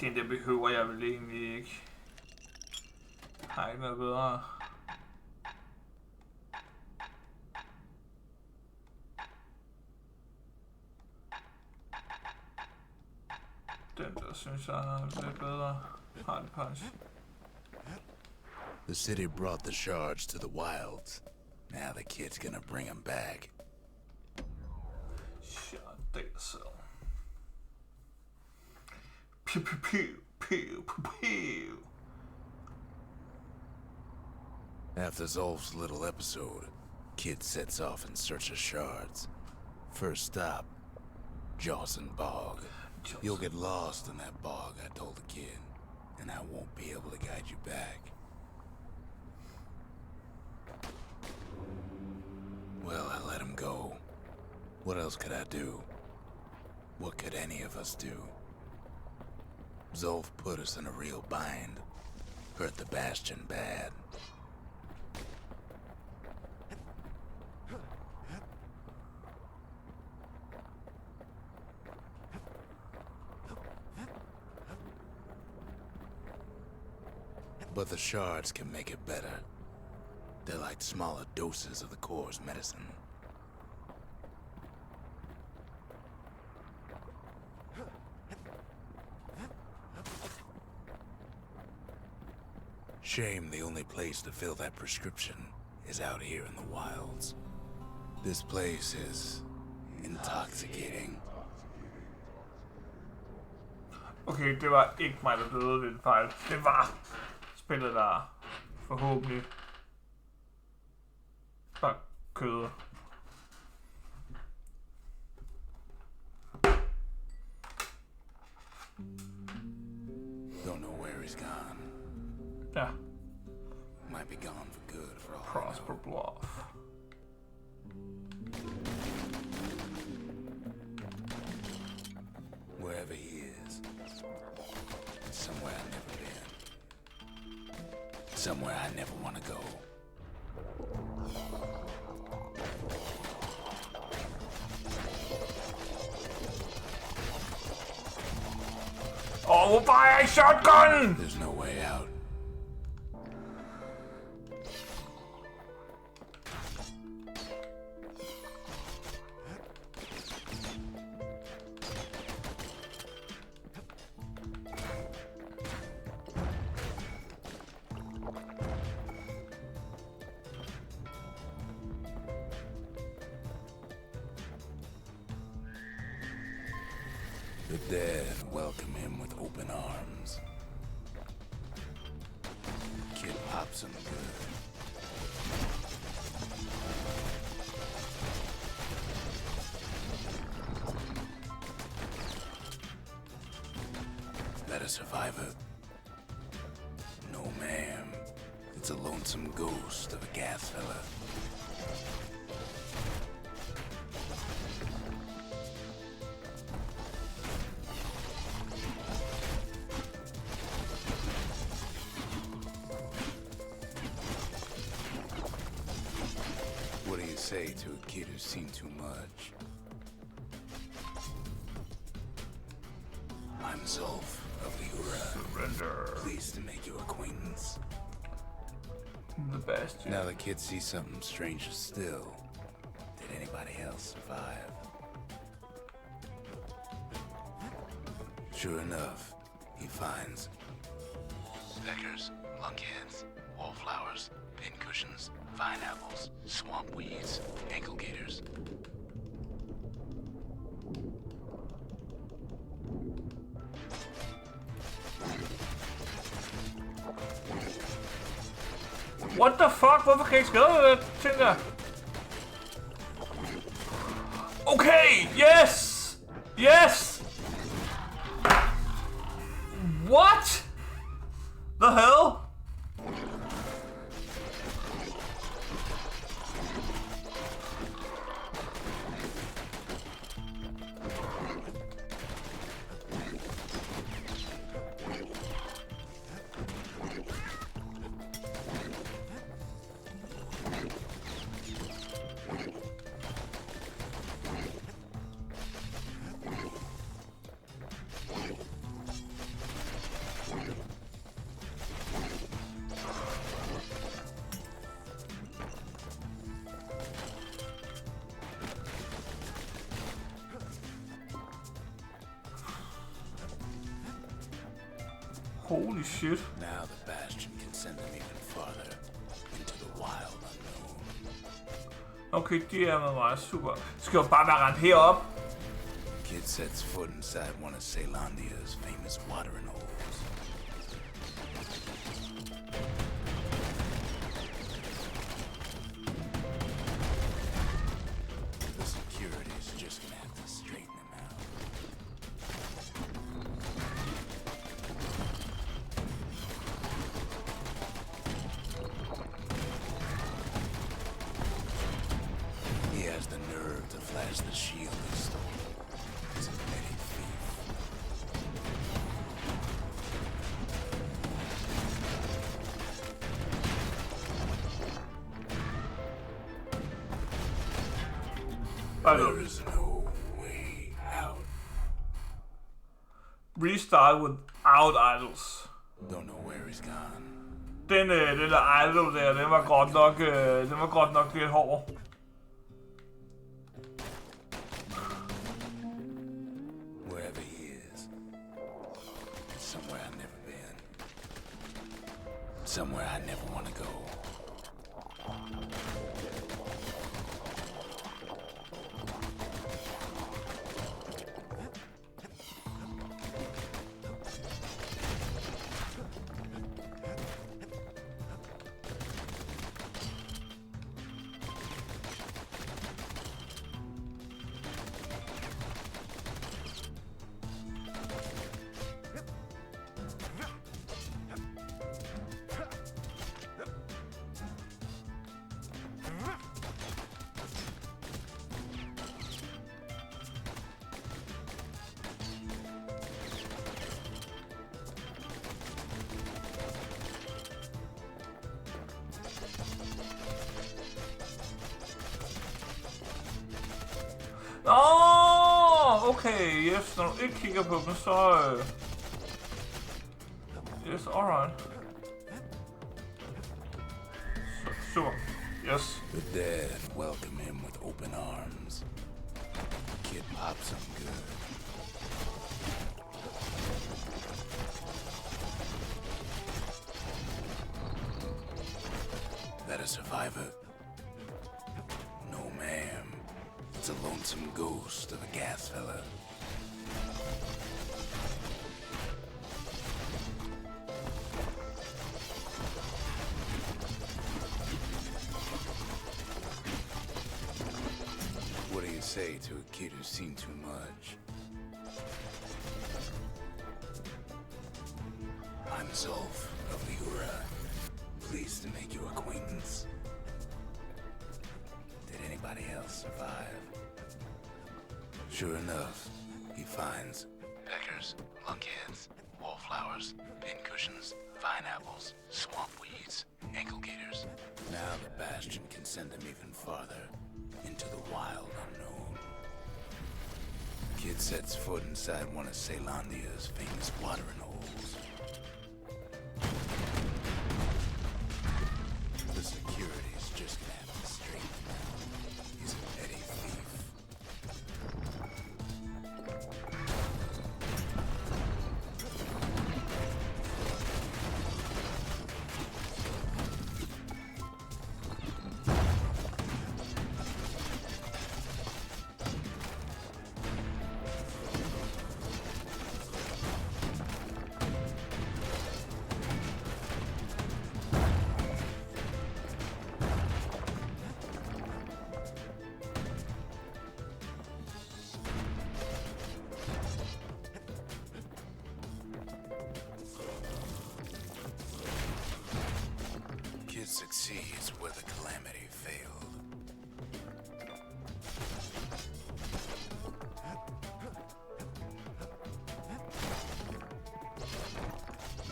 Den der behøver jeg vel egentlig ikke. Har ikke noget bedre. Den der synes jeg er lidt bedre. Har det punch. The city brought the shards to the wilds. Now the kid's gonna bring them back. Shot data cell. Pew pew pew pew pew pew. After Zolf's little episode, kid sets off in search of shards. First stop, Jawson Bog. You'll get lost in that bog, I told the kid, and I won't be able to guide you back. Well, I let him go. What else could I do? What could any of us do? Zolf put us in a real bind. Hurt the Bastion bad. But the shards can make it better. They're like smaller doses of the core's medicine. Shame the only place to fill that prescription is out here in the wilds. This place is intoxicating. Okay, det var ikke mig, der døde ved en fejl. Det var spillet, der forhåbentlig bare køder. Don't know where he's gone. Ja, Might be gone for good for all I Prosper know. Bluff. Wherever he is. It's somewhere I've never been. Somewhere I never want to go. Oh, buy a shotgun! There's no way out. The dead welcome him with open arms. Kid pops him good. That a survivor? No, ma'am. It's a lonesome ghost of a gas fella. What do you say to a kid who's seen too much? I'm Zolf of the Ura. Surrender. Pleased to make your acquaintance. The Bastion. Now the kid sees something stranger still. Did anybody else survive? Sure enough, he finds peckers, lunkheads, wallflowers, pincushions, vine apples, swamp weeds, ankle gators. What the fuck? Hvorfor kan jeg ikke skrive det, tænker jeg? Okay, yes! Yes! What? The hell? Holy shit. Now the Bastion can send them even farther into the wild unknown. Okay, det er med mig super. Skal jo bare være rendt herop. Kid sets foot inside one of Ceylondia's famous watering holes. The security's just gonna have to straighten him out. He has the nerve to flash the shield he stole. It's a pity. There is no way out. Restart without idols. Don't know where he's gone. Den der idol der, den var godt nok lidt hård. Wherever he is, it's somewhere I've never been. Somewhere I never want to go. Okay, yes, når du ikke kigger på dem, så... Yes, alright. Super, yes. The dead welcome him with open arms. Kid pops him good. That a survivor? No, ma'am. It's a lonesome ghost of a gas fella. What do you say to a kid who's seen too much? I'm Zolf of Ligura. Pleased to make your acquaintance. Did anybody else survive? Sure enough, he finds peckers, lunkheads, wallflowers, pincushions, vine apples, swamp weeds, ankle gators. Now the Bastion can send him even farther, into the wild unknown. Kid sets foot inside one of Caelondia's famous watering holes. The security's just gonna have to straighten him out. He's a petty thief. Kid succeeds where the calamity failed.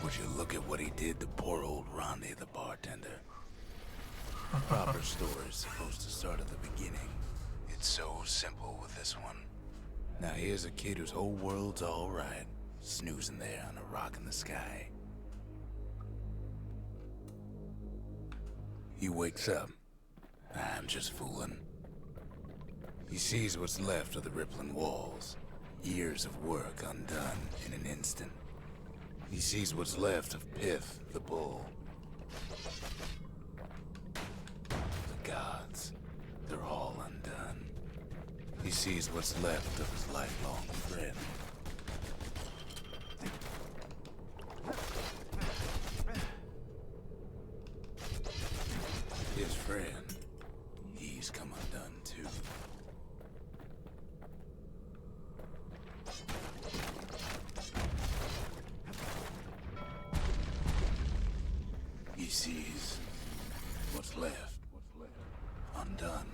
Would you look at what he did to poor old Ronde the bartender? A proper story's supposed to start at the beginning. It's so simple with this one. Now here's a kid whose whole world's alright, snoozing there on a rock in the sky. He wakes up. I'm just fooling. He sees what's left of the rippling walls. Years of work undone in an instant. He sees what's left of Pith, the bull. The gods, they're all undone. He sees what's left of his lifelong friend. His friend, he's come undone too. He sees what's left undone.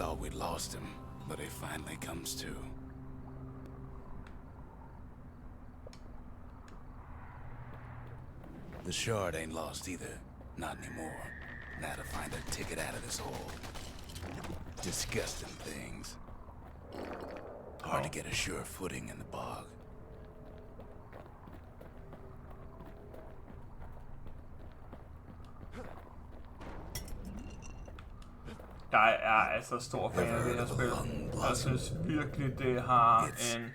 thought we'd lost him, but he finally comes to. The shard ain't lost either. Not anymore. Now to find a ticket out of this hole. Disgusting things. Hard to get a sure footing in the bog. Jeg er altså stor fan af det her spil. Jeg synes virkelig, det har en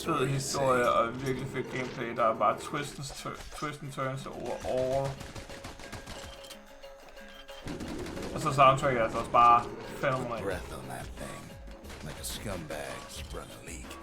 fed historie og virkelig fedt gameplay. Der er bare twist and turns over all. Og så soundtrack er altså også bare fænomenalt. Breath on that thing. Like a scumbag sprung a leak.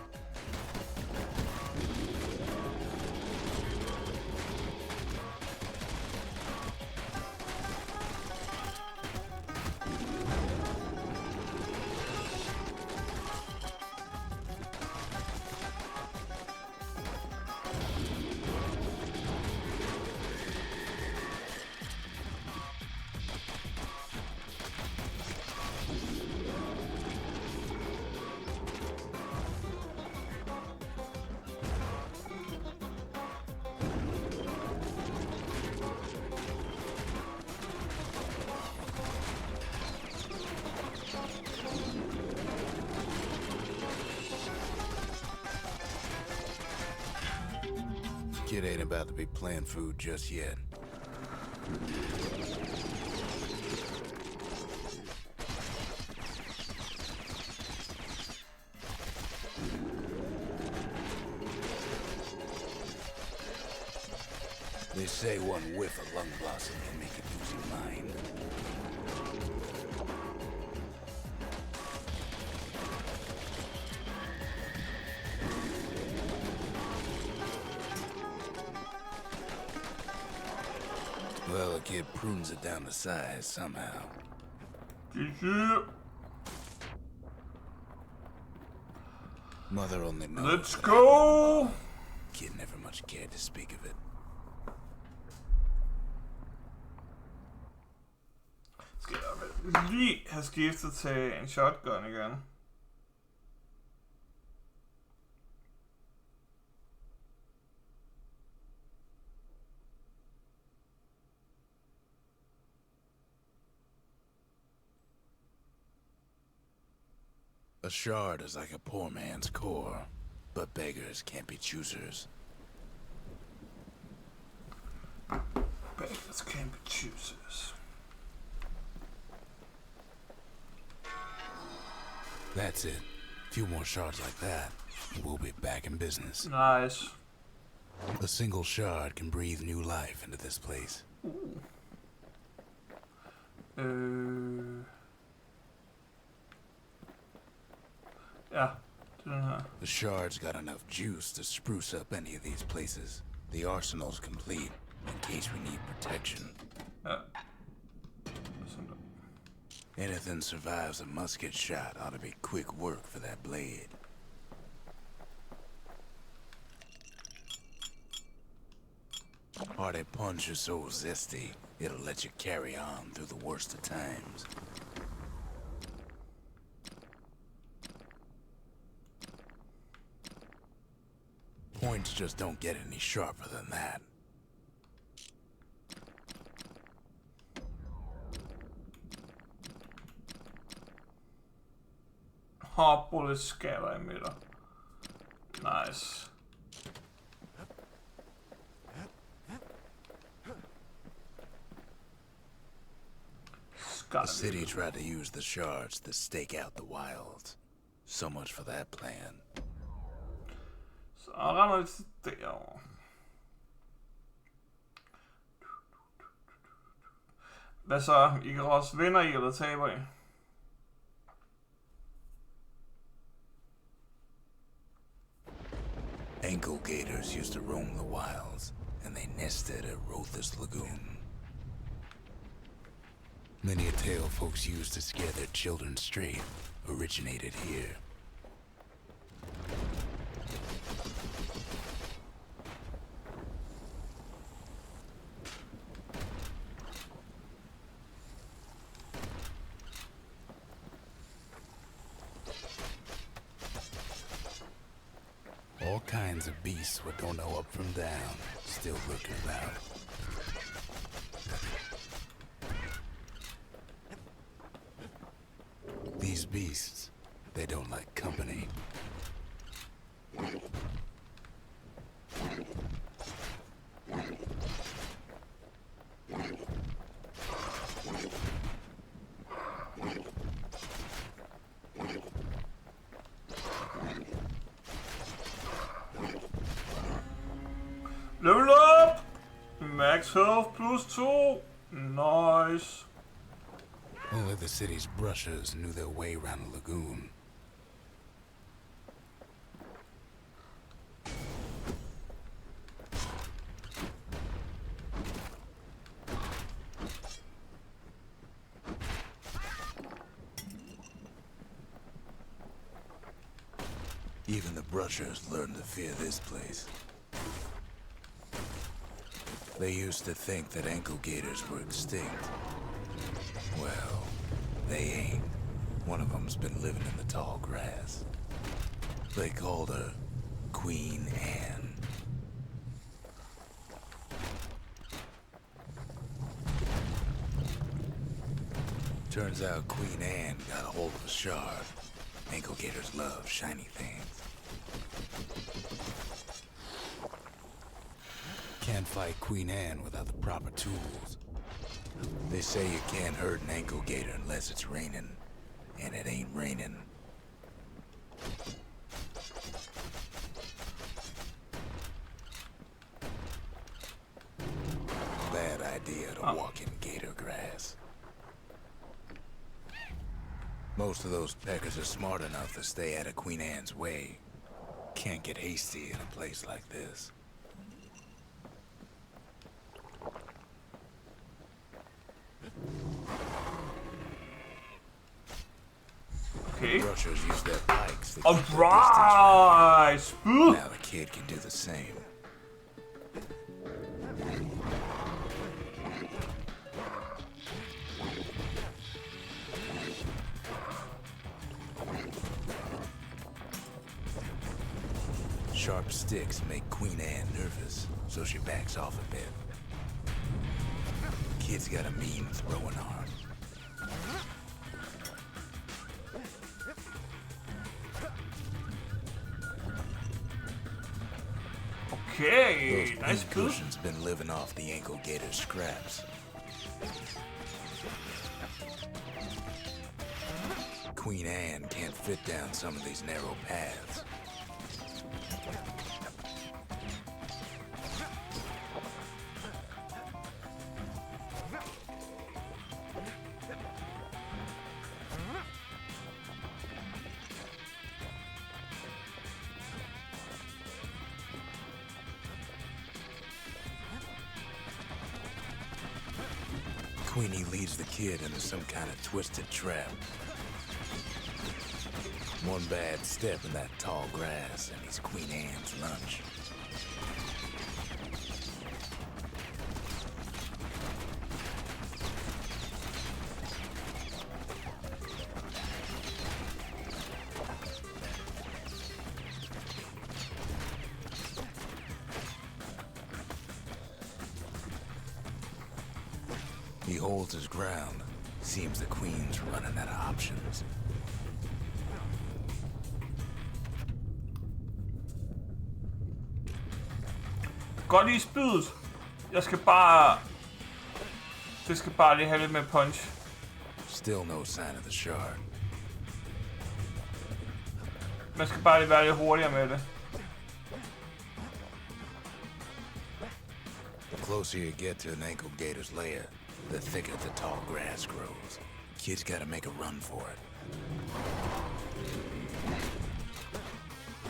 Kid ain't about to be playing food just yet. They say one whiff of lung blossom can make you lose your mind. Well, a kid prunes it down to size somehow. Mother only knows. Let's go! Kid never much cared to speak of it. Skal jeg lige have skiftet til en shotgun igen? A shard is like a poor man's core, but beggars can't be choosers. Beggars can't be choosers. That's it. A few more shards like that, and we'll be back in business. Nice. A single shard can breathe new life into this place. Ja, det er den her. The shard's got enough juice to spruce up any of these places. The arsenal's complete, in case we need protection. Ja. Sådan der. Anything survives a musket shot ought to be quick work for that blade. Hearty punch is so zesty, it'll let you carry on through the worst of times. Points just don't get any sharper than that. Hot bullet scatter emitter. Nice. The city tried to use the shards to stake out the wilds. So much for that plan. Så render vi til derovre. Hvad så? I kan også vinder i eller taber i? Ankle gators used to roam the wilds, and they nested at Rothus Lagoon. Many a tale folks used to scare their children straight originated here. kinds of beasts what don't know up from down, still lurking about. These beasts, they don't like company. Level up! Max health +2. Nice. Only the city's brushers knew their way around the lagoon. Even the brushers learned to fear this place. They used to think that ankle gators were extinct. Well, they ain't. One of them's been living in the tall grass. They called her Queen Anne. Turns out Queen Anne got a hold of a shard. Ankle gators love shiny things. Can't fight Queen Anne without the proper tools. They say you can't hurt an ankle gator unless it's raining, and it ain't raining. Bad idea to walk in gator grass. Most of those peckers are smart enough to stay out of Queen Anne's way. Can't get hasty in a place like this. Okay. Brushers use their pikes to keep Alright! their distance right. Now the kid can do the same. Sharp sticks make Queen Anne nervous, so she backs off a bit. Kid's got a mean throwing arm. Okay, Those nice blue boost. cushion's been living off the ankle gator scraps. Queen Anne can't fit down some of these narrow paths. Queenie leads the kid into some kind of twisted trap. One bad step in that tall grass and he's Queen Anne's lunch. He holds his ground. Seems the queen's running out of options. Godt lige spydet. Jeg skal bare... Det skal bare lige have lidt med punch. Still no sign of the shard. Man skal bare lige være lidt hurtigere med det. The closer you get to an ankle gator's lair, the thicker the tall grass grows. Kid's gotta make a run for it.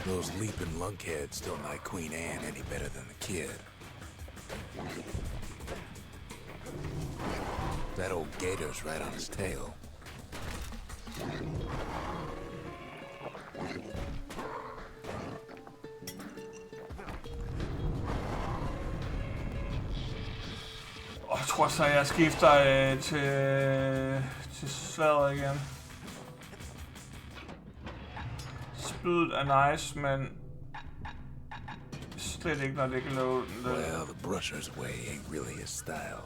Those leaping lunkheads don't like Queen Anne any better than the kid. That old gator's right on his tail. Jeg tror så, jeg skifter til slaget igen. Spydet er nice, men slet ikke, når det ikke er low. Well, the brusher's way ain't really his style.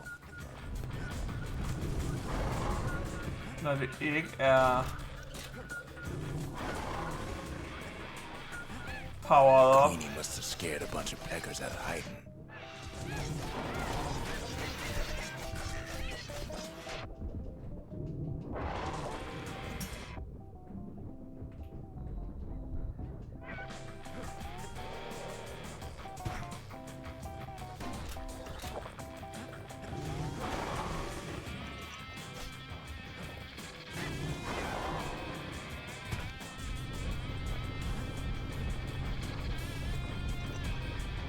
Når det ikke er powered op. Queenie must have scared a bunch of peckers out of hiding.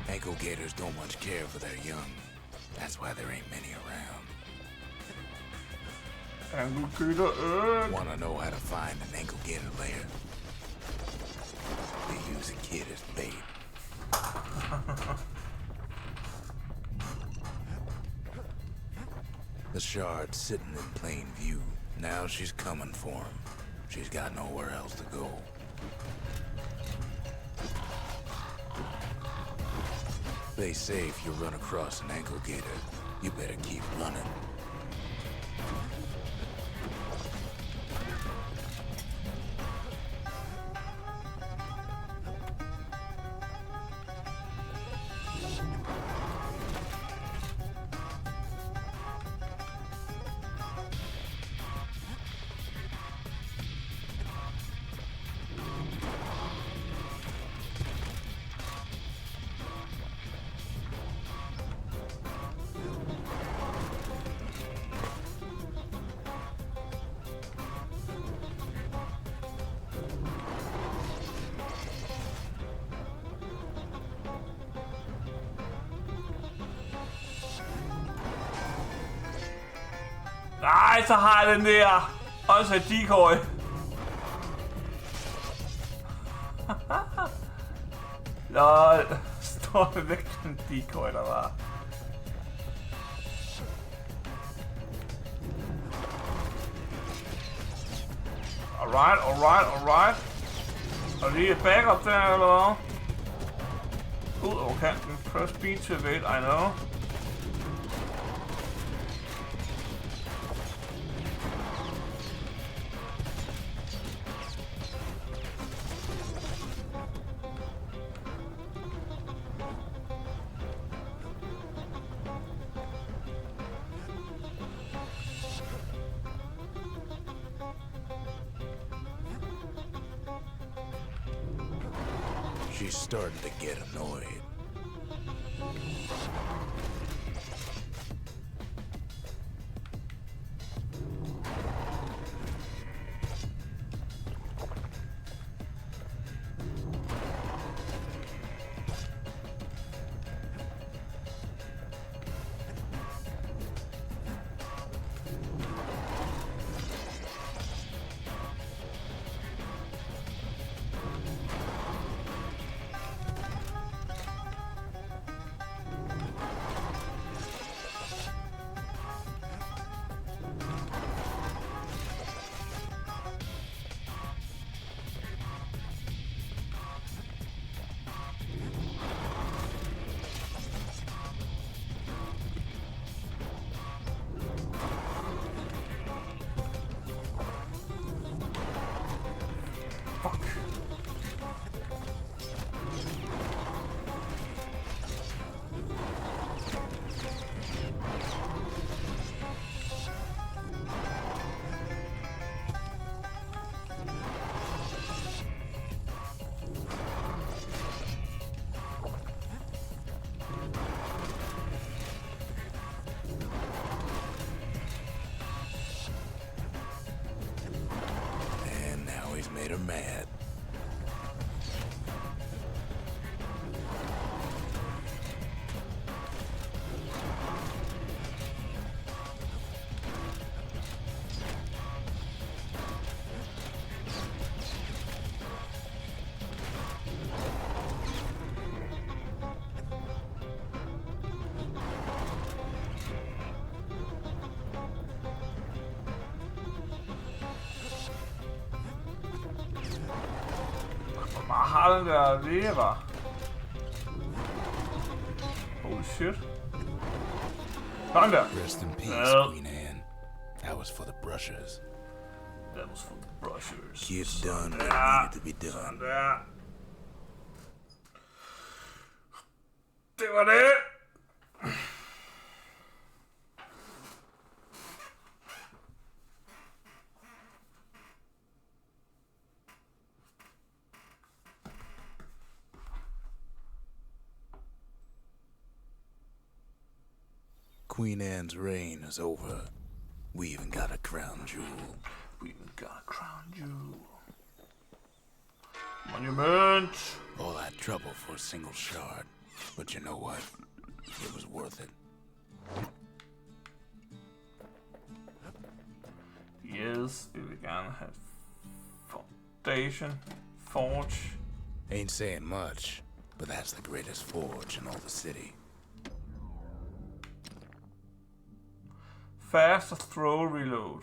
Ankle gators don't much care for their young. That's why there ain't many around. Ankle gator, Wanna know how to find an ankle gator lair? They use a kid as bait. The shard's sitting in plain view. Now she's coming for him. She's got nowhere else to go. They say if you run across an ankle gator, you better keep running. Nej, så har jeg den der. Også et decoy. Lol. Står det væk den decoy, der var. Alright. Og lige et backup der, eller hvad? Ud over kanten. Press B to evade, I know. She's starting to get annoyed. Made her mad. Har den der lever. Holy shit. Sådan der. Rest in peace, Queen Anne. That was for the brushers. That was for the brushers. Kids done what needed to be done. Sådan der. Det var det. Queen Anne's reign is over. We even got a crown jewel. We even got a crown jewel. Monument. All that trouble for a single shard. But you know what? It was worth it. Yes, vi vil gerne have foundation, forge. Ain't saying much, but that's the greatest forge in all the city. Faster throw reload.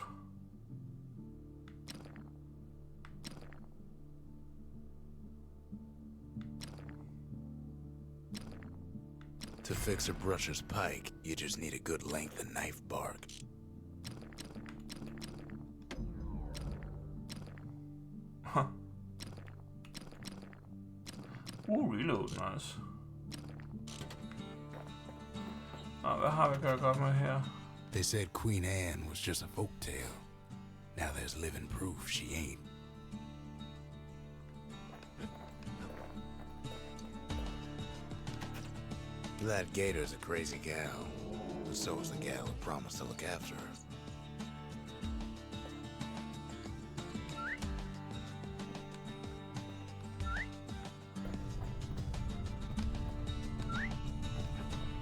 To fix a brusher's pike, you just need a good length of knife bark. Huh. Reload, nice. Hvad har vi at gøre med her? They said Queen Anne was just a folktale. Now there's living proof she ain't. That gator's a crazy gal, but so is the gal who promised to look after her.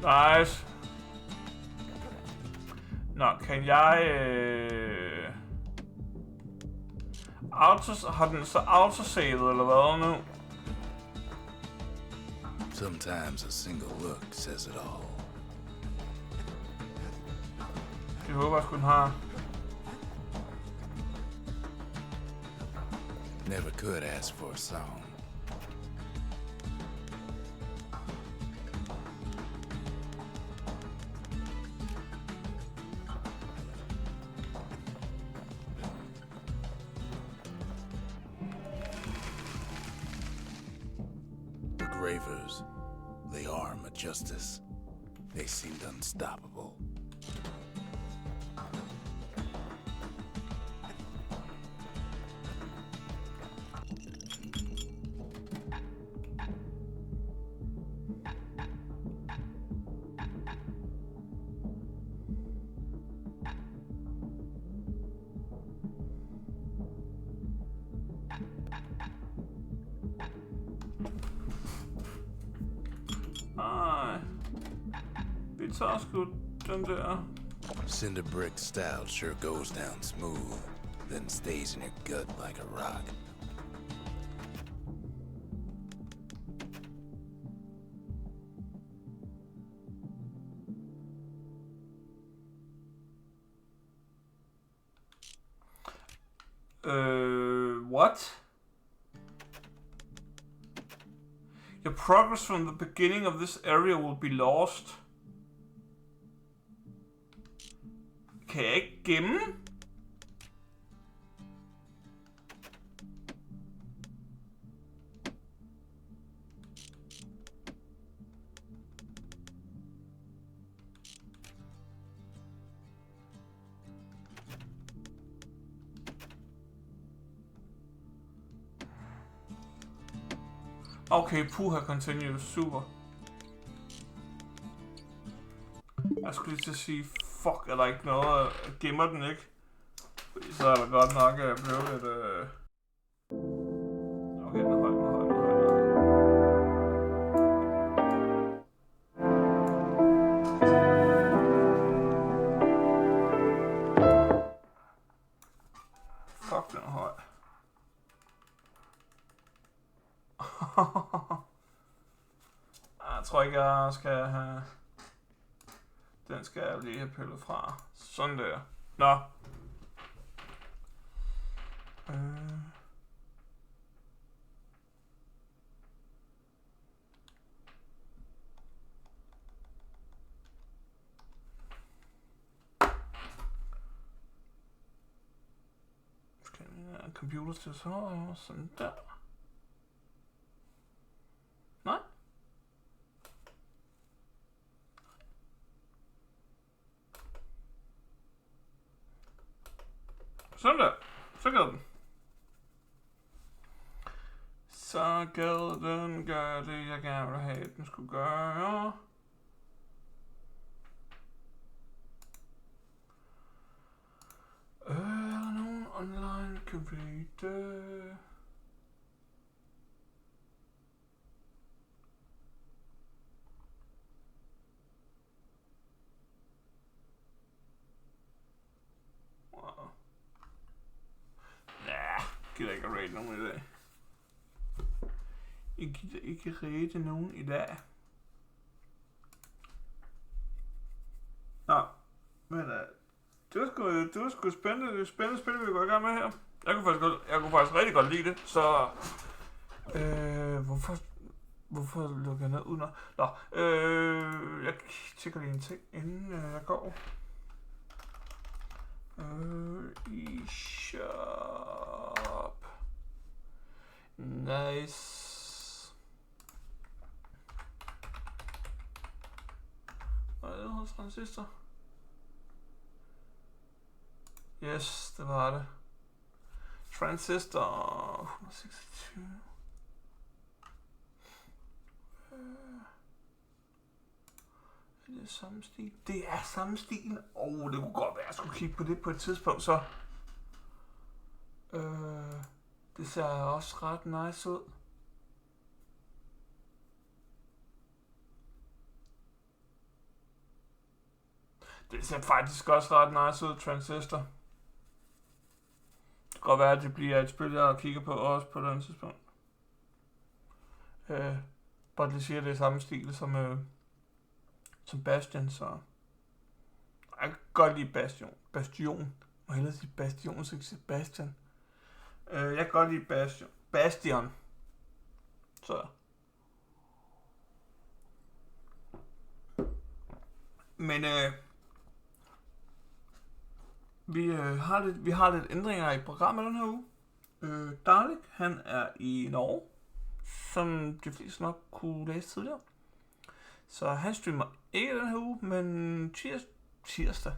Nice. Nå, kan jeg... Har den så autosavet eller hvad nu? Sometimes a single look says it all. Jeg håber, at den har. Never could ask for a song. Gravers, the arm of justice. They seemed unstoppable. Vi tager sgu den der. Cinder brick stout sure goes down smooth, then stays in your gut like a rock. What? Your progress from the beginning of this area will be lost. Kan jeg ikke gemme? Okay, puha, continue, super. Jeg skulle lige til at sige, fuck, er der ikke noget, gemmer den ikke? Fordi så er der godt nok blevet lidt, Okay, den er høj, den er høj, den er høj, den er høj. Fuck, den er høj. Jeg tror ikke, jeg skal have... Den skal jeg lige have pillet fra. Sådan der. Nå. en computer til så sådan der. Nej. Sådan der. Så gad den. Så gad den gøre det, jeg gerne vil have, den skulle gøre. Er der nogen online kan blive det? Wow. Nah, gider ikke at rate nogen i dag. Jeg gider ikke rate nogen i dag. Nå, men det var sgu spændende. Det er spændende spil, vi går i gang med her. Jeg kunne faktisk rigtig godt lide det, så... Hvorfor lukker jeg ned uden at... Nå, jeg tjekker lige en ting, inden jeg går. I shop. Nice. Hvad er det, hos transistor? Yes, det var det. Transistor 126. Det er samme stil. Det er samme stil. Det kunne godt være, at jeg skulle kigge på det på et tidspunkt, så. Det ser også ret nice ud. Det ser faktisk også ret nice ud, Transistor. Det kan godt være, at det bliver et spil, jeg kigger på også på den tidspunkt. Bare det siger, at det er samme stil som Bastion, så... Jeg kan godt lide Bastion. Må hellere sige Bastion, så ikke sige Bastion. Jeg kan godt lide Bastion. Så... Men vi har lidt ændringer i programmet den her uge. Dalek, han er i Norge, som de fleste nok kunne læse tidligere. Så han streamer ikke den her uge, men tirsdag.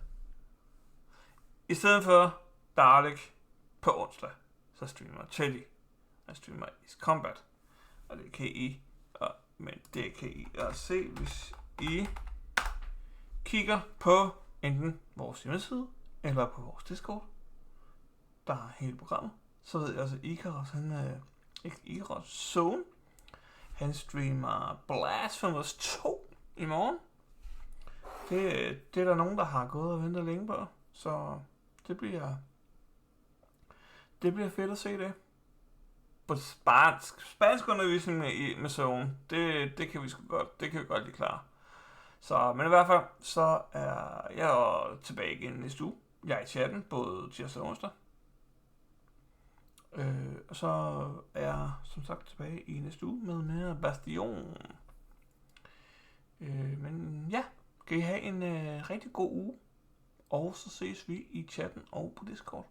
I stedet for Dalek på onsdag, så streamer Teddy. Han streamer Is Combat, og det kan I, men det kan I også se, hvis I kigger på enten vores hjemmeside, eller på vores Discord. Der er hele programmet. Så ved jeg også, at Ikaros, Zone, han streamer Blasphemous 2 i morgen. Det er der nogen, der har gået og ventet længe på. Så det bliver fedt at se det. På spansk undervisning med Zone, det kan vi sgu godt, det kan vi godt lige klare. Så, men i hvert fald, så er jeg tilbage igen næste uge. Jeg er i chatten, både tirsdag og onsdag. Og så er jeg som sagt tilbage i næste uge med mere Bastion. Men ja, kan I have en rigtig god uge. Og så ses vi i chatten og på Discord.